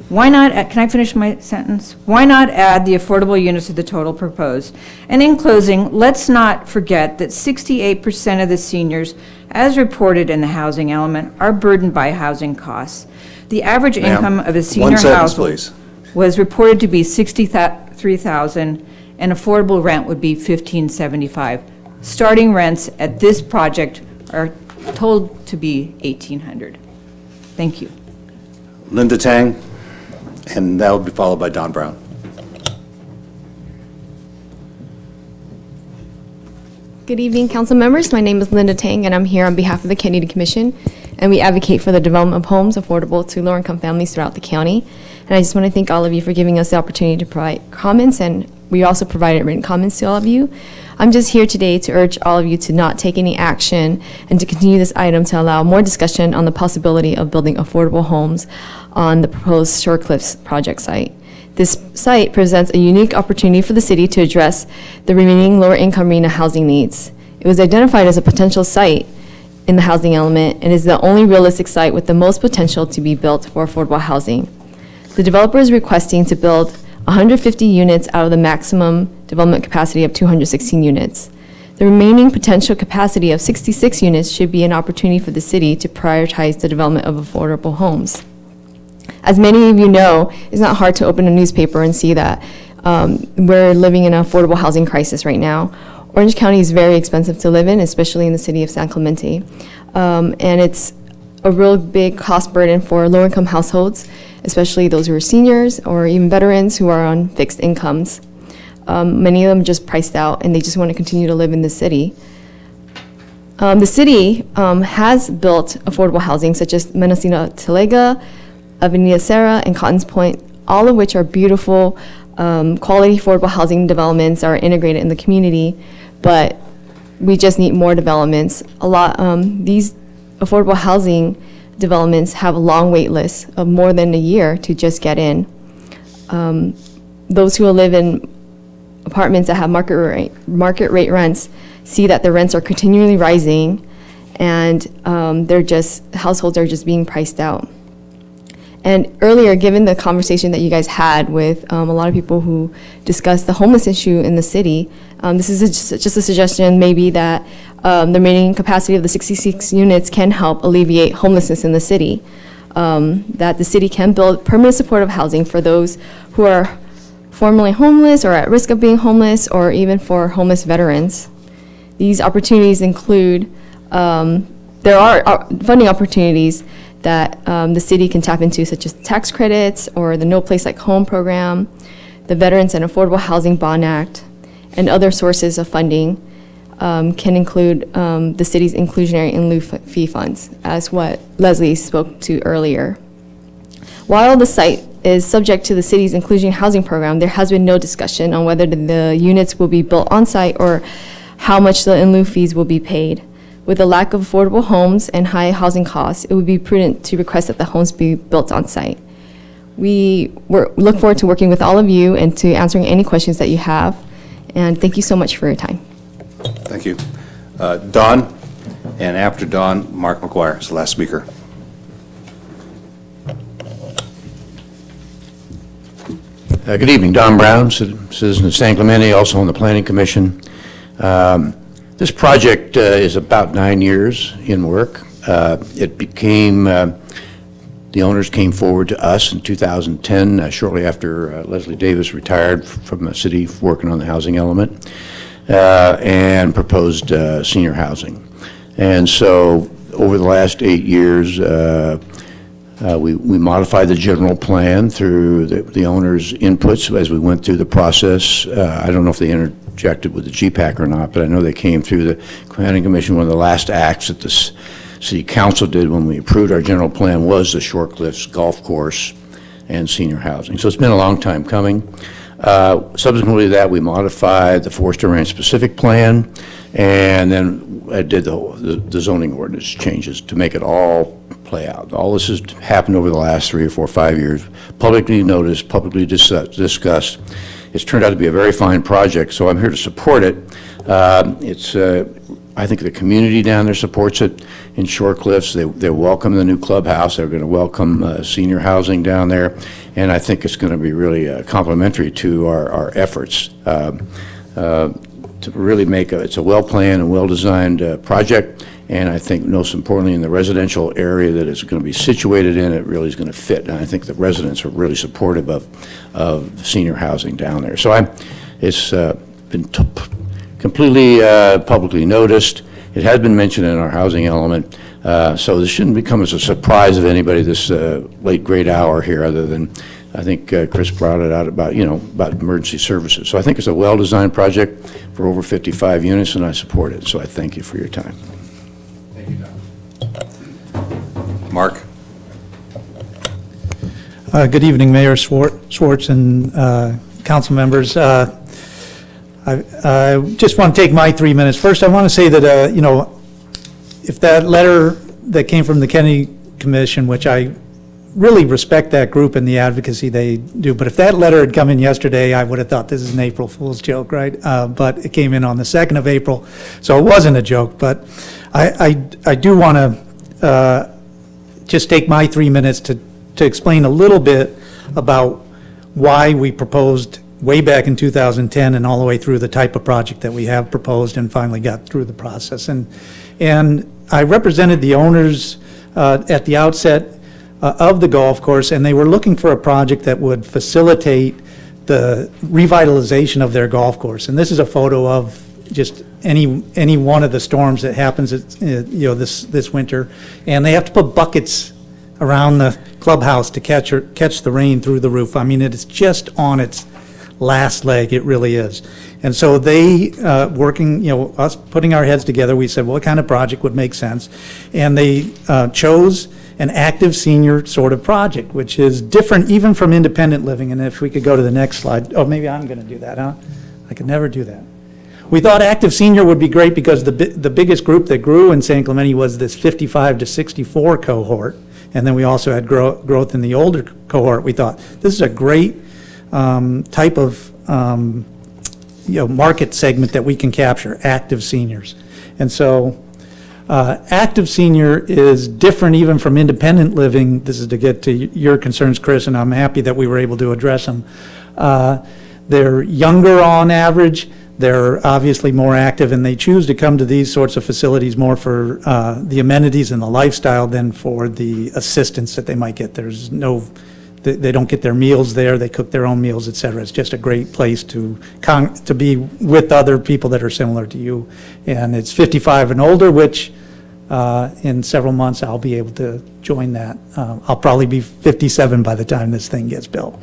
Why not, can I finish my sentence? Why not add the affordable units to the total proposed? And in closing, let's not forget that 68% of the seniors, as reported in the housing element, are burdened by housing costs. The average income of a senior household was reported to be $63,000, and affordable rent would be $1,575. Starting rents at this project are told to be $1,800. Thank you. Linda Tang, and that will be followed by Don Brown. Good evening, council members. My name is Linda Tang, and I'm here on behalf of the Kennedy Commission, and we advocate for the development of homes affordable to lower-income families throughout the county. And I just want to thank all of you for giving us the opportunity to provide comments, and we also provided written comments to all of you. I'm just here today to urge all of you to not take any action and to continue this item to allow more discussion on the possibility of building affordable homes on the proposed Shorecliffs project site. This site presents a unique opportunity for the city to address the remaining lower-income RHNA housing needs. It was identified as a potential site in the housing element and is the only realistic site with the most potential to be built for affordable housing. The developer is requesting to build 150 units out of the maximum development capacity of 216 units. The remaining potential capacity of 66 units should be an opportunity for the city to prioritize the development of affordable homes. As many of you know, it's not hard to open a newspaper and see that we're living in an affordable housing crisis right now. Orange County is very expensive to live in, especially in the city of San Clemente. And it's a real big cost burden for low-income households, especially those who are seniors or even veterans who are on fixed incomes. Many of them just priced out and they just want to continue to live in the city. The city has built affordable housing such as Mendocino Telega, Avenida Serra, and Cottons Point, all of which are beautiful, quality affordable housing developments that are integrated in the community, but we just need more developments. These affordable housing developments have a long wait list of more than a year to just get in. Those who live in apartments that have market rate rents see that the rents are continually rising, and households are just being priced out. And earlier, given the conversation that you guys had with a lot of people who discussed the homeless issue in the city, this is just a suggestion maybe that the remaining capacity of the 66 units can help alleviate homelessness in the city, that the city can build permanent supportive housing for those who are formerly homeless or at risk of being homeless, or even for homeless veterans. These opportunities include, there are funding opportunities that the city can tap into, such as tax credits or the No Place Like Home program, the Veterans and Affordable Housing Bond Act, and other sources of funding can include the city's inclusionary and lieu fee funds, as what Leslie spoke to earlier. While the site is subject to the city's inclusionary housing program, there has been no discussion on whether the units will be built on site or how much the in lieu fees will be paid. With the lack of affordable homes and high housing costs, it would be prudent to request that the homes be built on site. We look forward to working with all of you and to answering any questions that you have. And thank you so much for your time. Thank you. Don, and after Don, Mark McGuire is the last speaker. Good evening, Don Brown, citizen of San Clemente, also on the Planning Commission. This project is about 9 years in work. It became, the owners came forward to us in 2010, shortly after Leslie Davis retired from the city working on the housing element, and proposed senior housing. And so over the last 8 years, we modified the general plan through the owners' inputs as we went through the process. I don't know if they interjected with the GPAC or not, but I know they came through the Planning Commission. One of the last acts that the City Council did when we approved our general plan was the Short Cliffs Golf Course and senior housing. So it's been a long time coming. Subsequently to that, we modified the Forester Ranch specific plan, and then I did the zoning ordinance changes to make it all play out. All this has happened over the last 3 or 4 or 5 years, publicly noticed, publicly discussed. It's turned out to be a very fine project, so I'm here to support it. I think the community down there supports it in Short Cliffs. They welcome the new clubhouse. They're going to welcome senior housing down there, and I think it's going to be really complementary to our efforts to really make it's a well-planned and well-designed project. And I think most importantly, in the residential area that it's going to be situated in, it really is going to fit. And I think the residents are really supportive of senior housing down there. So it's been completely publicly noticed. It has been mentioned in our housing element. So this shouldn't become as a surprise of anybody this late great hour here, other than I think Chris brought it out about, about emergency services. So I think it's a well-designed project for over 55 units, and I support it. So I thank you for your time. Mark? Good evening, Mayor Schwartz and council members. I just want to take my 3 minutes. First, I want to say that, if that letter that came from the Kennedy Commission, which I really respect that group and the advocacy they do. But if that letter had come in yesterday, I would have thought this is an April Fool's joke, right? But it came in on the 2nd of April, so it wasn't a joke. But I do want to just take my 3 minutes to explain a little bit about why we proposed way back in 2010 and all the way through the type of project that we have proposed and finally got through the process. And I represented the owners at the outset of the golf course, and they were looking for a project that would facilitate the revitalization of their golf course. And this is a photo of just any one of the storms that happens this winter, and they have to put buckets around the clubhouse to catch the rain through the roof. I mean, it is just on its last leg, it really is. And so they, working, us putting our heads together, we said, what kind of project would make sense? And they chose an active senior sort of project, which is different even from independent living. And if we could go to the next slide. Oh, maybe I'm going to do that, huh? I could never do that. We thought active senior would be great because the biggest group that grew in San Clemente was this 55 to 64 cohort. And then we also had growth in the older cohort. We thought this is a great type of market segment that we can capture, active seniors. And so active senior is different even from independent living. This is to get to your concerns, Chris, and I'm happy that we were able to address them. They're younger on average. They're obviously more active, and they choose to come to these sorts of facilities more for the amenities and the lifestyle than for the assistance that they might get. There's no, they don't get their meals there. They cook their own meals, et cetera. It's just a great place to be with other people that are similar to you. And it's 55 and older, which in several months I'll be able to join that. I'll probably be 57 by the time this thing gets built.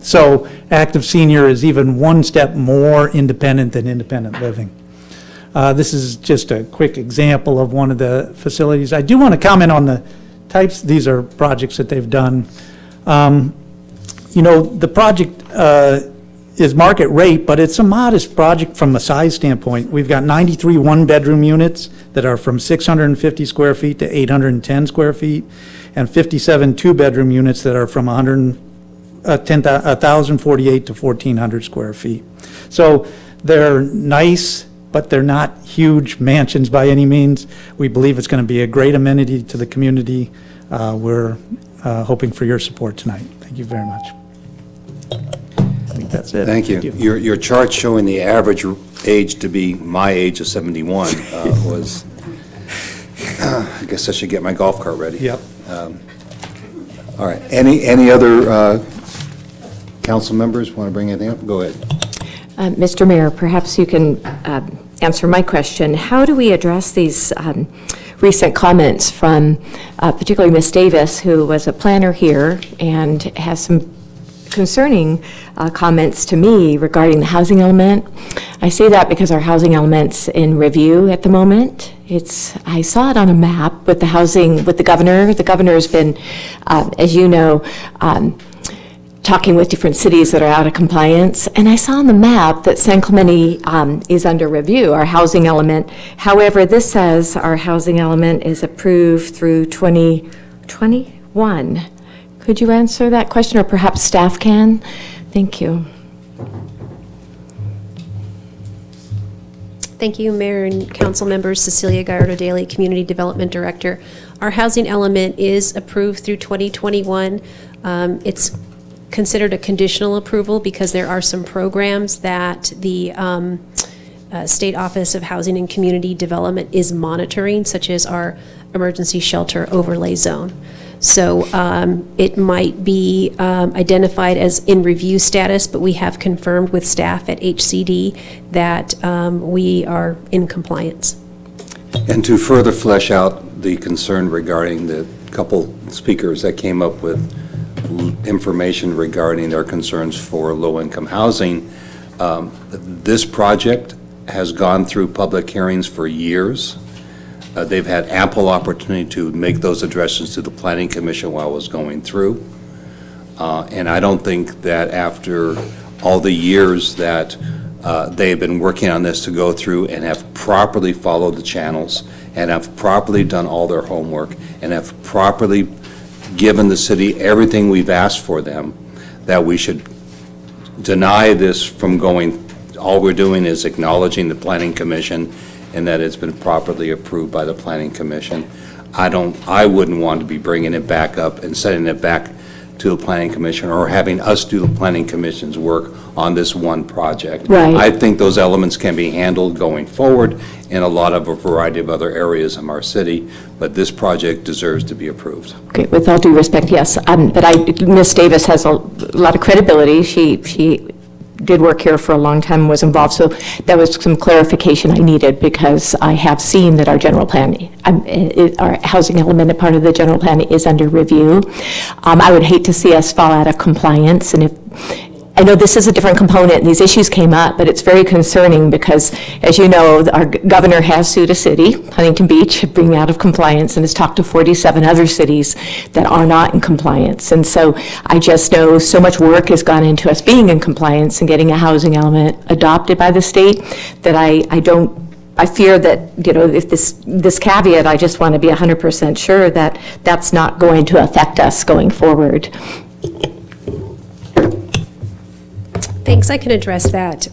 So active senior is even one step more independent than independent living. This is just a quick example of one of the facilities. I do want to comment on the types. These are projects that they've done. The project is market rate, but it's a modest project from a size standpoint. We've got 93 one-bedroom units that are from 650 square feet to 810 square feet, and 57 two-bedroom units that are from 1,048 to 1,400 square feet. So they're nice, but they're not huge mansions by any means. We believe it's going to be a great amenity to the community. We're hoping for your support tonight. Thank you very much. I think that's it. Thank you. Your chart showing the average age to be my age of 71 was, I guess I should get my golf cart ready. Yep. All right. Any other council members want to bring anything up? Go ahead. Mr. Mayor, perhaps you can answer my question. How do we address these recent comments from particularly Ms. Davis, who was a planner here and has some concerning comments to me regarding the housing element? I say that because our housing element's in review at the moment. I saw it on a map with the housing, with the governor. The governor's been, as you know, talking with different cities that are out of compliance, and I saw on the map that San Clemente is under review, our housing element. However, this says our housing element is approved through 2021. Could you answer that question, or perhaps staff can? Thank you. Thank you, Mayor and Council members. Cecilia Gallardo-Daly, Community Development Director. Our housing element is approved through 2021. It's considered a conditional approval because there are some programs that the State Office of Housing and Community Development is monitoring, such as our emergency shelter overlay zone. So it might be identified as in review status, but we have confirmed with staff at HCD that we are in compliance. And to further flesh out the concern regarding the couple speakers that came up with information regarding their concerns for low-income housing, this project has gone through public hearings for years. They've had ample opportunity to make those addresses to the Planning Commission while it was going through. And I don't think that after all the years that they have been working on this to go through and have properly followed the channels and have properly done all their homework and have properly given the city everything we've asked for them, that we should deny this from going, all we're doing is acknowledging the Planning Commission and that it's been properly approved by the Planning Commission. I wouldn't want to be bringing it back up and sending it back to the Planning Commission or having us do the Planning Commission's work on this one project. Right. I think those elements can be handled going forward in a variety of other areas of our city, but this project deserves to be approved. Okay, with all due respect, yes. But Ms. Davis has a lot of credibility. She did work here for a long time, was involved, so that was some clarification I needed, because I have seen that our general plan, our housing element part of the general plan is under review. I would hate to see us fall out of compliance, and I know this is a different component, and these issues came up, but it's very concerning because, as you know, our governor has sued a city, Huntington Beach, being out of compliance, and has talked to 47 other cities that are not in compliance. And so I just know so much work has gone into us being in compliance and getting a housing element adopted by the state that I fear that, if this caveat, I just want to be 100% sure that that's not going to affect us going forward. Thanks, I can address that.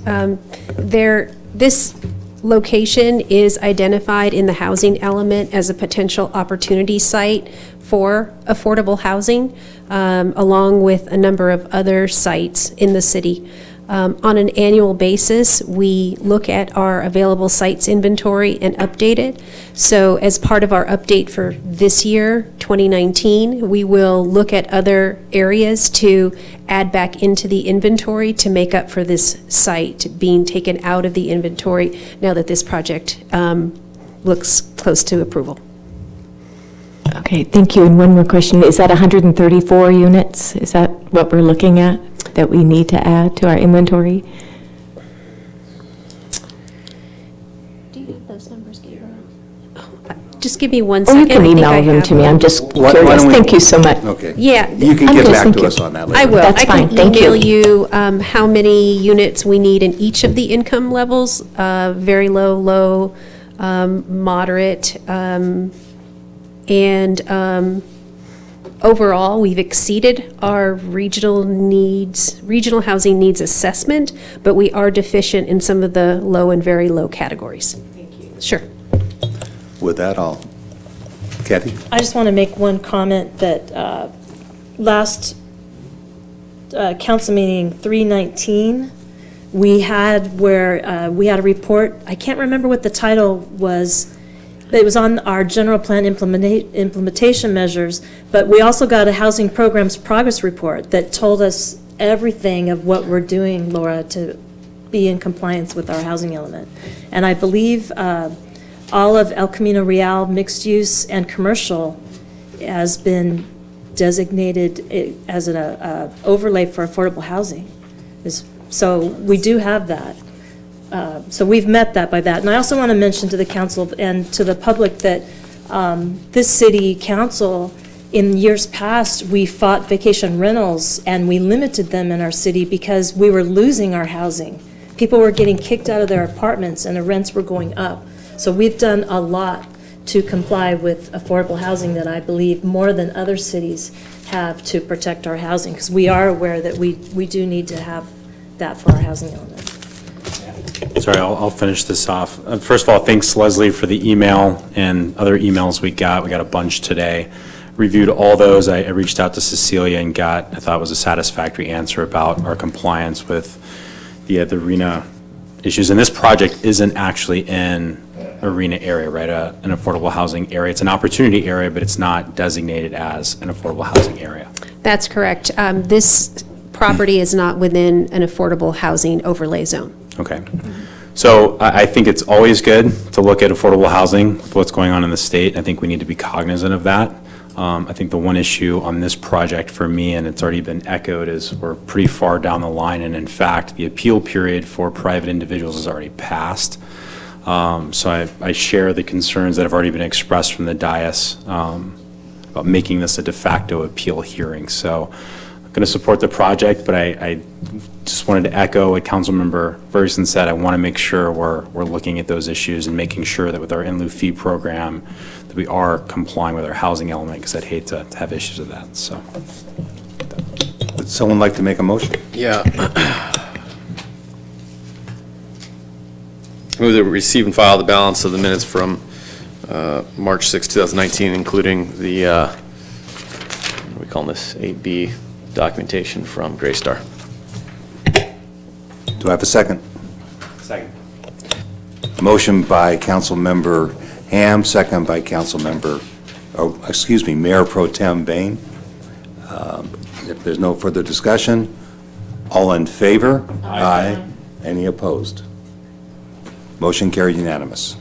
This location is identified in the housing element as a potential opportunity site for affordable housing, along with a number of other sites in the city. On an annual basis, we look at our available sites inventory and update it. So as part of our update for this year, 2019, we will look at other areas to add back into the inventory to make up for this site being taken out of the inventory now that this project looks close to approval. Okay, thank you. And one more question. Is that 134 units? Is that what we're looking at that we need to add to our inventory? Do you have those numbers, Gabriel? Just give me 1 second. Or you can email them to me. I'm just curious. Thank you so much. Okay. Yeah. You can get back to us on that later. I will. That's fine. I can Thank email you. you how many units we need in each of the income levels, very low, moderate, and overall, we've exceeded our regional housing needs assessment, but we are deficient in some of the low and very low categories. Thank you. Sure. With that, Kathy? I just want to make one comment that last council meeting 319, we had a report, I can't remember what the title was, it was on our general plan implementation measures, but we also got a housing programs progress report that told us everything of what we're doing, Laura, to be in compliance with our housing element. And I believe all of El Camino Real, mixed use and commercial, has been designated as an overlay for affordable housing. So we do have that. So we've met that by that. And I also want to mention to the council and to the public that this city council, in years past, we fought vacation rentals and we limited them in our city because we were losing our housing. People were getting kicked out of their apartments and the rents were going up. So we've done a lot to comply with affordable housing that I believe more than other cities have to protect our housing, because we are aware that we do need to have that for our housing element. Sorry, I'll finish this off. First of all, thanks, Leslie, for the email and other emails we got. We got a bunch today. Reviewed all those. I reached out to Cecilia and got, I thought, was a satisfactory answer about our compliance with the RENA issues. And this project isn't actually in a RENA area, right? An affordable housing area. It's an opportunity area, but it's not designated as an affordable housing area. That's correct. This property is not within an affordable housing overlay zone. Okay. So I think it's always good to look at affordable housing, with what's going on in the state. I think we need to be cognizant of that. I think the one issue on this project for me, and it's already been echoed, is we're pretty far down the line. And in fact, the appeal period for private individuals has already passed. So I share the concerns that have already been expressed from the dais about making this a de facto appeal hearing. So I've going to support the project, but I just wanted to echo what Councilmember Ferguson said. I want to make sure we're looking at those issues and making sure that with our in lieu fee program, that we are complying with our housing element, because I'd hate to have issues with that, so. Would someone like to make a motion? Yeah. Move that we receive and file the balance of the minutes from March 6, 2019, including the, what are we calling this, 8B documentation from Greystar. Do I have a second? Second. Motion by Councilmember Ham, second by Mayor Pro Tem Bain. If there's no further discussion, all in favor? Aye. Any opposed? Motion carried unanimous.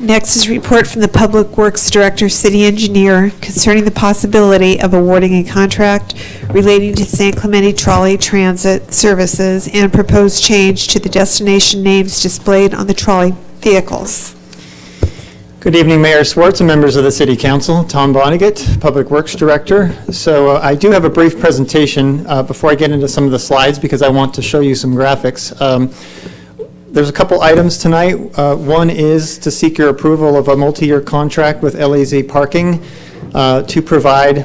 Next is a report from the Public Works Director, City Engineer, concerning the possibility of awarding a contract relating to San Clemente Trolley Transit Services and proposed change to the destination names displayed on the trolley vehicles. Good evening, Mayor Swartz and members of the City Council. Tom Vonnegut, Public Works Director. So I do have a brief presentation before I get into some of the slides, because I want to show you some graphics. There's a couple items tonight. One is to seek your approval of a multi-year contract with LAZ Parking to provide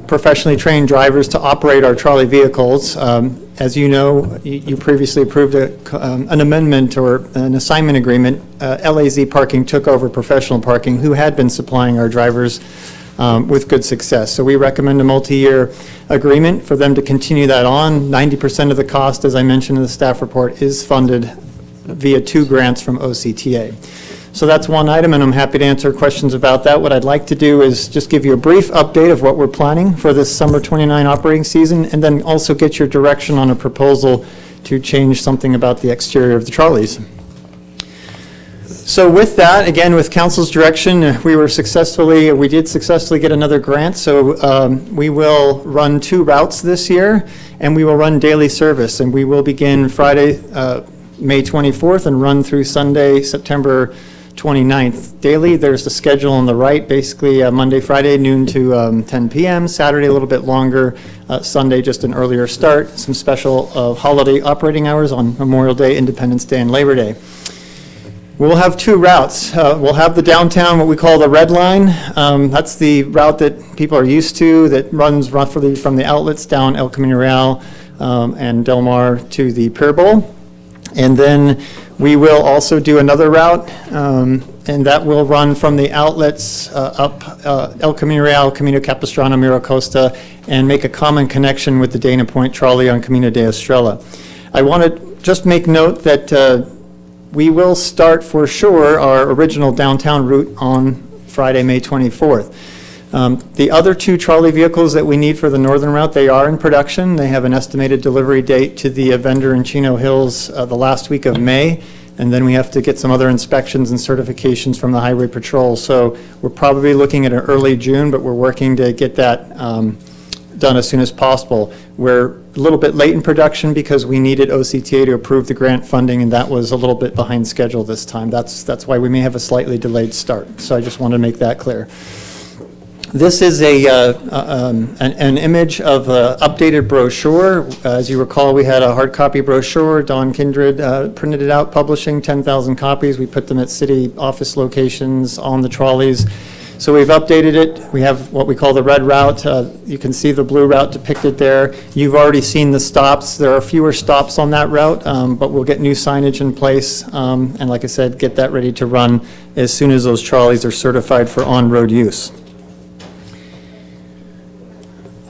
professionally trained drivers to operate our trolley vehicles. As you know, you previously approved an amendment or an assignment agreement. LAZ Parking took over Professional Parking, who had been supplying our drivers with good success. So we recommend a multi-year agreement for them to continue that on. 90% of the cost, as I mentioned in the staff report, is funded via 2 grants from OCTA. So that's one item, and I'm happy to answer questions about that. What I'd like to do is just give you a brief update of what we're planning for this summer 29 operating season, and then also get your direction on a proposal to change something about the exterior of the trolleys. So with that, again, with council's direction, we did successfully get another grant, so we will run 2 routes this year, and we will run daily service, and we will begin Friday, May 24th, and run through Sunday, September 29th. Daily, there's the schedule on the right, basically Monday, Friday, noon to 10 p.m., Saturday a little bit longer, Sunday just an earlier start, some special holiday operating hours on Memorial Day, Independence Day, and Labor Day. We'll have 2 routes. We'll have the downtown, what we call the red line. That's the route that people are used to, that runs roughly from the outlets down El Camino Real and Del Mar to the Pier Bowl. And then we will also do another route, and that will run from the outlets up El Camino Real, Camino Capistrano, Mira Costa, and make a common connection with the Dana Point Trolley on Camino de Estrella. I want to just make note that we will start for sure our original downtown route on Friday, May 24th. The other 2 trolley vehicles that we need for the northern route, they are in production. They have an estimated delivery date to the vendor in Chino Hills the last week of May, and then we have to get some other inspections and certifications from the Highway Patrol. So we're probably looking at an early June, but we're working to get that done as soon as possible. We're a little bit late in production because we needed OCTA to approve the grant funding, and that was a little bit behind schedule this time. That's why we may have a slightly delayed start. So I just want to make that clear. This is an image of an updated brochure. As you recall, we had a hard copy brochure. Don Kindred printed it out, publishing 10,000 copies. We put them at city office locations on the trolleys. So we've updated it. We have what we call the red route. You can see the blue route depicted there. You've already seen the stops. There are fewer stops on that route, but we'll get new signage in place. And like I said, get that ready to run as soon as those trolleys are certified for on-road use.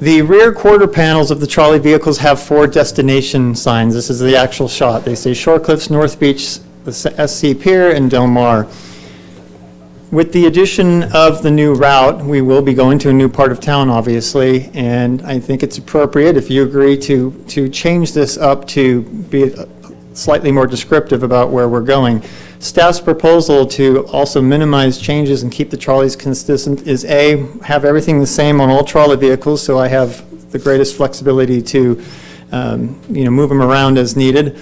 The rear quarter panels of the trolley vehicles have 4 destination signs. This is the actual shot. They say Shore Cliffs, North Beach, the SC Pier, and Del Mar. With the addition of the new route, we will be going to a new part of town, obviously, and I think it's appropriate, if you agree, to change this up to be slightly more descriptive about where we're going. Staff's proposal to also minimize changes and keep the trolleys consistent is A, have everything the same on all trolley vehicles, so I have the greatest flexibility to move them around as needed.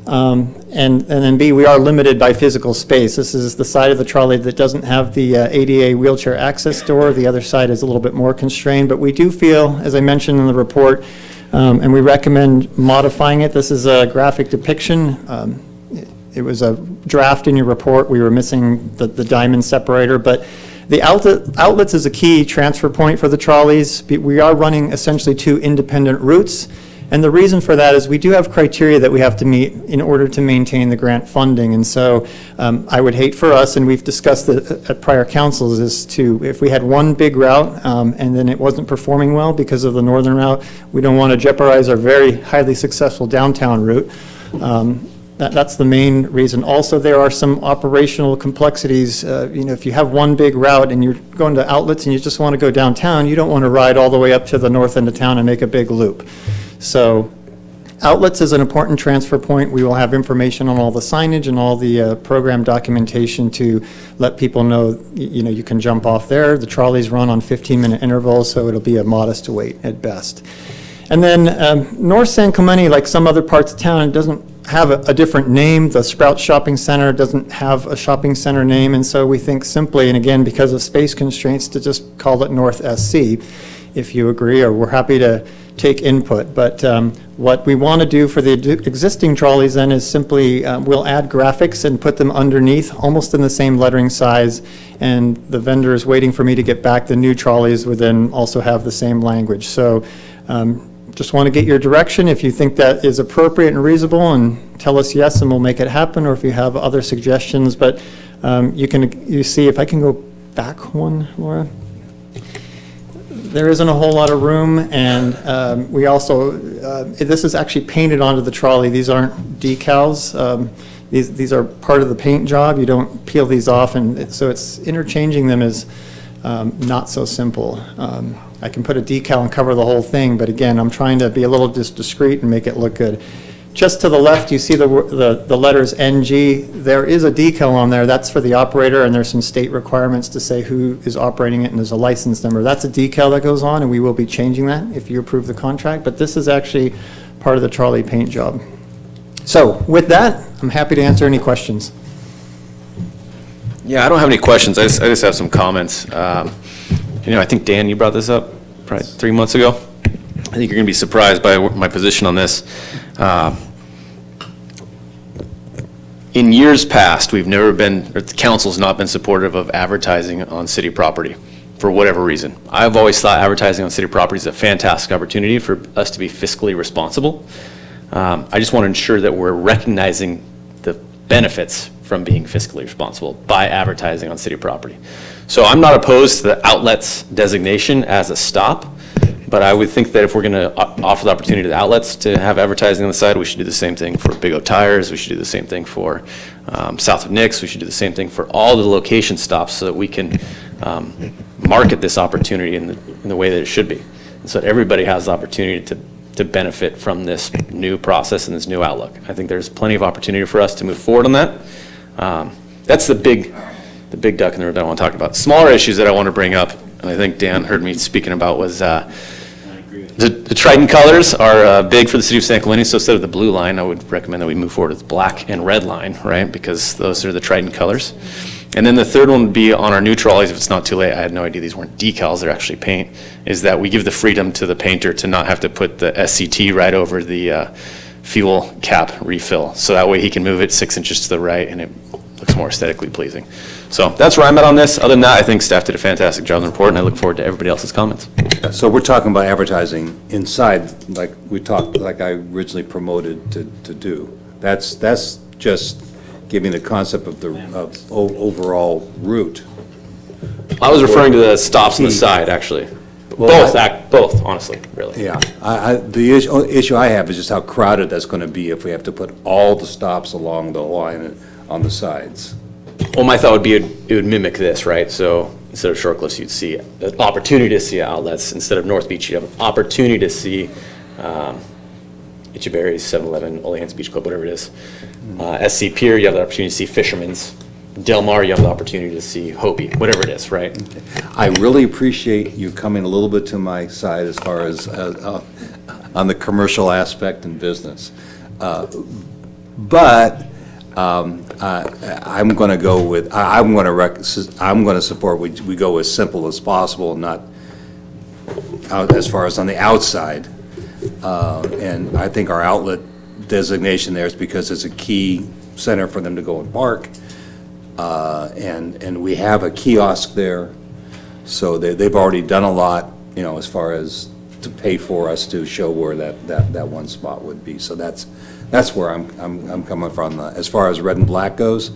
And then B, we are limited by physical space. This is the side of the trolley that doesn't have the ADA wheelchair access door. The other side is a little bit more constrained, but we do feel, as I mentioned in the report, and we recommend modifying it. This is a graphic depiction. It was a draft in your report. We were missing the diamond separator, but the outlets is a key transfer point for the trolleys. We are running essentially 2 independent routes, and the reason for that is we do have criteria that we have to meet in order to maintain the grant funding. And so I would hate for us, and we've discussed it at prior councils, is to, if we had one big route and then it wasn't performing well because of the northern route, we don't want to jeopardize our very highly successful downtown route. That's the main reason. Also, there are some operational complexities. If you have one big route and you're going to outlets and you just want to go downtown, you don't want to ride all the way up to the north end of town and make a big loop. So outlets is an important transfer point. We will have information on all the signage and all the program documentation to let people know, you can jump off there. The trolleys run on 15-minute intervals, so it'll be a modest wait at best. And then North San Clemente, like some other parts of town, it doesn't have a different name. The Sprouts Shopping Center doesn't have a shopping center name, and so we think simply, and again, because of space constraints, to just call it North SC, if you agree, or we're happy to take input. But what we want to do for the existing trolleys then is simply, we'll add graphics and put them underneath, almost in the same lettering size, and the vendor is waiting for me to get back. The new trolleys would then also have the same language. So just want to get your direction if you think that is appropriate and reasonable, and tell us yes and we'll make it happen, or if you have other suggestions. But you see, if I can go back one, Laura. There isn't a whole lot of room, and we also, this is actually painted onto the trolley. These aren't decals. These are part of the paint job. You don't peel these off, and so it's interchanging them is not so simple. I can put a decal and cover the whole thing, but again, I'm trying to be a little discreet and make it look good. Just to the left, you see the letters NG. There is a decal on there. That's for the operator, and there's some state requirements to say who is operating it, and there's a license number. That's a decal that goes on, and we will be changing that if you approve the contract, but this is actually part of the trolley paint job. So with that, I'm happy to answer any questions. Yeah, I don't have any questions. I just have some comments. I think, Dan, you brought this up probably 3 months ago. I think you're going to be surprised by my position on this. In years past, the council's not been supportive of advertising on city property for whatever reason. I've always thought advertising on city property is a fantastic opportunity for us to be fiscally responsible. I just want to ensure that we're recognizing the benefits from being fiscally responsible by advertising on city property. So I'm not opposed to the outlets designation as a stop, but I would think that if we're going to offer the opportunity to the outlets to have advertising on the side, we should do the same thing for Big O Tires. We should do the same thing for South of Nick's. We should do the same thing for all the location stops so that we can market this opportunity in the way that it should be, and so that everybody has the opportunity to benefit from this new process and this new outlook. I think there's plenty of opportunity for us to move forward on that. That's the big duck in the road that I want to talk about. Smaller issues that I want to bring up, and I think Dan heard me speaking about, was the Trident colors are big for the city of San Clemente, so instead of the blue line, I would recommend that we move forward with black and red line, right? Because those are the Trident colors. And then the third one would be on our new trolleys, if it's not too late, I had no idea these weren't decals, they're actually paint, is that we give the freedom to the painter to not have to put the SCT right over the fuel cap refill. So that way he can move it 6 inches to the right and it looks more aesthetically pleasing. So that's where I'm at on this. Other than that, I think staff did a fantastic job in the report, and I look forward to everybody else's comments. So we're talking about advertising inside, like I originally promoted to do. That's just giving the concept of the overall route. I was referring to the stops on the side, actually. Both, honestly, really. Yeah. The issue I have is just how crowded that's going to be if we have to put all the stops along the line on the sides. Well, my thought would be it would mimic this, right? So instead of short cliffs, you'd see an opportunity to see outlets. Instead of North Beach, you have an opportunity to see Itchaberry's, 7-Eleven, Olean's Beach Club, whatever it is. SC Pier, you have the opportunity to see Fisherman's. Del Mar, you have the opportunity to see Hopi, whatever it is, right? I really appreciate you coming a little bit to my side as far as on the commercial aspect and business. But I'm going to go with, I'm going to support, we go as simple as possible, not as far as on the outside. And I think our outlet designation there is because it's a key center for them to go and park. And we have a kiosk there, so they've already done a lot, you know, as far as to pay for us to show where that one spot would be. So that's where I'm coming from. As far as red and black goes,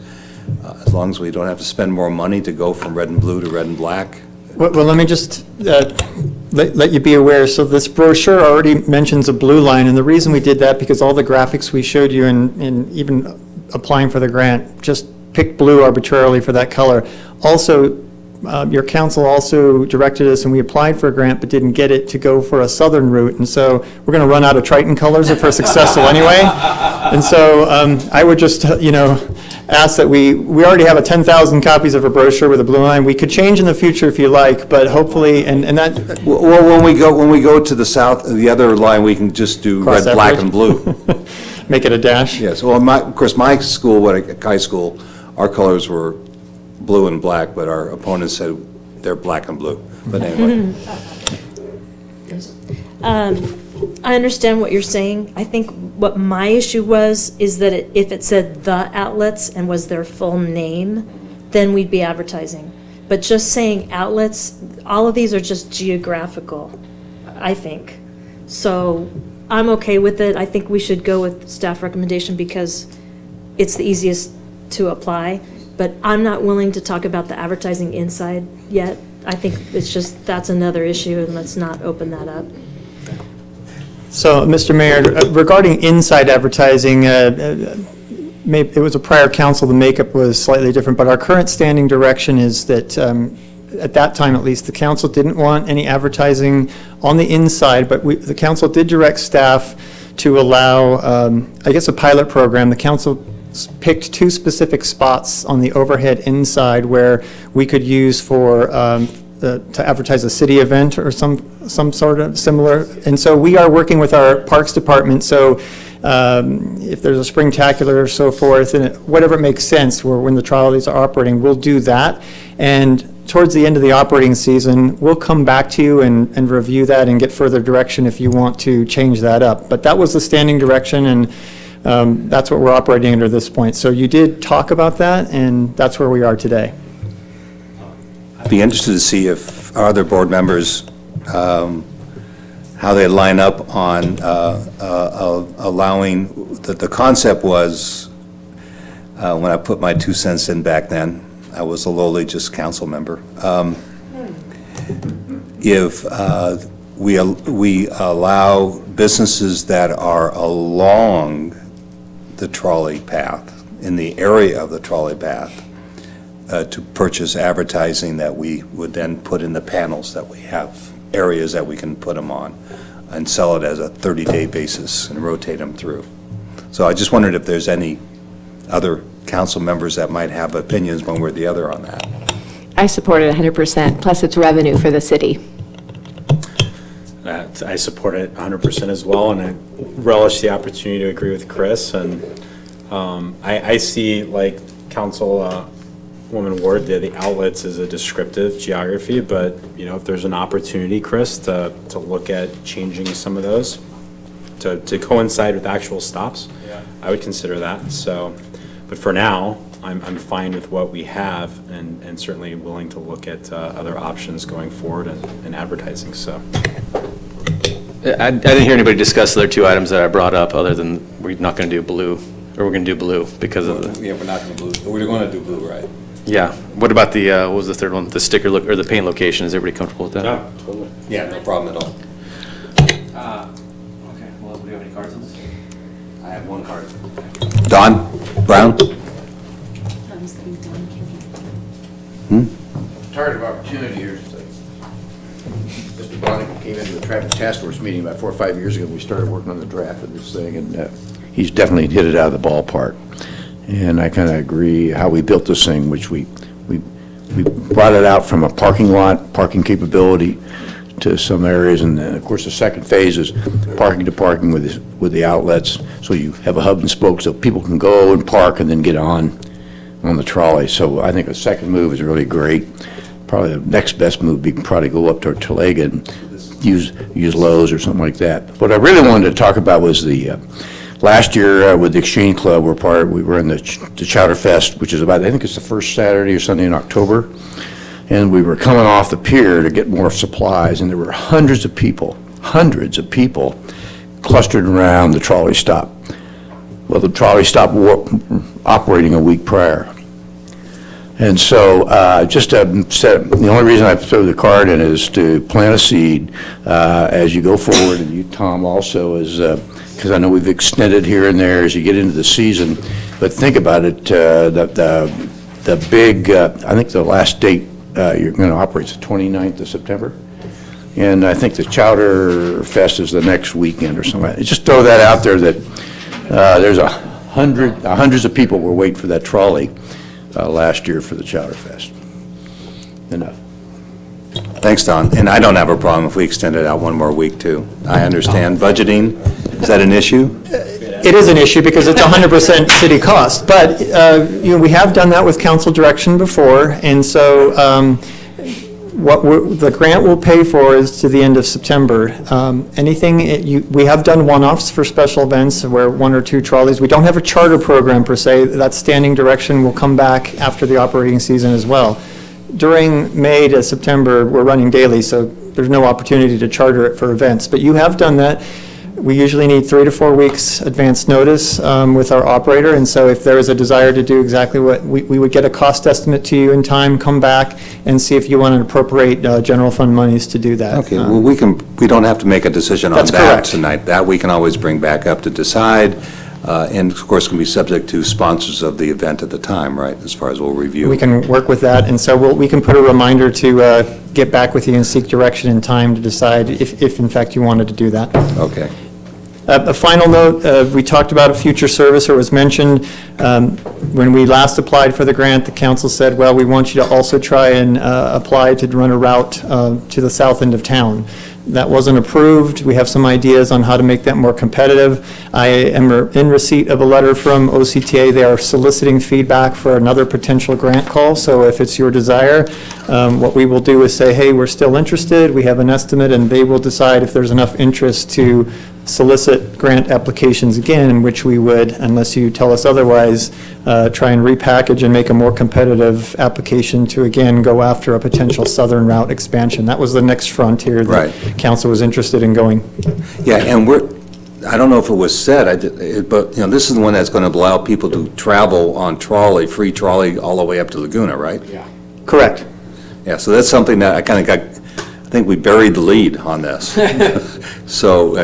as long as we don't have to spend more money to go from red and blue to red and black. Well, let me just let you be aware. So this brochure already mentions a blue line, and the reason we did that because all the graphics we showed you in even applying for the grant just picked blue arbitrarily for that color. Also, your council also directed us, and we applied for a grant but didn't get it, to go for a southern route, and so we're going to run out of Triton colors if we're successful anyway. And so I would just, ask that we already have 10,000 copies of a brochure with a blue line. We could change in the future if you like, but hopefully, and that. Well, when we go to the south, the other line, we can just do red, black, and blue. Make it a dash? Yes. Well, of course, my school, high school, our colors were blue and black, but our opponents said they're black and blue. But anyway. I understand what you're saying. I think what my issue is that if it said the outlets and was their full name, then we'd be advertising. But just saying outlets, all of these are just geographical, I think. So I'm okay with it. I think we should go with staff recommendation because it's the easiest to apply. But I'm not willing to talk about the advertising inside yet. I think it's just, that's another issue, and let's not open that up. So, Mr. Mayor, regarding inside advertising, it was a prior council, the makeup was slightly different, but our current standing direction is that, at that time at least, the council didn't want any advertising on the inside, but the council did direct staff to allow, I guess, a pilot program. The council picked 2 specific spots on the overhead inside where we could use for to advertise a city event or some sort of similar. And so we are working with our Parks Department, so if there's a springtacular or so forth, and whatever makes sense, when the trolleys are operating, we'll do that. And towards the end of the operating season, we'll come back to you and review that and get further direction if you want to change that up. But that was the standing direction, and that's what we're operating under this point. So you did talk about that, and that's where we are today. I'd be interested to see if our other board members, how they line up on allowing, the concept was, when I put my 2 cents in back then, I was a lowly just council member. If we allow businesses that are along the trolley path, in the area of the trolley path, to purchase advertising that we would then put in the panels that we have, areas that we can put them on, and sell it as a 30-day basis and rotate them through. So I just wondered if there's any other council members that might have opinions one way or the other on that. I support it 100%, plus it's revenue for the city. I support it 100% as well, and I relish the opportunity to agree with Chris. And I see, like Councilwoman Ward, the outlets as a descriptive geography, but if there's an opportunity, Chris, to look at changing some of those to coincide with actual stops, I would consider that. So, but for now, I'm fine with what we have, and certainly willing to look at other options going forward and advertising. So. I didn't hear anybody discuss the other 2 items that I brought up, other than we're not going to do blue, or we're going to do blue because of the. Yeah, we're not going to blue. We're going to do blue, right? Yeah. What about the, what was the third one? The sticker look, or the paint location? Is everybody comfortable with that? Yeah, totally. Yeah, no problem at all. Okay, well, do we have any cards on this? I have 1 card. Don Brown? Tired of opportunity here. Mr. Bonnick came into the traffic task force meeting about 4 or 5 years ago. We started working on the draft of this thing, and he's definitely hit it out of the ballpark. And I kind of agree how we built this thing, which we brought it out from a parking lot, parking capability, to some areas, and then, of course, the second phase is parking to parking with the outlets, so you have a hub and spoke so people can go and park and then get on the trolley. So I think a second move is really great. Probably the next best move would be probably go up to Tollega and use Lowe's or something like that. What I really wanted to talk about was the last year with the Exchange Club, we were in the Chowder Fest, which is about, I think it's the first Saturday or Sunday in October, and we were coming off the pier to get more supplies, and there were hundreds of people clustered around the trolley stop. Well, the trolley stopped operating a week prior. And so the only reason I throw the card in is to plant a seed as you go forward, and you, Tom, also, is because I know we've extended here and there as you get into the season. But think about it, the big, I think the last date you're going to operate is the 29th of September. And I think the Chowder Fest is the next weekend or something. Just throw that out there that there's hundreds of people were waiting for that trolley last year for the Chowder Fest. Enough. Thanks, Don. And I don't have a problem if we extend it out one more week, too. I understand budgeting. Is that an issue? It is an issue because it's 100% city cost, but, we have done that with council direction before, and so what the grant will pay for is to the end of September. We have done one-offs for special events where 1 or 2 trolleys. We don't have a charter program per se. That standing direction will come back after the operating season as well. During May to September, we're running daily, so there's no opportunity to charter it for events, but you have done that. We usually need 3 to 4 weeks advance notice with our operator, and so if there is a desire to do exactly what, we would get a cost estimate to you in time, come back, and see if you want to appropriate general fund monies to do that. Okay, well, we don't have to make a decision on That's that correct. tonight. That we can always bring back up to decide, and of course can be subject to sponsors of the event at the time, right, as far as we'll review. We can work with that, and so we can put a reminder to get back with you and seek direction in time to decide if in fact you wanted to do that. Okay. A final note, we talked about a future service, or was mentioned, when we last applied for the grant, the council said, well, we want you to also try and apply to run a route to the south end of town. That wasn't approved. We have some ideas on how to make that more competitive. I am in receipt of a letter from OCTA. They are soliciting feedback for another potential grant call, so if it's your desire, what we will do is say, hey, we're still interested, we have an estimate, and they will decide if there's enough interest to solicit grant applications again, in which we would, unless you tell us otherwise, try and repackage and make a more competitive application to again go after a potential southern route expansion. That was the next frontier that council was interested in going. Yeah, and I don't know if it was said, but this is the one that's going to allow people to travel on trolley, free trolley, all the way up to Laguna, right? Yeah. Correct. Yeah, so that's something that I kind of I think we buried the lead on this. So,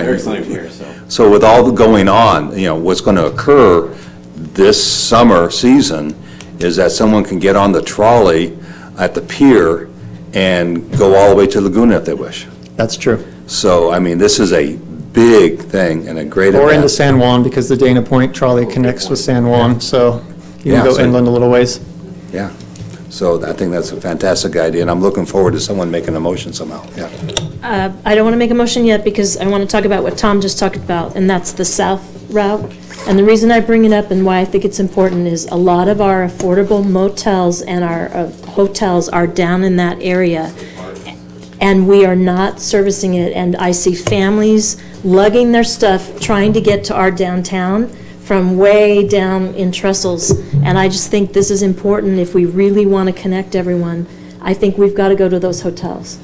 so with all the going on, what's going to occur this summer season is that someone can get on the trolley at the pier and go all the way to Laguna if they wish. That's true. So, I mean, this is a big thing and a great event. Or into San Juan, because the Dana Point trolley connects with San Juan, so you can go inland a little ways. Yeah. So I think that's a fantastic idea, and I'm looking forward to someone making a motion somehow. Yeah. I don't want to make a motion yet because I want to talk about what Tom just talked about, and that's the south route. And the reason I bring it up and why I think it's important is a lot of our affordable motels and our hotels are down in that area, and we are not servicing it. And I see families lugging their stuff, trying to get to our downtown from way down in Trestles. And I just think this is important if we really want to connect everyone. I think we've got to go to those hotels.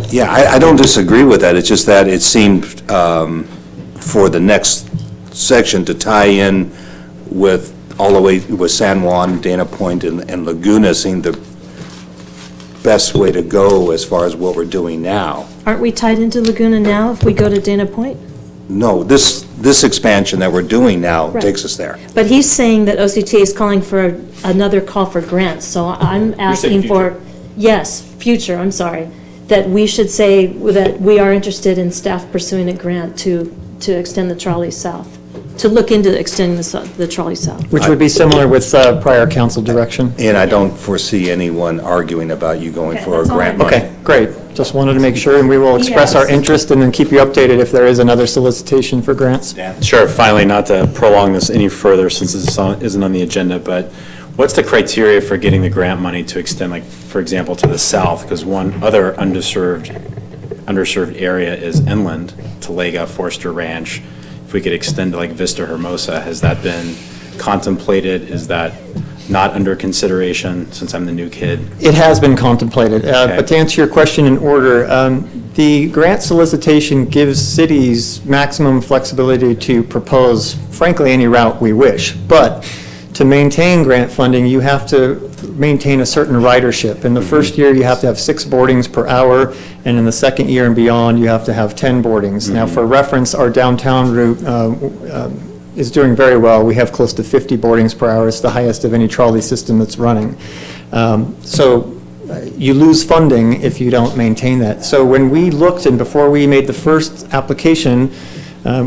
Yeah, I don't disagree with that. It's just that it seemed for the next section to tie in with all the way with San Juan, Dana Point, and Laguna seemed the best way to go as far as what we're doing now. Aren't we tied into Laguna now if we go to Dana Point? No, this expansion that we're doing now takes us there. But he's saying that OCTA is calling for another call for grants, so I'm asking for, yes, future, I'm sorry, that we should say that we are interested in staff pursuing a grant to extend the trolley south, to look into extending the trolley south. Which would be similar with prior council direction. And I don't foresee anyone arguing about you going for a grant money. Okay, great. just wanted to make sure, and we will express our interest and then keep you updated if there is another solicitation for grants. Sure, finally, not to prolong this any further since this isn't on the agenda, but what's the criteria for getting the grant money to extend, like, for example, to the south? Because one other underserved area is inland, Talega, Forster Ranch. If we could extend to like Vista Hermosa, has that been contemplated? Is that not under consideration since I'm the new kid? It has been contemplated, but to answer your question in order, the grant solicitation gives cities maximum flexibility to propose, frankly, any route we wish. But to maintain grant funding, you have to maintain a certain ridership. In the first year, you have to have 6 boardings per hour, and in the second year and beyond, you have to have 10 boardings. Now, for reference, our downtown route is doing very well. We have close to 50 boardings per hour. It's the highest of any trolley system that's running. You lose funding if you don't maintain that. So when we looked, and before we made the first application,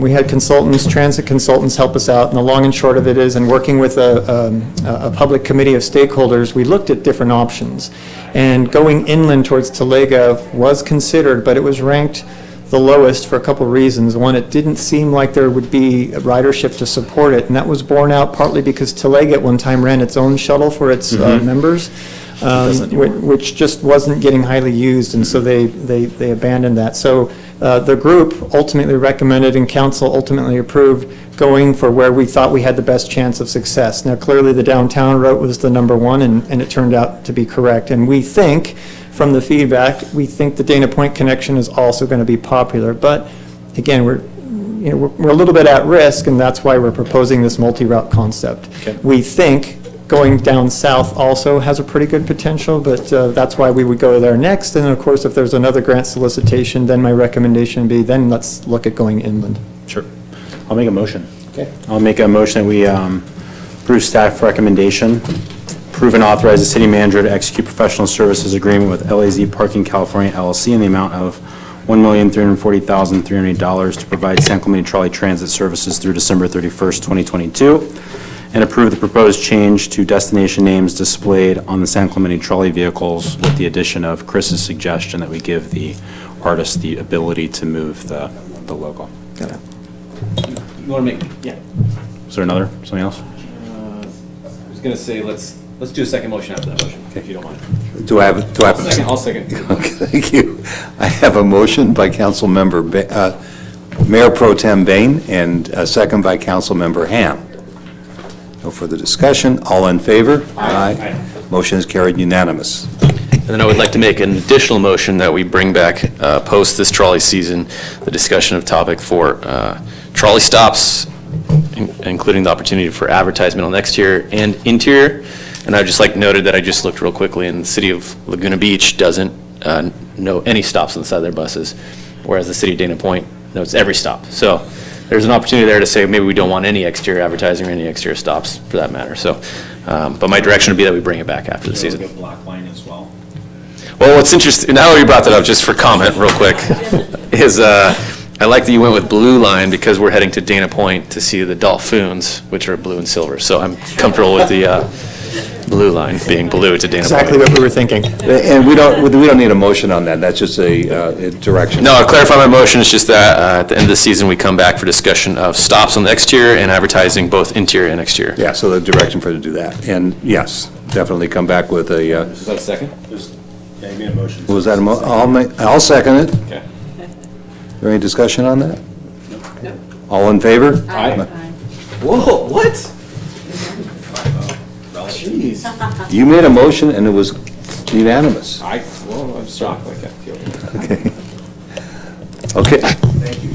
we had consultants, transit consultants help us out, and the long and short of it is, in working with a public committee of stakeholders, we looked at different options. And going inland towards Talega was considered, but it was ranked the lowest for a couple of reasons. One, it didn't seem like there would be a ridership to support it, and that was borne out partly because Talega at one time ran its own shuttle for its members, which just wasn't getting highly used, and so they abandoned that. So the group ultimately recommended and council ultimately approved going for where we thought we had the best chance of success. Now, clearly the downtown route was the number one, and it turned out to be correct. And we think, from the feedback, we think the Dana Point connection is also going to be popular. But again, we're a little bit at risk, and that's why we're proposing this multi-route concept. Okay. We think going down south also has a pretty good potential, but that's why we would go there next. And of course, if there's another grant solicitation, then my recommendation would be, then let's look at going inland. Sure. I'll make a motion. Okay. I'll make a motion that we approve staff recommendation, approve and authorize the city manager to execute professional services agreement with LAZ Parking California LLC in the amount of $1,340,308 to provide San Clemente Trolley Transit services through December 31st, 2022, and approve the proposed change to destination names displayed on the San Clemente Trolley vehicles with the addition of Chris's suggestion that we give the artist the ability to move the logo. Got it. You want to make, yeah. Is there something else? I was going to say, let's do a second motion after that motion, if you don't mind. Do I have? I'll second. Okay, thank you. I have a motion by Councilmember, Mayor Pro Tem Bain, and a second by Councilmember Ham. No further discussion. All in favor? Aye. Motion is carried unanimous. And then I would like to make an additional motion that we bring back, post this trolley season, the discussion of topic for trolley stops, including the opportunity for advertisement on exterior and interior. And I'd just like noted that I just looked real quickly, and the city of Laguna Beach doesn't know any stops on the side of their buses, whereas the city of Dana Point knows every stop. So there's an opportunity there to say maybe we don't want any exterior advertising or any exterior stops for that matter. So, but my direction would be that we bring it back after the season. Black line as well. Well, what's interesting, now that you brought that up, just for comment real quick, is I like that you went with blue line because we're heading to Dana Point to see the Dolphoons, which are blue and silver. So I'm comfortable with the blue line being blue to Dana Exactly Point. what we were thinking. And we don't need a motion on that. That's just a direction. No, I'll clarify my motion. It's just that at the end of the season, we come back for discussion of stops on the exterior and advertising both interior and exterior. Yeah, so the direction for to do that. And yes, definitely come back with a, Is that a second? Yeah, you made a motion. was that I'll second it. Okay. Is there any discussion on that? No. All in favor? Aye. Whoa, what? Jeez. You made a motion and it was unanimous. I'm shocked like that. Okay. Okay. Thank you.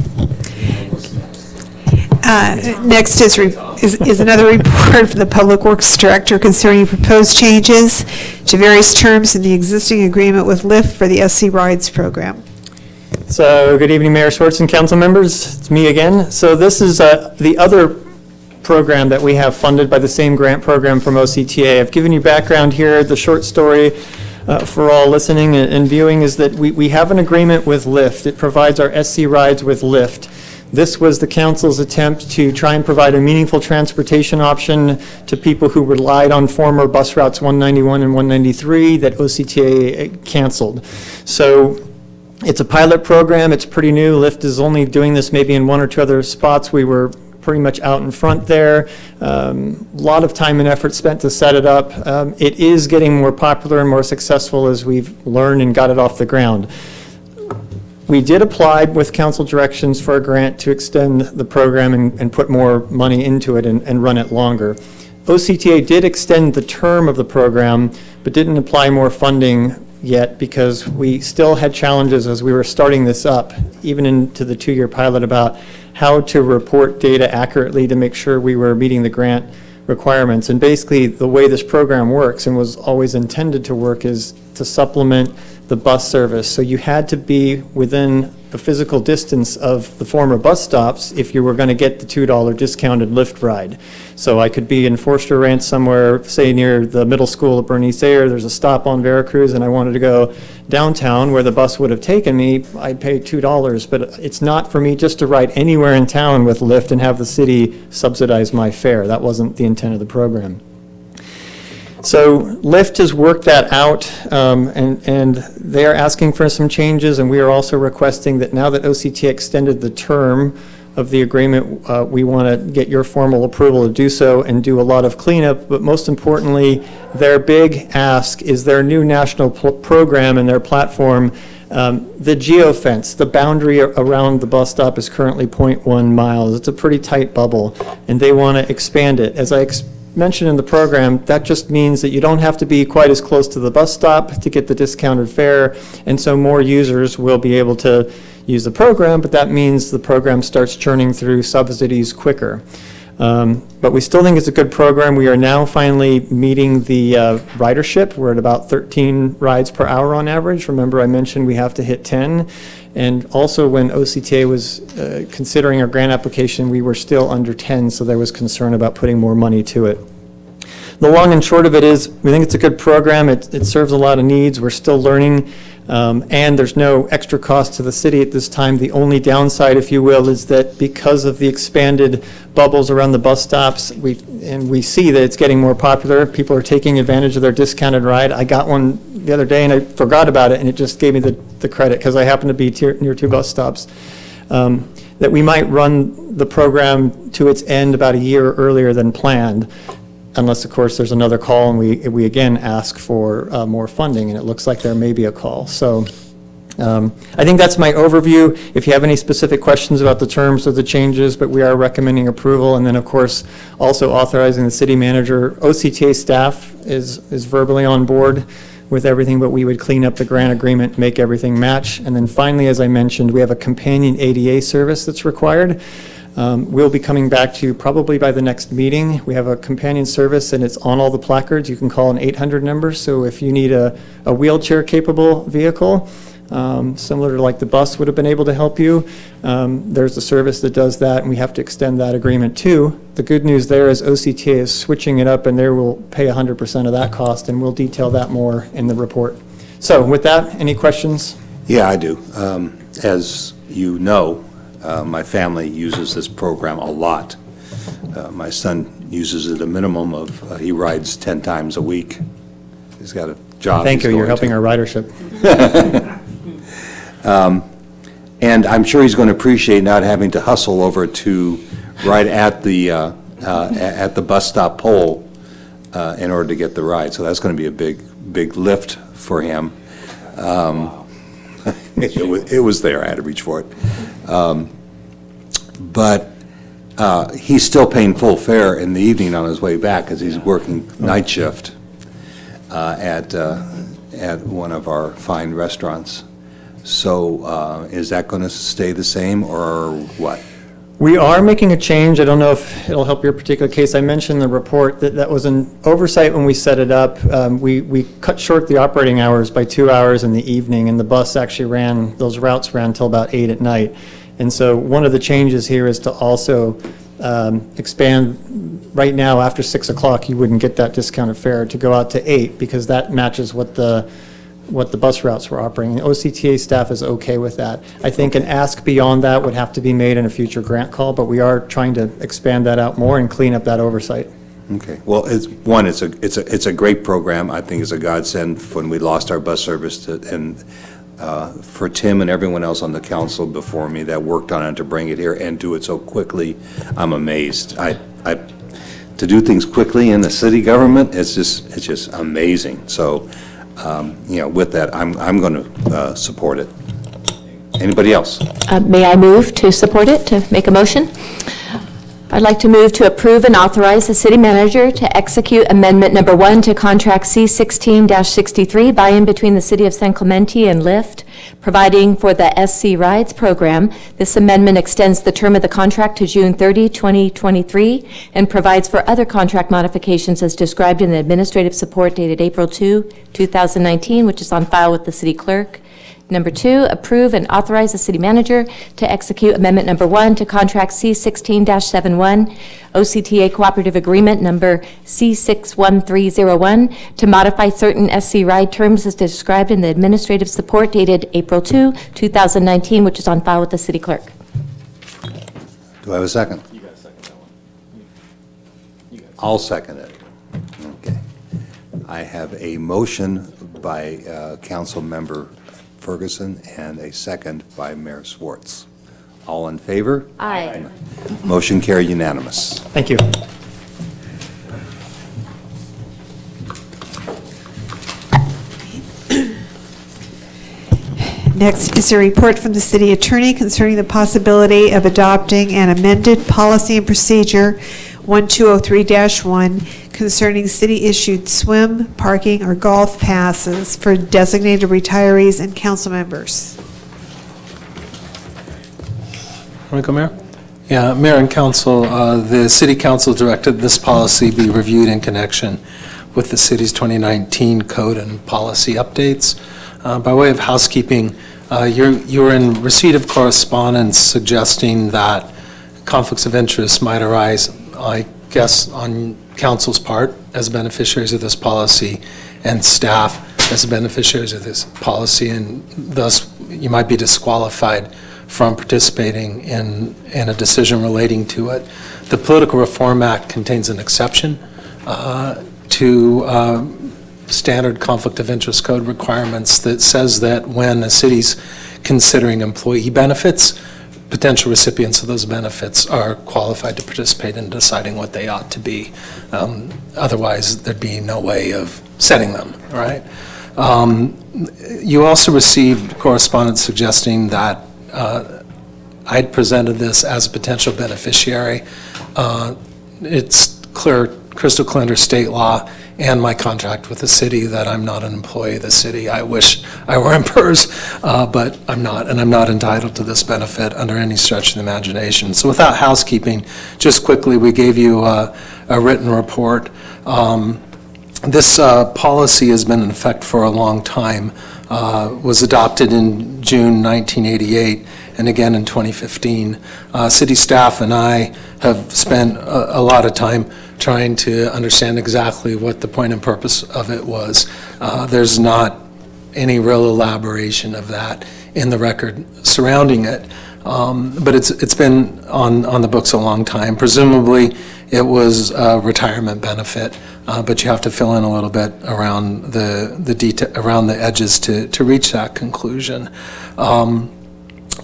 Next is another report from the Public Works Director concerning proposed changes to various terms in the existing agreement with LYFT for the SCRIDES program. So, good evening, Mayor Schwartz and council members. It's me again. So this is the other program that we have funded by the same grant program from OCTA. I've given you background here. The short story for all listening and viewing is that we have an agreement with LYFT. It provides our SCRIDES with LYFT. This was the council's attempt to try and provide a meaningful transportation option to people who relied on former bus routes 191 and 193 that OCTA canceled. So It's a pilot program. It's pretty new. LYFT is only doing this maybe in one or two other spots. We were pretty much out in front there. A lot of time and effort spent to set it up. It is getting more popular and more successful as we've learned and got it off the ground. We did apply with council directions for a grant to extend the program and put more money into it and run it longer. OCTA did extend the term of the program, but didn't apply more funding yet because we still had challenges as we were starting this up, even into the 2-year pilot, about how to report data accurately to make sure we were meeting the grant requirements. And basically, the way this program works and was always intended to work is to supplement the bus service. So you had to be within a physical distance of the former bus stops if you were going to get the $2 discounted LYFT ride. So I could be in Forster Ranch somewhere, say near the middle school at Bernice Ayer, there's a stop on Veracruz, and I wanted to go downtown where the bus would have taken me, I'd pay $2. But it's not for me just to ride anywhere in town with LYFT and have the city subsidize my fare. That wasn't the intent of the program. So LYFT has worked that out, and they are asking for some changes, and we are also requesting that now that OCTA extended the term of the agreement, we want to get your formal approval to do so and do a lot of cleanup, but most importantly, their big ask is their new national program and their platform. The geofence, the boundary around the bus stop is currently 0.1 miles. It's a pretty tight bubble, and they want to expand it. As I mentioned in the program, that just means that you don't have to be quite as close to the bus stop to get the discounted fare, and so more users will be able to use the program, but that means the program starts churning through subsidies quicker. But we still think it's a good program. We are now finally meeting the ridership. We're at about 13 rides per hour on average. Remember, I mentioned we have to hit 10. And also when OCTA was considering our grant application, we were still under 10, so there was concern about putting more money to it. The long and short of it is, we think it's a good program. It serves a lot of needs. We're still learning, and there's no extra cost to the city at this time. The only downside, if you will, is that because of the expanded bubbles around the bus stops, we see that it's getting more popular. People are taking advantage of their discounted ride. I got one the other day, and I forgot about it, and it just gave me the credit because I happened to be near 2 bus stops. That we might run the program to its end about a year earlier than planned, unless, of course, there's another call and we again ask for more funding, and it looks like there may be a call. So I think that's my overview. If you have any specific questions about the terms of the changes, but we are recommending approval, and then, of course, also authorizing the city manager. OCTA staff is verbally on board with everything, but we would clean up the grant agreement, make everything match. And then finally, as I mentioned, we have a companion ADA service that's required. We'll be coming back to you probably by the next meeting. We have a companion service, and it's on all the placards. You can call an 800 number, so if you need a wheelchair-capable vehicle, similar to like the bus would have been able to help you, there's a service that does that, and we have to extend that agreement too. The good news there is OCTA is switching it up, and they will pay 100% of that cost, and we'll detail that more in the report. So with that, any questions? Yeah, I do. As you know, my family uses this program a lot. My son uses it a minimum of, he rides 10 times a week. He's got a job. Thank you, you're helping our ridership. And I'm sure he's going to appreciate not having to hustle over to right at the bus stop pole in order to get the ride. So that's going to be a big lift for him. It was there. I had to reach for it. But he's still paying full fare in the evening on his way back because he's working night shift at one of our fine restaurants. So is that going to stay the same or what? We are making a change. I don't know if it'll help your particular case. I mentioned in the report that was an oversight when we set it up. We cut short the operating hours by 2 hours in the evening, and the bus actually those routes ran until about 8 at night. And so one of the changes here is to also expand. Right now, after 6 o'clock, you wouldn't get that discounted fare, to go out to 8, because that matches what the bus routes were operating. The OCTA staff is okay with that. I think an ask beyond that would have to be made in a future grant call, but we are trying to expand that out more and clean up that oversight. Okay. Well, it's a great program. I think it's a godsend when we lost our bus service and for Tim and everyone else on the council before me that worked on it to bring it here and do it so quickly, I'm amazed. To do things quickly in the city government, it's just amazing. So, with that, I'm going to support it. Anybody else? May I move to support it, to make a motion? I'd like to move to approve and authorize the city manager to execute Amendment Number 1 to Contract C-16-63 by and between the City of San Clemente and LYFT, providing for the SCRIDES program. This amendment extends the term of the contract to June 30, 2023, and provides for other contract modifications as described in the administrative support dated April 2, 2019, which is on file with the city clerk. Number 2, approve and authorize the city manager to execute Amendment Number 1 to Contract C-16-71, OCTA Cooperative Agreement Number C-61301, to modify certain SC ride terms as described in the administrative support dated April 2, 2019, which is on file with the city clerk. Do I have a second? You got to second that one. I'll second it. Okay. I have a motion by Council Member Ferguson and a second by Mayor Schwartz. All in favor? Aye. Motion carried unanimous. Thank you. Next is a report from the city attorney concerning the possibility of adopting an amended policy and procedure 1203-1 concerning city-issued swim, parking, or golf passes for designated retirees and council members. Want to go, Mayor? Yeah, Mayor and Council, the City Council directed this policy be reviewed in connection with the city's 2019 code and policy updates. By way of housekeeping, you're in receipt of correspondence suggesting that conflicts of interest might arise, I guess, on council's part as beneficiaries of this policy and staff as beneficiaries of this policy, and thus you might be disqualified from participating in a decision relating to it. The Political Reform Act contains an exception to standard conflict of interest code requirements that says that when a city's considering employee benefits, potential recipients of those benefits are qualified to participate in deciding what they ought to be. Otherwise, there'd be no way of setting them, right? You also received correspondence suggesting that I'd presented this as a potential beneficiary. It's clear, crystal clear under state law and my contract with the city that I'm not an employee of the city. I wish I were in PERS, but I'm not, and I'm not entitled to this benefit under any stretch of the imagination. So without housekeeping, just quickly, we gave you a written report. This policy has been in effect for a long time, was adopted in June 1988, and again in 2015. City staff and I have spent a lot of time trying to understand exactly what the point and purpose of it was. There's not any real elaboration of that in the record surrounding it, but it's been on the books a long time. Presumably, it was a retirement benefit, but you have to fill in a little bit around the detail, around the edges to reach that conclusion.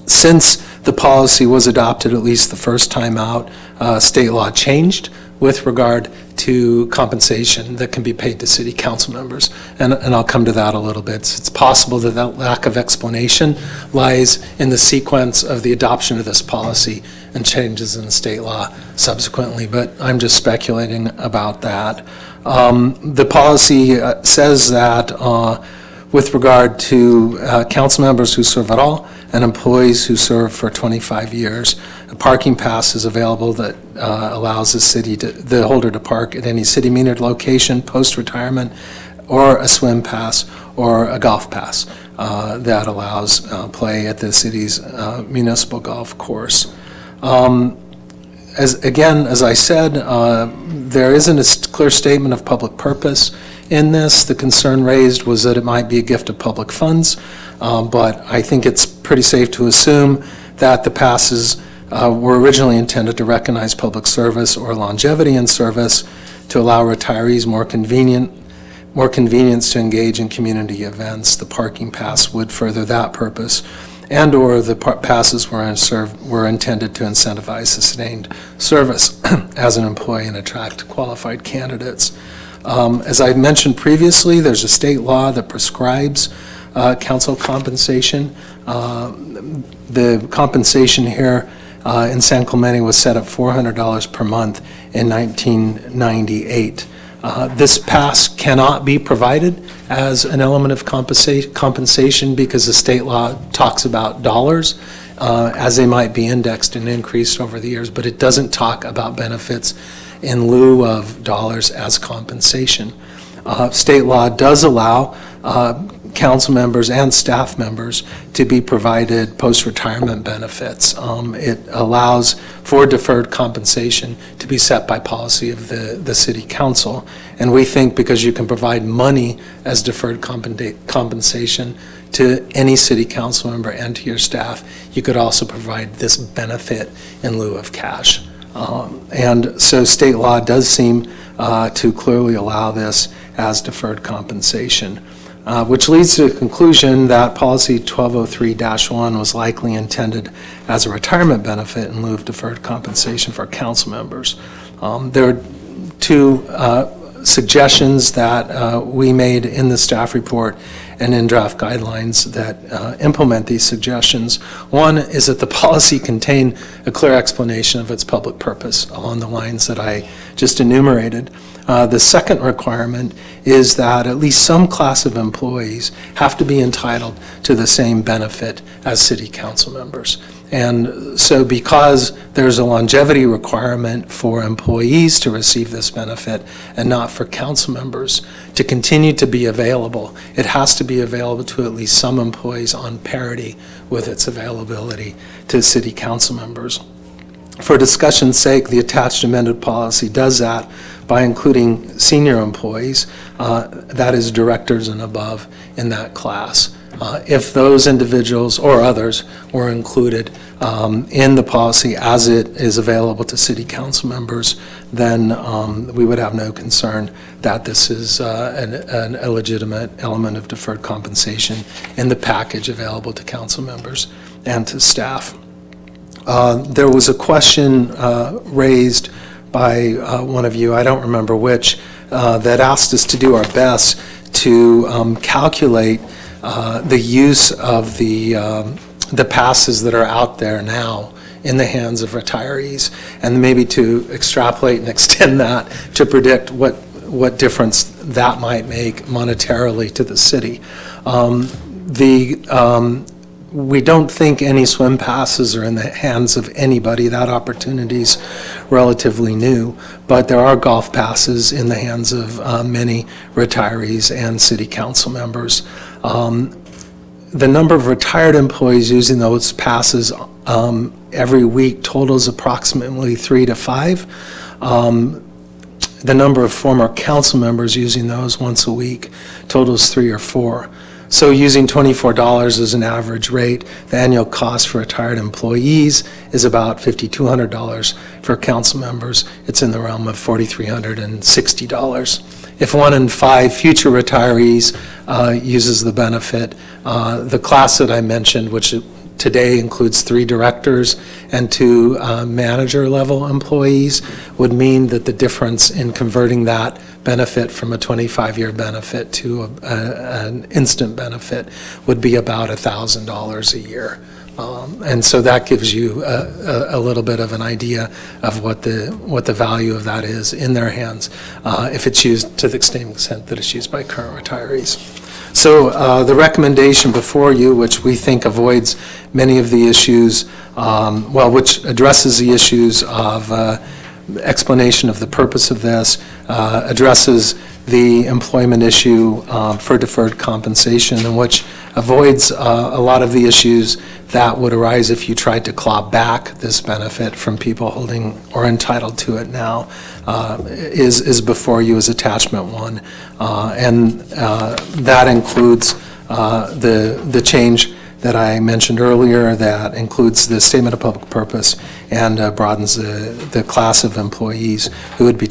Since the policy was adopted, at least the first time out, state law changed with regard to compensation that can be paid to city council members. And I'll come to that a little bit. It's possible that that lack of explanation lies in the sequence of the adoption of this policy and changes in the state law subsequently, but I'm just speculating about that. The policy says that with regard to council members who serve at all and employees who serve for 25 years, a parking pass is available that allows the holder to park at any city metered location post-retirement, or a swim pass or a golf pass that allows play at the city's municipal golf course. As I said, there isn't a clear statement of public purpose in this. The concern raised was that it might be a gift of public funds, but I think it's pretty safe to assume that the passes were originally intended to recognize public service or longevity in service, to allow retirees more convenient more convenience to engage in community events. The parking pass would further that purpose, and/or the passes were intended to incentivize sustained service as an employee and attract qualified candidates. As I mentioned previously, there's a state law that prescribes council compensation. The compensation here in San Clemente was set at $400 per month in 1998. This pass cannot be provided as an element of compensation because the state law talks about dollars as they might be indexed and increased over the years, but it doesn't talk about benefits in lieu of dollars as compensation. State law does allow council members and staff members to be provided post-retirement benefits. It allows for deferred compensation to be set by policy of the city council. And we think because you can provide money as deferred compensation to any city council member and to your staff, you could also provide this benefit in lieu of cash. And so state law does seem to clearly allow this as deferred compensation. Which leads to the conclusion that policy 1203-1 was likely intended as a retirement benefit in lieu of deferred compensation for council members. There are two suggestions that we made in the staff report and in draft guidelines that implement these suggestions. One is that the policy contain a clear explanation of its public purpose along the lines that I just enumerated. The second requirement is that at least some class of employees have to be entitled to the same benefit as city council members. And so because there's a longevity requirement for employees to receive this benefit and not for council members to continue to be available, it has to be available to at least some employees on parity with its availability to city council members. For discussion's sake, the attached amended policy does that by including senior employees, that is directors and above in that class. If those individuals or others were included in the policy as it is available to city council members, then we would have no concern that this is an illegitimate element of deferred compensation in the package available to council members and to staff. There was a question raised by one of you, I don't remember which, that asked us to do our best to calculate the use of the passes that are out there now in the hands of retirees, and maybe to extrapolate and extend that to predict what difference that might make monetarily to the city. We don't think any swim passes are in the hands of anybody. That opportunity's relatively new, but there are golf passes in the hands of many retirees and city council members. The number of retired employees using those passes every week totals approximately 3 to 5. The number of former council members using those once a week totals 3 or 4. So using $24 as an average rate, the annual cost for retired employees is about $5,200. For council members, it's in the realm of $4,360. If 1 in 5 future retirees uses the benefit, the class that I mentioned, which today includes 3 directors and 2 manager-level employees, would mean that the difference in converting that benefit from a 25-year benefit to an instant benefit would be about $1,000 a year. And so that gives you a little bit of an idea of what the value of that is in their hands if it's used to the extent that it's used by current retirees. So the recommendation before you, which we think avoids many of the issues, which addresses the issues of explanation of the purpose of this, addresses the employment issue for deferred compensation, and which avoids a lot of the issues that would arise if you tried to claw back this benefit from people holding or entitled to it now, is before you as attachment 1. And that includes the change that I mentioned earlier, that includes the statement of public purpose and broadens the class of employees who would be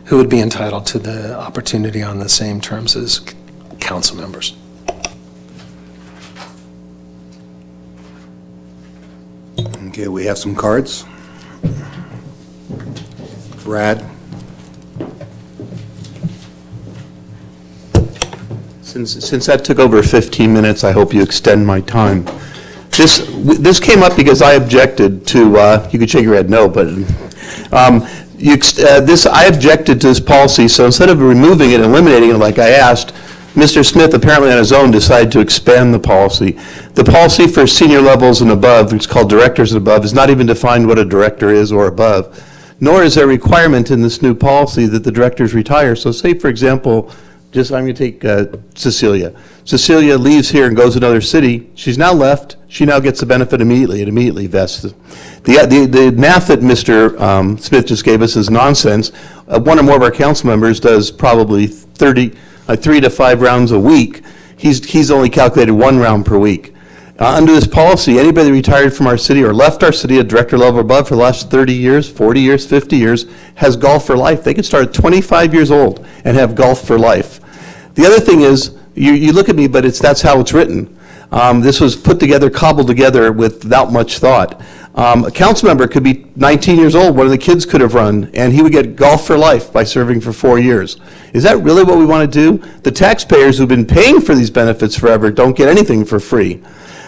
who would be entitled to the opportunity on the same terms as council members. Okay, we have some cards. Brad? Since that took over 15 minutes, I hope you extend my time. This came up because I objected to, you could shake your head no, but I objected to this policy, so instead of removing it and eliminating it like I asked, Mr. Smith apparently on his own decided to expand the policy. The policy for senior levels and above, it's called directors and above, is not even defined what a director is or above, nor is there a requirement in this new policy that the directors retire. So say, for example, I'm going to take Cecilia. Cecilia leaves here and goes to another city. She's now left. She now gets the benefit immediately. It immediately vests. The math that Mr. Smith just gave us is nonsense. One or more of our council members does probably 3 to 5 rounds a week. He's only calculated 1 round per week. Under this policy, anybody that retired from our city or left our city at director level or above for the last 30 years, 40 years, 50 years, has golf for life. They could start at 25 years old and have golf for life. The other thing is, you look at me, but that's how it's written. This was put together, cobbled together without much thought. A council member could be 19 years old, one of the kids could have run, and he would get golf for life by serving for 4 years. Is that really what we want to do? The taxpayers who've been paying for these benefits forever don't get anything for free.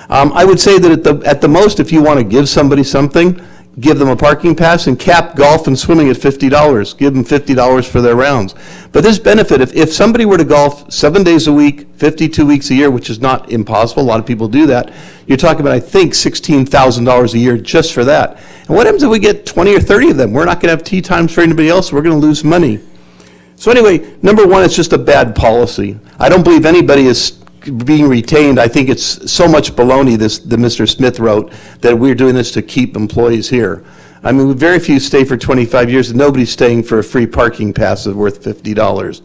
I would say that at the most, if you want to give somebody something, give them a parking pass and cap golf and swimming at $50. Give them $50 for their rounds. But this benefit, if somebody were to golf 7 days a week, 52 weeks a year, which is not impossible, a lot of people do that, you're talking about, I think, $16,000 a year just for that. And what happens if we get 20 or 30 of them? We're not going to have tea times for anybody else. We're going to lose money. So anyway, number one, it's just a bad policy. I don't believe anybody is being retained. I think it's so much baloney that Mr. Smith wrote that we're doing this to keep employees here. I mean, very few stay for 25 years, and nobody's staying for a free parking pass that's worth $50.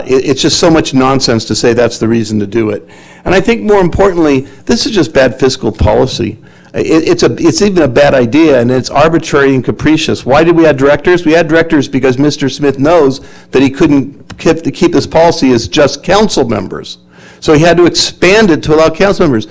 It's just so much nonsense to say that's the reason to do it. And I think more importantly, this is just bad fiscal policy. It's even a bad idea, and it's arbitrary and capricious. Why did we add directors? We had directors because Mr. Smith knows that he couldn't keep this policy as just council members. So he had to expand it to allow council members.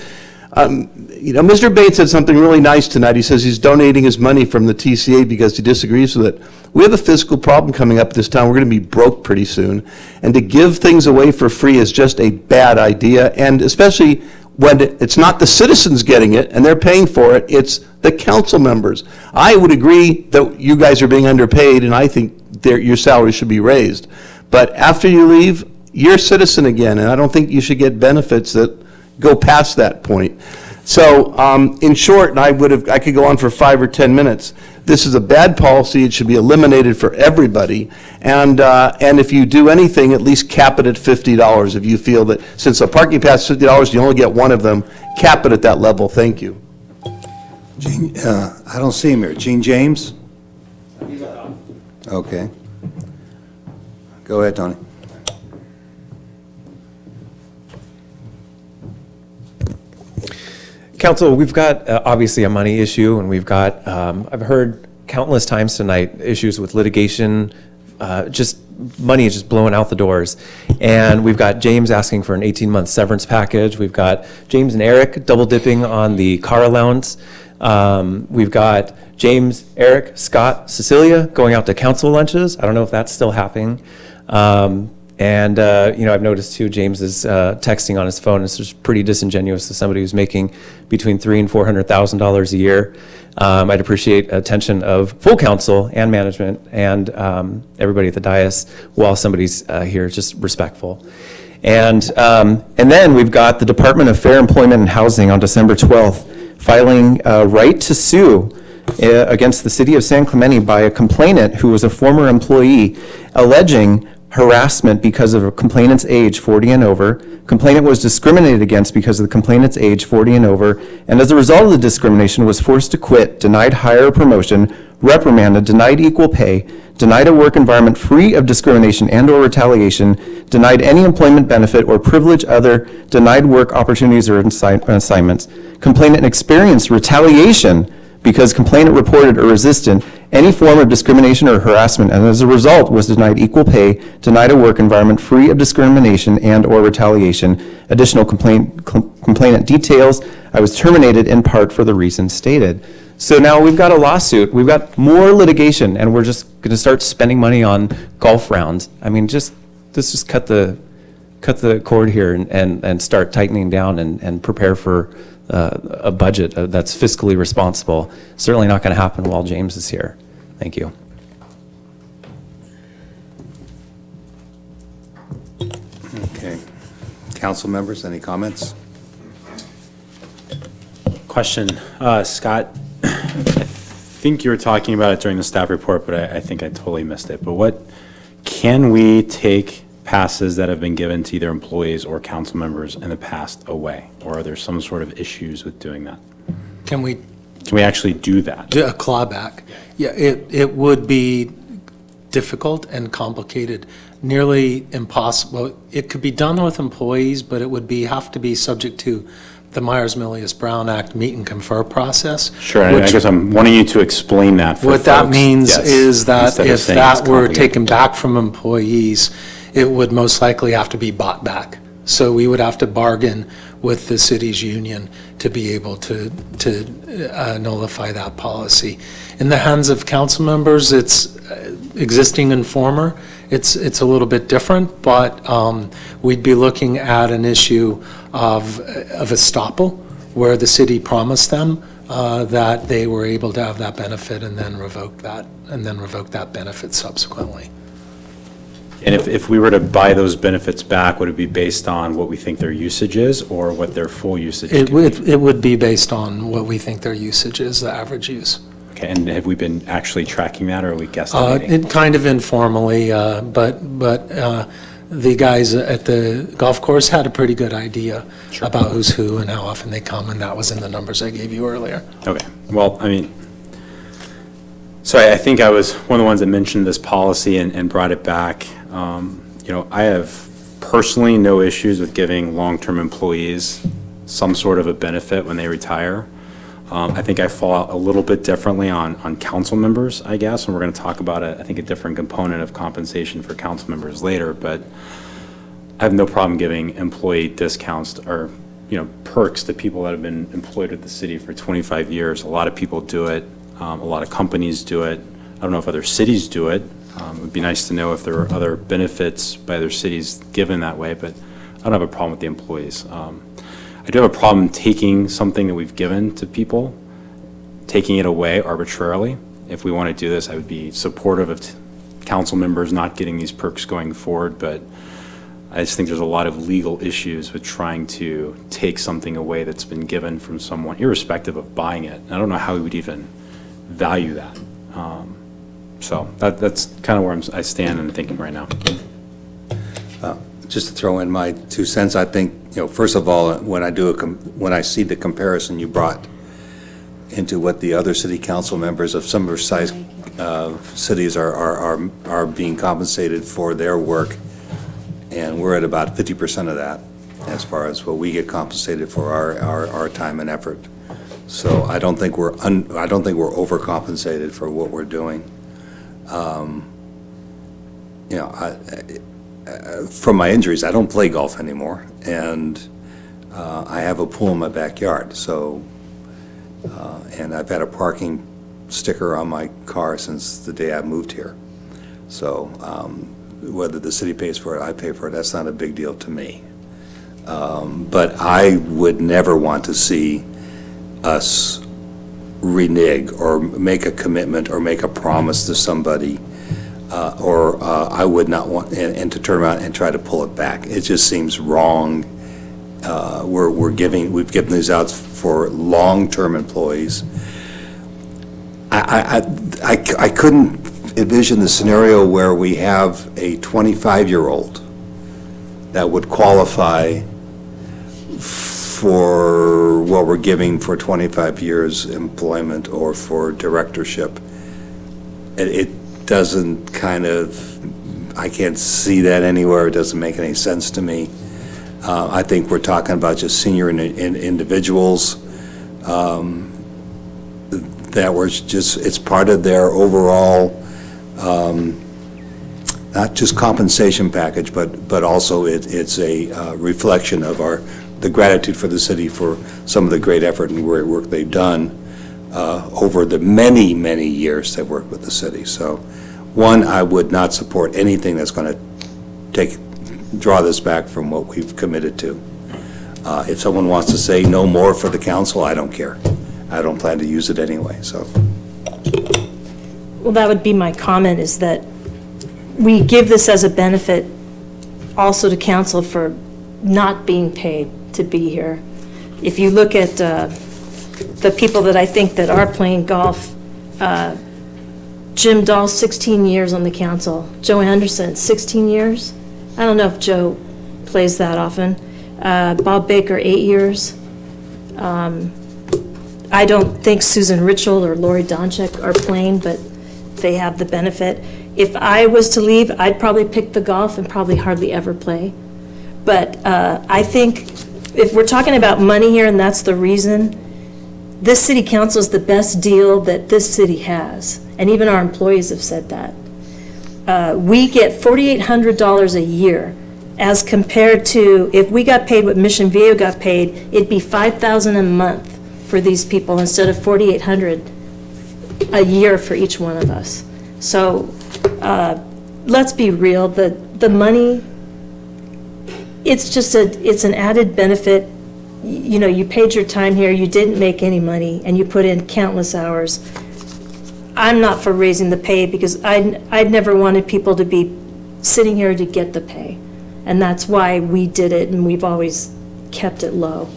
Mr. Bates said something really nice tonight. He says he's donating his money from the TCA because he disagrees with it. We have a fiscal problem coming up this town. We're going to be broke pretty soon. And to give things away for free is just a bad idea, and especially when it's not the citizens getting it and they're paying for it, it's the council members. I would agree that you guys are being underpaid, and I think your salary should be raised. But after you leave, you're a citizen again, and I don't think you should get benefits that go past that point. So, in short, and I could go on for 5 or 10 minutes. This is a bad policy. It should be eliminated for everybody. And if you do anything, at least cap it at $50. If you feel that since a parking pass is $50, you only get one of them, cap it at that level. Thank you. Gene, I don't see him here. Gene James? Okay. Go ahead, Tony. Council, we've got obviously a money issue, and we've got, I've heard countless times tonight, issues with litigation, just money is just blowing out the doors. And we've got James asking for an 18-month severance package. We've got James and Eric double dipping on the car allowance. We've got James, Eric, Scott, Cecilia going out to council lunches. I don't know if that's still happening. I've noticed too, James is texting on his phone. It's just pretty disingenuous to somebody who's making between $300,000 and $400,000 a year. I'd appreciate attention of full council and management and everybody at the dais while somebody's here, just respectful. And then we've got the Department of Fair Employment and Housing on December 12th filing a right to sue against the city of San Clemente by a complainant who was a former employee alleging harassment because of a complainant's age, 40 and over. Complainant was discriminated against because of the complainant's age, 40 and over, and as a result of the discrimination was forced to quit, denied hire or promotion, reprimanded, denied equal pay, denied a work environment free of discrimination and or retaliation, denied any employment benefit or privilege other, denied work opportunities or assignments. Complainant experienced retaliation because complainant reported or resisted any form of discrimination or harassment, and as a result was denied equal pay, denied a work environment free of discrimination and/or retaliation. Additional complainant details, I was terminated in part for the reasons stated. So now we've got a lawsuit, we've got more litigation, and we're just going to start spending money on golf rounds. I mean, let's just cut the cord here and start tightening down and prepare for a budget that's fiscally responsible. Certainly not going to happen while James is here. Thank you. Okay. Council members, any comments? Question, Scott, I think you were talking about it during the staff report, but I think I totally missed it. But what, can we take passes that have been given to either employees or council members in the past away? Or are there some sort of issues with doing that? Can we actually do that? do a clawback? Yeah, it would be difficult and complicated, nearly impossible. It could be done with employees, but it would have to be subject to the Myers-Milius-Brown Act meet and confer process. Sure, and I guess I'm wanting you to explain that for What that folks. means Yes, is that instead of if saying that it's were complicated. taken back from employees, it would most likely have to be bought back. So we would have to bargain with the city's union to be able to nullify that policy. In the hands of council members, it's existing and former. It's a little bit different, but we'd be looking at an issue of estoppel, where the city promised them that they were able to have that benefit and then revoke that benefit subsequently. And if we were to buy those benefits back, would it be based on what we think their usage is or what their full usage is? It would be based on what we think their usage is, the average use. Okay, and have we been actually tracking that, or are we guesstimating? Kind of informally, but the guys at the golf course had a pretty good idea about who's who and how often they come, and that was in the numbers I gave you earlier. Okay, well, I mean, so I think I was one of the ones that mentioned this policy and brought it back. I have personally no issues with giving long-term employees some sort of a benefit when they retire. I think I fall a little bit differently on council members, I guess, and we're going to talk about, I think, a different component of compensation for council members later, but I have no problem giving employee discounts or, perks to people that have been employed with the city for 25 years. A lot of people do it. A lot of companies do it. I don't know if other cities do it. It would be nice to know if there are other benefits by other cities given that way, but I don't have a problem with the employees. I do have a problem taking something that we've given to people, taking it away arbitrarily. If we want to do this, I would be supportive of council members not getting these perks going forward, but I just think there's a lot of legal issues with trying to take something away that's been given from someone, irrespective of buying it. And I don't know how we would even value that. So that's kind of where I stand in thinking right now. Just to throw in my 2 cents, I think, first of all, when I see the comparison you brought into what the other city council members of similar size cities are being compensated for their work, and we're at about 50% of that as far as what we get compensated for our time and effort. So I don't think we're overcompensated for what we're doing. From my injuries, I don't play golf anymore, and I have a pool in my backyard. So, and I've had a parking sticker on my car since the day I moved here. So, whether the city pays for it, I pay for it. That's not a big deal to me. But I would never want to see us renege or make a commitment or make a promise to somebody, or I would not want, and to turn around and try to pull it back. It just seems wrong. We've given these out for long-term employees. I couldn't envision the scenario where we have a 25-year-old that would qualify for what we're giving for 25 years employment or for directorship. It doesn't I can't see that anywhere. It doesn't make any sense to me. I think we're talking about just senior individuals. that we're just, it's part of their overall, not just compensation package, but also it's a reflection of the gratitude for the city for some of the great effort and great work they've done over the many, many years they've worked with the city. So, one, I would not support anything that's going to draw this back from what we've committed to. If someone wants to say no more for the council, I don't care. I don't plan to use it anyway, so. Well, that would be my comment, is that we give this as a benefit also to council for not being paid to be here. If you look at the people that I think that are playing golf, Jim Dahl, 16 years on the council. Joe Anderson, 16 years. I don't know if Joe plays that often. Bob Baker, 8 years. I don't think Susan Ritchell or Lori Donchek are playing, but they have the benefit. If I was to leave, I'd probably pick the golf and probably hardly ever play. But I think if we're talking about money here and that's the reason, this city council is the best deal that this city has. And even our employees have said that. We get $4,800 a year as compared to, if we got paid what Mission Viejo got paid, it'd be $5,000 a month for these people instead of $4,800 a year for each one of us. So let's be real, the money, it's an added benefit. You know, you paid your time here, you didn't make any money, and you put in countless hours. I'm not for raising the pay because I'd never wanted people to be sitting here to get the pay. And that's why we did it, and we've always kept it low.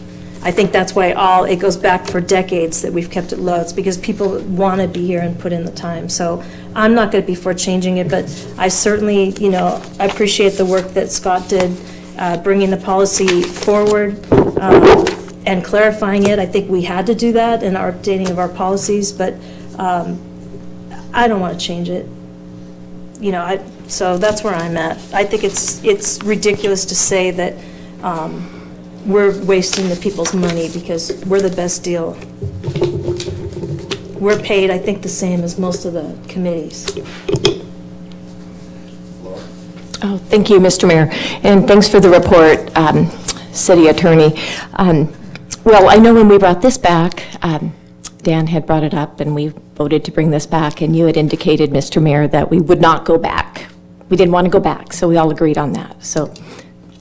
I think that's why it goes back for decades that we've kept it low. It's because people want to be here and put in the time. So I'm not going to be for changing it, but I certainly, I appreciate the work that Scott did, bringing the policy forward and clarifying it. I think we had to do that in our updating of our policies, but I don't want to change it. So that's where I'm at. I think it's ridiculous to say that we're wasting the people's money because we're the best deal. We're paid, I think, the same as most of the committees. Oh, thank you, Mr. Mayor, and thanks for the report, City Attorney. Well, I know when we brought this back, Dan had brought it up, and we voted to bring this back, and you had indicated, Mr. Mayor, that we would not go back. We didn't want to go back, so we all agreed on that. So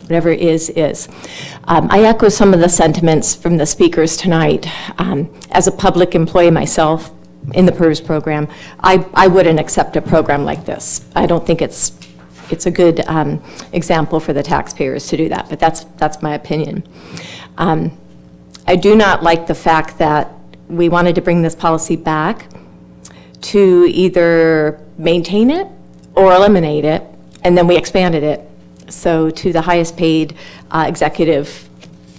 whatever is. I echo some of the sentiments from the speakers tonight. As a public employee myself in the PERS program, I wouldn't accept a program like this. I don't think it's a good example for the taxpayers to do that, but that's my opinion. I do not like the fact that we wanted to bring this policy back to either maintain it or eliminate it, and then we expanded it. So to the highest paid executive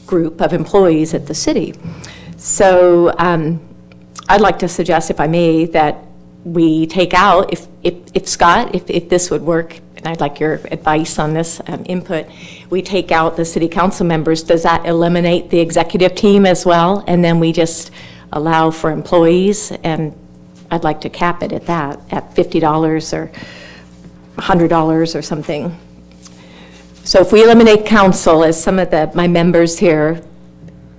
group of employees at the city. So I'd like to suggest, if I may, that we take out, if Scott, if this would work, and I'd like your advice on this input, we take out the city council members. Does that eliminate the executive team as well? And then we just allow for employees, and I'd like to cap it at that, at $50 or $100 or something. So if we eliminate council, as some of my members here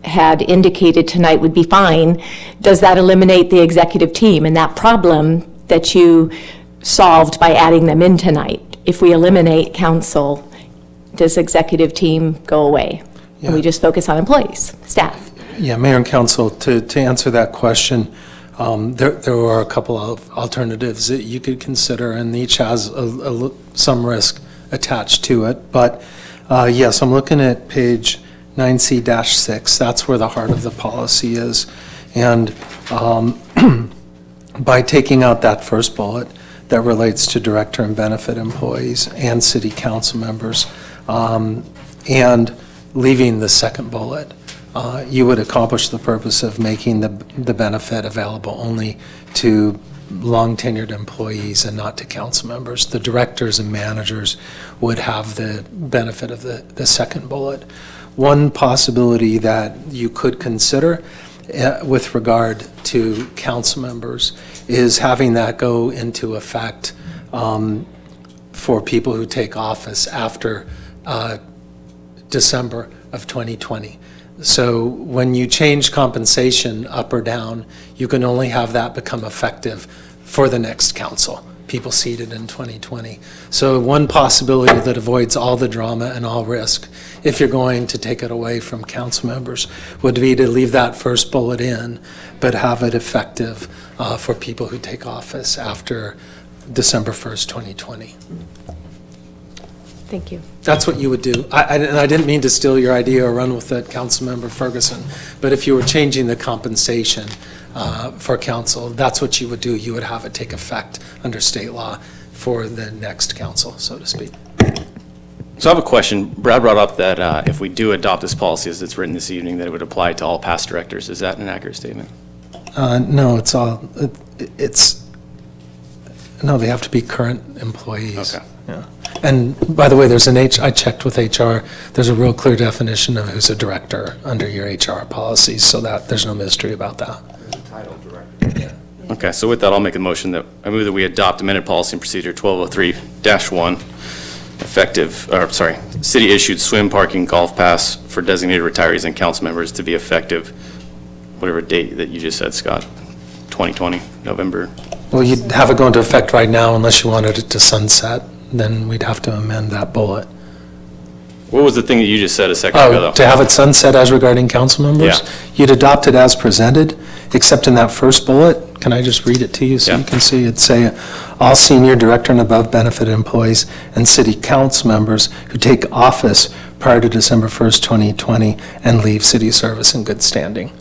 had indicated tonight would be fine, does that eliminate the executive team and that problem that you solved by adding them in tonight? If we eliminate council, does executive team go away? Yeah. And we just focus on employees, staff? Yeah, Mayor and Council, to answer that question, there are a couple of alternatives that you could consider, and each has some risk attached to it. But yes, I'm looking at page 9C-6. That's where the heart of the policy is. And by taking out that first bullet that relates to director and benefit employees and city council members, and leaving the second bullet, you would accomplish the purpose of making the benefit available only to long-tenured employees and not to council members. The directors and managers would have the benefit of the second bullet. One possibility that you could consider with regard to council members is having that go into effect for people who take office after December of 2020. So when you change compensation up or down, you can only have that become effective for the next council, people seated in 2020. So one possibility that avoids all the drama and all risk, if you're going to take it away from council members, would be to leave that first bullet in, but have it effective for people who take office after December 1st, 2020. Thank you. That's what you would do. And I didn't mean to steal your idea or run with it, Councilmember Ferguson, but if you were changing the compensation for council, that's what you would do. You would have it take effect under state law for the next council, so to speak. So I have a question. Brad brought up that if we do adopt this policy as it's written this evening, that it would apply to all past directors. Is that an accurate statement? No, no, they have to be current employees. Okay. Yeah. And by the way, I checked with HR, there's a real clear definition of who's a director under your HR policies, so that there's no mystery about that. Okay, so with that, I'll make a motion that, I move that we adopt amended policy and procedure 1203-1, city-issued swim, parking, golf pass for designated retirees and council members to be effective, whatever date that you just said, Scott, 2020, November. Well, you'd have it go into effect right now unless you wanted it to sunset, then we'd have to amend that bullet. What was the thing that you just said a second ago, though? To have it sunset as regarding council members? Yeah. You'd adopt it as presented, except in that first bullet. Can I just read it to you so you can see? It'd say, all senior director and above benefit employees and city council members who take office prior to December 1st, 2020 and leave city service in good standing.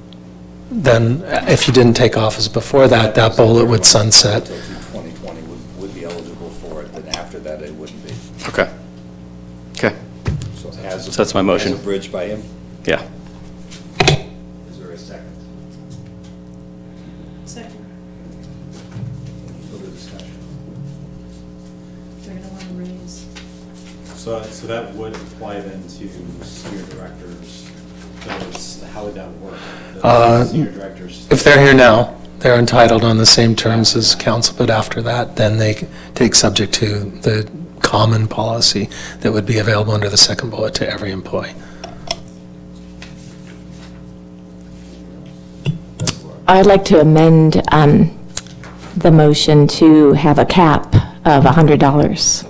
Then if you didn't take office before that, that bullet would sunset. 2020 would be eligible for it, then after that it wouldn't be. Okay. Okay. So that's my motion. As a bridge by him? Yeah. Is there a second? Second. Further discussion? They're going to want to raise. So that would apply then to senior directors. How would that work? The senior directors. If they're here now, they're entitled on the same terms as council, but after that, then they take subject to the common policy that would be available under the second bullet to every employee. I'd like to amend the motion to have a cap of $100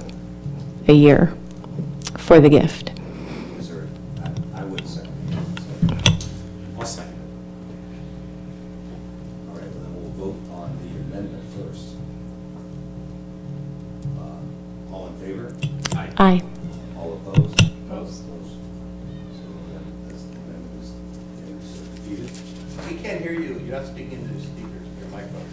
a year for the gift. I would second. I'll second it. All right, well, then we'll vote on the amendment first. All in favor? Aye. All opposed? Opposed. So then this amendment is defeated. We can't hear you. You're not speaking into the speakers, your microphone.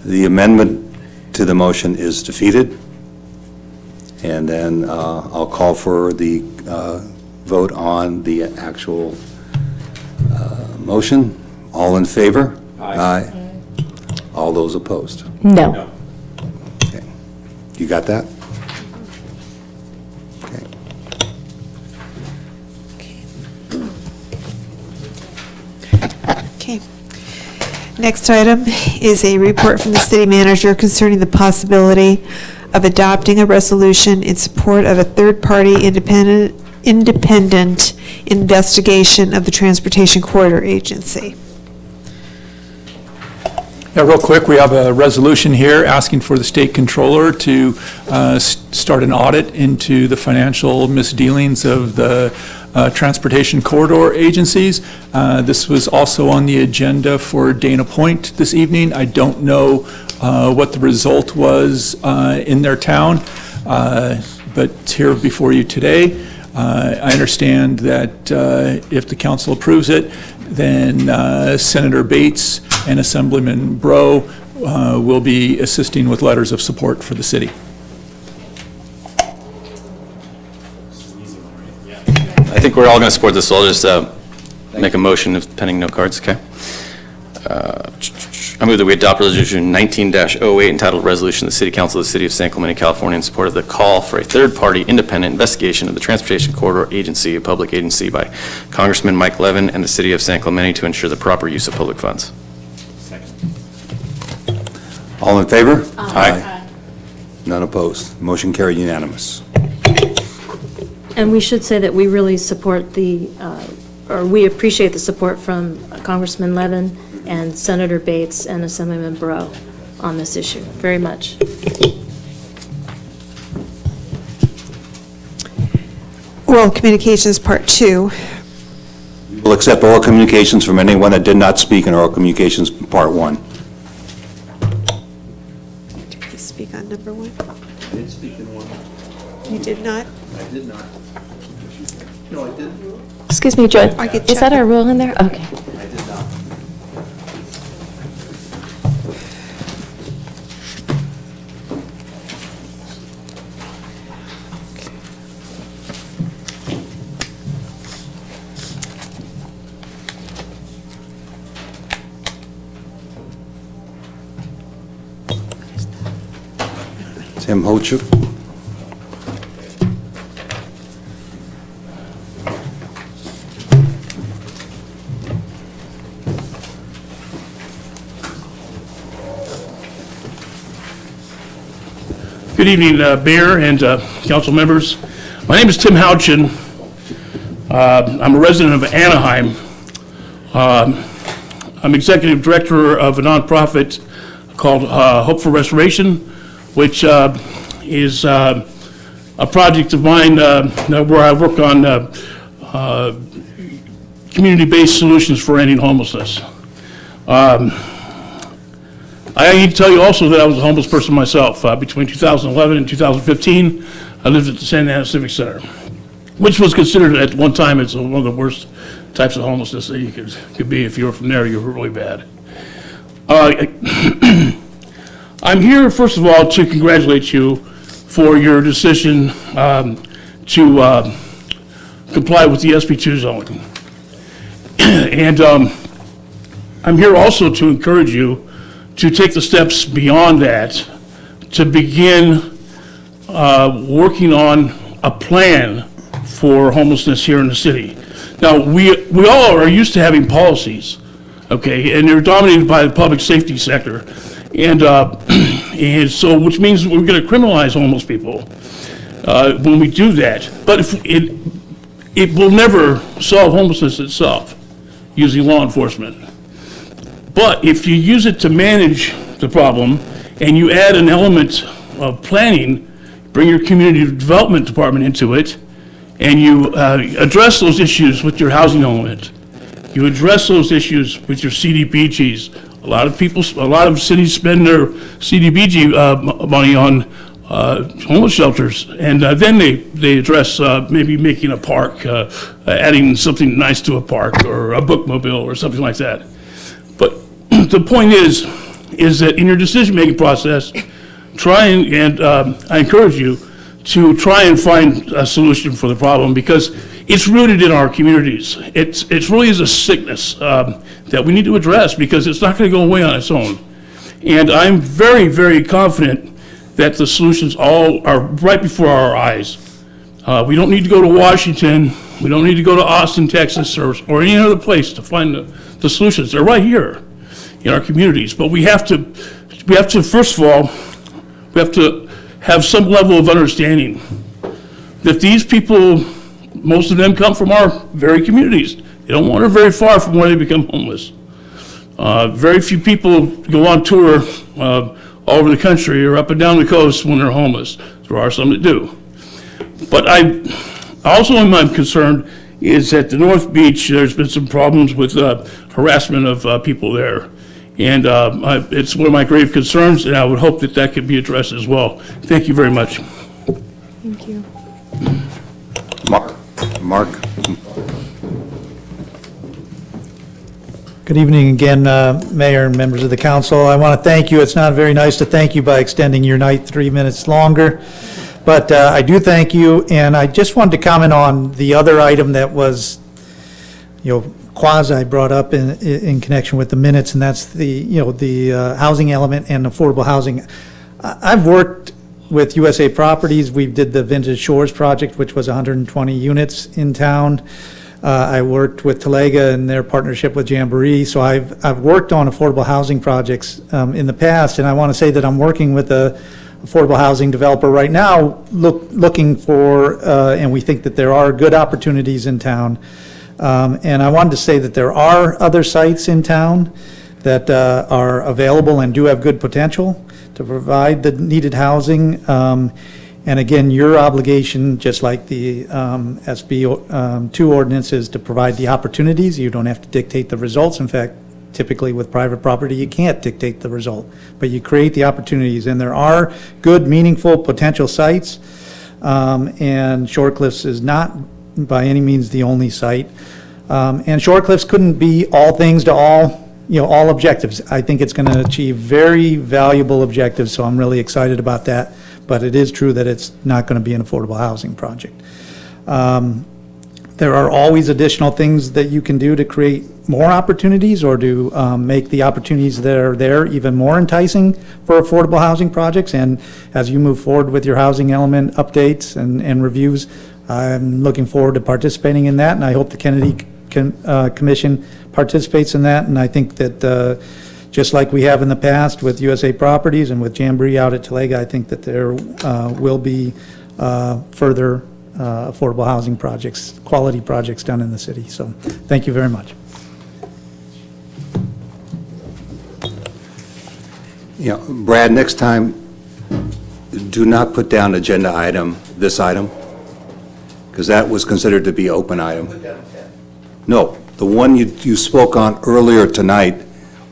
The amendment to the motion is defeated. And then I'll call for the vote on the actual motion. All in favor? Aye. All those opposed? No. Okay. You got that? Okay. Okay. Next item is a report from the city manager concerning the possibility of adopting a resolution in support of a third-party independent investigation of the Transportation Corridor Agency. Yeah, real quick, we have a resolution here asking for the state controller to start an audit into the financial misdealings of the transportation corridor agencies. This was also on the agenda for Dana Point this evening. I don't know what the result was in their town, but it's here before you today. I understand that if the council approves it, then Senator Bates and Assemblyman Breaux will be assisting with letters of support for the city. I think we're all going to support this, so I'll just make a motion if pending no cards, okay? I move that we adopt Resolution 19-08 entitled Resolution of the City Council of the City of San Clemente, California in support of the call for a third-party independent investigation of the Transportation Corridor Agency, a public agency by Congressman Mike Levin and the City of San Clemente to ensure the proper use of public funds. All in favor? Aye. None opposed. Motion carried unanimous. And we should say that we really support or we appreciate the support from Congressman Levin and Senator Bates and Assemblyman Burrow on this issue, very much. Oral Communications Part 2. We'll accept oral communications from anyone that did not speak in oral communications Part 1. Did you speak on number 1? I did speak in one. You did not? I did not. No, I didn't. Excuse me, Joy, I could is check that it. our rule in there? Okay. I did not. Tim Hochul. Good evening, Mayor and council members. My name is Tim Houchin. I'm a resident of Anaheim. I'm executive director of a nonprofit called Hope for Restoration, which is a project of mine where I work on community-based solutions for ending homelessness. I need to tell you also that I was a homeless person myself. Between 2011 and 2015, I lived at the Santa Ana Civic Center, which was considered at one time as one of the worst types of homelessness that you could be. If you were from there, you were really bad. I'm here, first of all, to congratulate you for your decision to comply with the SB2 zoning. And I'm here also to encourage you to take the steps beyond that to begin working on a plan for homelessness here in the city. Now, we all are used to having policies, okay, and they're dominated by the public safety sector. And so, which means we're going to criminalize homeless people when we do that. But if it will never solve homelessness itself using law enforcement. But if you use it to manage the problem and you add an element of planning, bring your community development department into it, and you address those issues with your housing element, you address those issues with your CDBGs. A lot of cities spend their CDBG money on homeless shelters, and then they address maybe making a park, adding something nice to a park or a bookmobile or something like that. But the point is that in your decision-making process, try and I encourage you to try and find a solution for the problem, because it's rooted in our communities. It really is a sickness that we need to address, because it's not going to go away on its own. And I'm very, very confident that the solutions all are right before our eyes. We don't need to go to Washington. We don't need to go to Austin, Texas, or any other place to find the solutions. They're right here in our communities. But we have to, first of all, we have to have some level of understanding that these people, most of them come from our very communities. They don't wander very far from where they become homeless. Very few people go on tour all over the country or up and down the coast when they're homeless. There are some that do. But I also am concerned is at the North Beach, there's been some problems with harassment of people there. And it's one of my grave concerns, and I would hope that that could be addressed as well. Thank you very much. Thank you. Mark. Good evening again, Mayor and members of the council. I want to thank you. It's not very nice to thank you by extending your night 3 minutes longer, but I do thank you, and I just wanted to comment on the other item that was, quasi brought up in connection with the minutes, and that's the housing element and affordable housing. I've worked with USA Properties. We did the Vintage Shores project, which was 120 units in town. I worked with Talega and their partnership with Jamboree. So I've worked on affordable housing projects in the past, and I want to say that I'm working with a affordable housing developer right now looking for, and we think that there are good opportunities in town. And I wanted to say that there are other sites in town that are available and do have good potential to provide the needed housing. And again, your obligation, just like the SB 2 ordinance, is to provide the opportunities. You don't have to dictate the results. In fact, typically with private property, you can't dictate the result, but you create the opportunities. And there are good, meaningful potential sites. And Short Cliffs is not by any means the only site. And Short Cliffs couldn't be all things to all objectives. I think it's going to achieve very valuable objectives, so I'm really excited about that. But it is true that it's not going to be an affordable housing project. There are always additional things that you can do to create more opportunities or to make the opportunities that are there even more enticing for affordable housing projects. And as you move forward with your housing element updates and reviews, I'm looking forward to participating in that, and I hope the Kennedy Commission participates in that. And I think that just like we have in the past with USA Properties and with Jamboree out at Talega, I think that there will be further affordable housing projects, quality projects done in the city. So thank you very much. Yeah, Brad, next time, do not put down agenda item, this item, because that was considered to be open item. No, the one you spoke on earlier tonight,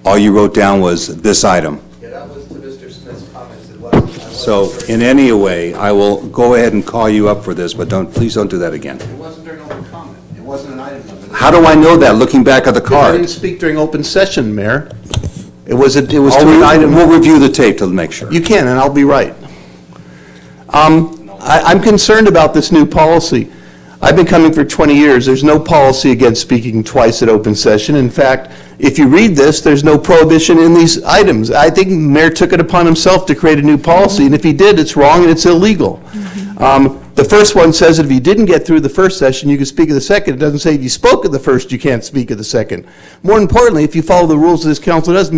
all you wrote down was this item. Yeah, that was to Mr. Smith's comments. So in any way, I will go ahead and call you up for this, but please don't do that again. It wasn't during open comment. It wasn't an item number. How do I know that, looking back at the Because I card? didn't speak during open session, Mayor. It was to an item. We'll review the tape to make sure. You can, and I'll be right. I'm concerned about this new policy. I've been coming for 20 years. There's no policy against speaking twice at open session. In fact, if you read this, there's no prohibition in these items. I think the mayor took it upon himself to create a new policy, and if he did, it's wrong and it's illegal. The first one says that if you didn't get through the first session, you can speak at the second. It doesn't say if you spoke at the first, you can't speak at the second. More importantly, if you follow the rules of this council, does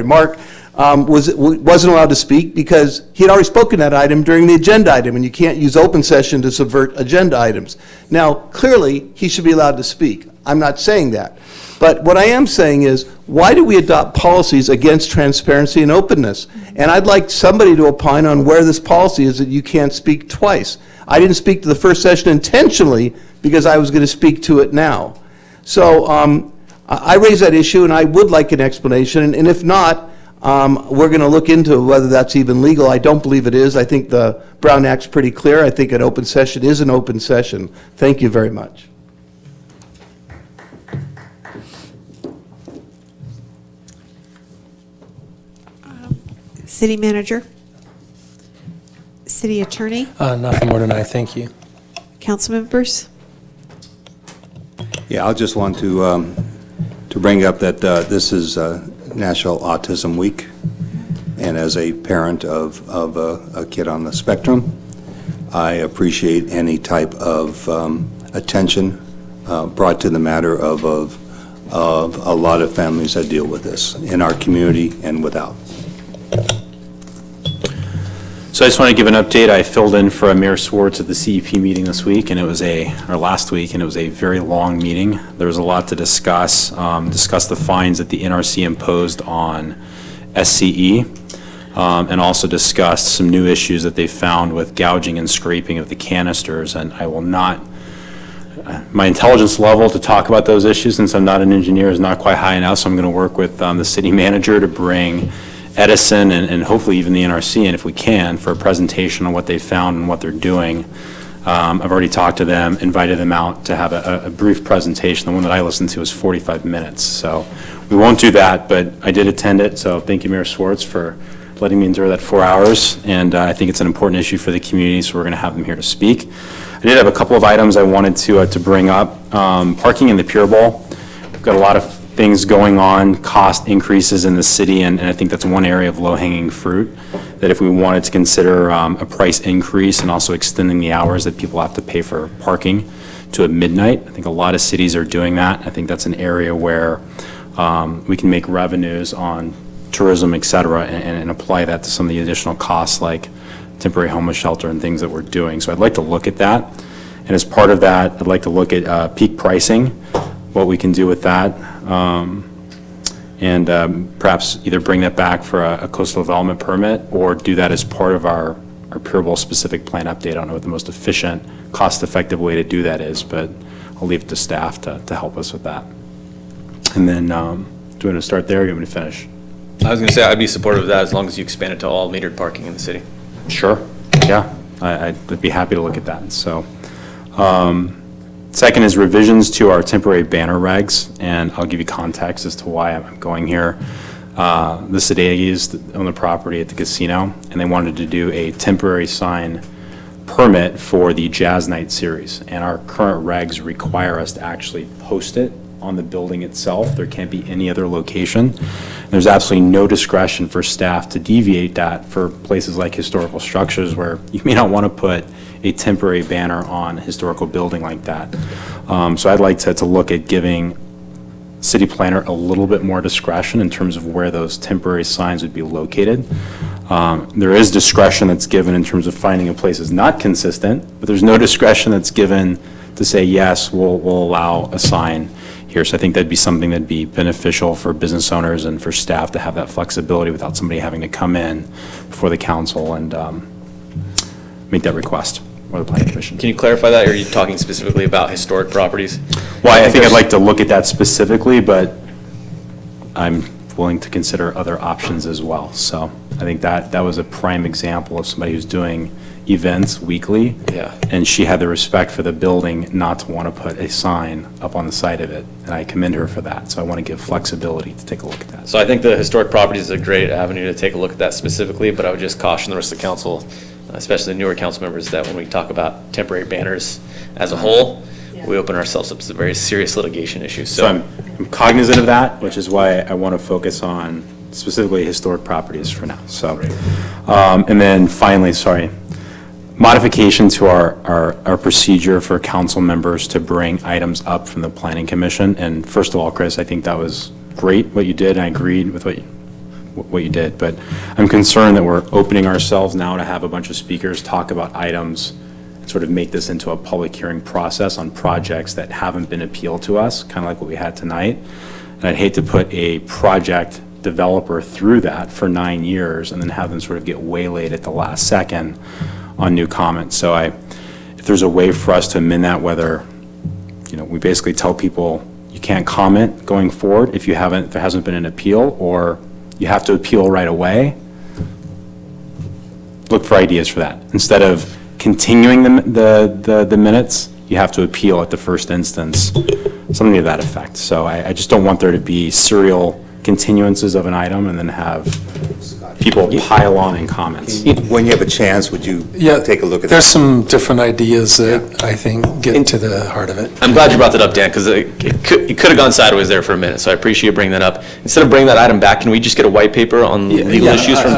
Mark wasn't allowed to speak because he had already spoken that item during the agenda item, and you can't use open session to subvert agenda items. Now, clearly, he should be allowed to speak. I'm not saying that. But what I am saying is, why do we adopt policies against transparency and openness? And I'd like somebody to opine on where this policy is that you can't speak twice. I didn't speak to the first session intentionally because I was going to speak to it now. So I raise that issue, and I would like an explanation. And if not, we're going to look into whether that's even legal. I don't believe it is. I think the Brown Act's pretty clear. I think an open session is an open session. Thank you very much. City Manager? City Attorney? Nothing more tonight, thank you. Council members? Yeah, I'll just want to bring up that this is National Autism Week, and as a parent of a kid on the spectrum, I appreciate any type of attention brought to the matter of a lot of families that deal with this in our community and without. So I just want to give an update. I filled in for Mayor Swartz at the CEP meeting this week, and it was last week, and it was a very long meeting. There was a lot to discuss. Discuss the fines that the NRC imposed on SCE, and also discussed some new issues that they found with gouging and scraping of the canisters. And I will not, my intelligence level to talk about those issues, since I'm not an engineer, is not quite high enough, so I'm going to work with the city manager to bring Edison and hopefully even the NRC in, if we can, for a presentation on what they found and what they're doing. I've already talked to them, invited them out to have a brief presentation. The one that I listened to was 45 minutes. So we won't do that, but I did attend it. So thank you, Mayor Swartz, for letting me endure that 4 hours. And I think it's an important issue for the community, so we're going to have them here to speak. I did have a couple of items I wanted to bring up. Parking in the Pier Bowl. We've got a lot of things going on, cost increases in the city, and I think that's one area of low-hanging fruit, that if we wanted to consider a price increase and also extending the hours that people have to pay for parking to midnight. I think a lot of cities are doing that. I think that's an area where we can make revenues on tourism, et cetera, and apply that to some of the additional costs like temporary homeless shelter and things that we're doing. So I'd like to look at that. And as part of that, I'd like to look at peak pricing, what we can do with that. And perhaps either bring that back for a coastal development permit or do that as part of our Pier Bowl specific plan update. I don't know what the most efficient, cost-effective way to do that is, but I'll leave it to staff to help us with that. And then, do you want to start there or do you want me to finish? I was going to say, I'd be supportive of that as long as you expand it to all metered parking in the city. Sure, yeah, I'd be happy to look at that. So, second is revisions to our temporary banner regs, and I'll give you context as to why I'm going here. The Sadegis own the property at the casino, and they wanted to do a temporary sign permit for the Jazz Night series, and our current regs require us to actually post it on the building itself. There can't be any other location. There's absolutely no discretion for staff to deviate that for places like historical structures where you may not want to put a temporary banner on a historical building like that. So I'd like to look at giving city planner a little bit more discretion in terms of where those temporary signs would be located. There is discretion that's given in terms of finding a place is not consistent, but there's no discretion that's given to say, yes, we'll allow a sign here. So I think that'd be something that'd be beneficial for business owners and for staff to have that flexibility without somebody having to come in before the council and make that request, or the planning commission. Can you clarify that, or are you talking specifically about historic properties? Well, I think I'd like to look at that specifically, but I'm willing to consider other options as well. So I think that was a prime example of somebody who's doing events weekly. Yeah. And she had the respect for the building not to want to put a sign up on the side of it. And I commend her for that. So I want to give flexibility to take a look at that. So I think the historic properties is a great avenue to take a look at that specifically, but I would just caution the rest of the council, especially the newer council members, that when we talk about temporary banners as a whole, we open ourselves up to very serious litigation issues. So I'm cognizant of that, which is why I want to focus on specifically historic properties for now. So, and then finally, modification to our procedure for council members to bring items up from the planning commission. And first of all, Chris, I think that was great what you did. I agreed with what you did, but I'm concerned that we're opening ourselves now to have a bunch of speakers talk about items and sort of make this into a public hearing process on projects that haven't been appealed to us, kind of like what we had tonight. And I'd hate to put a project developer through that for 9 years and then have them sort of get waylaid at the last second on new comments. So if there's a way for us to amend that, whether, we basically tell people you can't comment going forward if there hasn't been an appeal, or you have to appeal right away, look for ideas for that. Instead of continuing the minutes, you have to appeal at the first instance, something to that effect. So I just don't want there to be serial continuances of an item and then have people pile on in comments. When you have a chance, would you take a look at that? There's some different ideas that I think get to the heart of it. I'm glad you brought that up, Dan, because it could have gone sideways there for a minute, so I appreciate you bringing that up. Instead of bringing that item back, can we just get a white paper on legal issues from?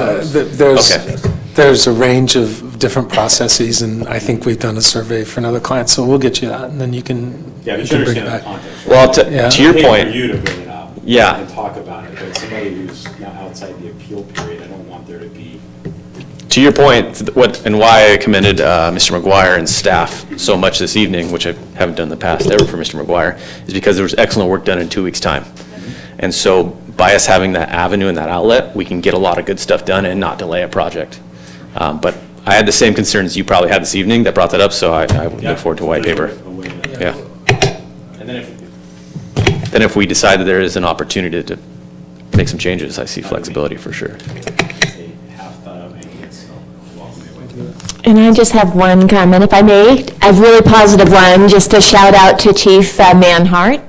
There's a range of different processes, and I think we've done a survey for another client, so we'll get you that, and then you can bring it back. Well, to your point. For you to bring it up. Yeah. And talk about it, but somebody who's now outside the appeal period, I don't want there to be. To your point, and why I commended Mr. McGuire and staff so much this evening, which I haven't done in the past ever for Mr. McGuire, is because there was excellent work done in 2 weeks' time. And so by us having that avenue and that outlet, we can get a lot of good stuff done and not delay a project. But I had the same concerns you probably had this evening that brought that up, so I look forward to white paper. Yeah. And then if we decide that there is an opportunity to make some changes, I see flexibility for sure. And I just have one comment, if I may, a really positive one, just a shout out to Chief Manhart.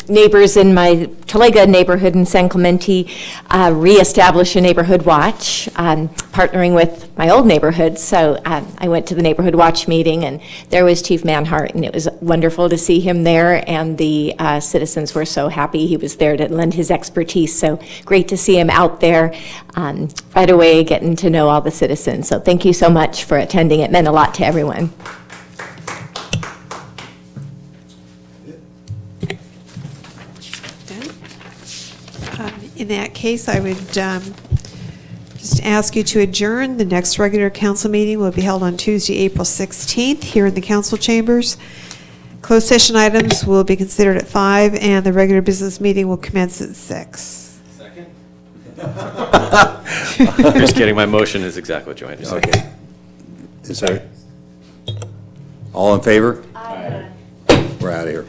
Neighbors in my Trolley neighborhood in San Clemente reestablish a neighborhood watch, partnering with my old neighborhood. So I went to the neighborhood watch meeting, and there was Chief Manhart, and it was wonderful to see him there, and the citizens were so happy he was there to lend his expertise. So great to see him out there right away, getting to know all the citizens. So thank you so much for attending. It meant a lot to everyone. In that case, I would just ask you to adjourn. The next regular council meeting will be held on Tuesday, April 16th, here in the council chambers. Closed session items will be considered at 5, and the regular business meeting will commence at 6. Just kidding, my motion is exactly what Joanne just said. Okay. Is there, all in favor? Aye. We're out of here.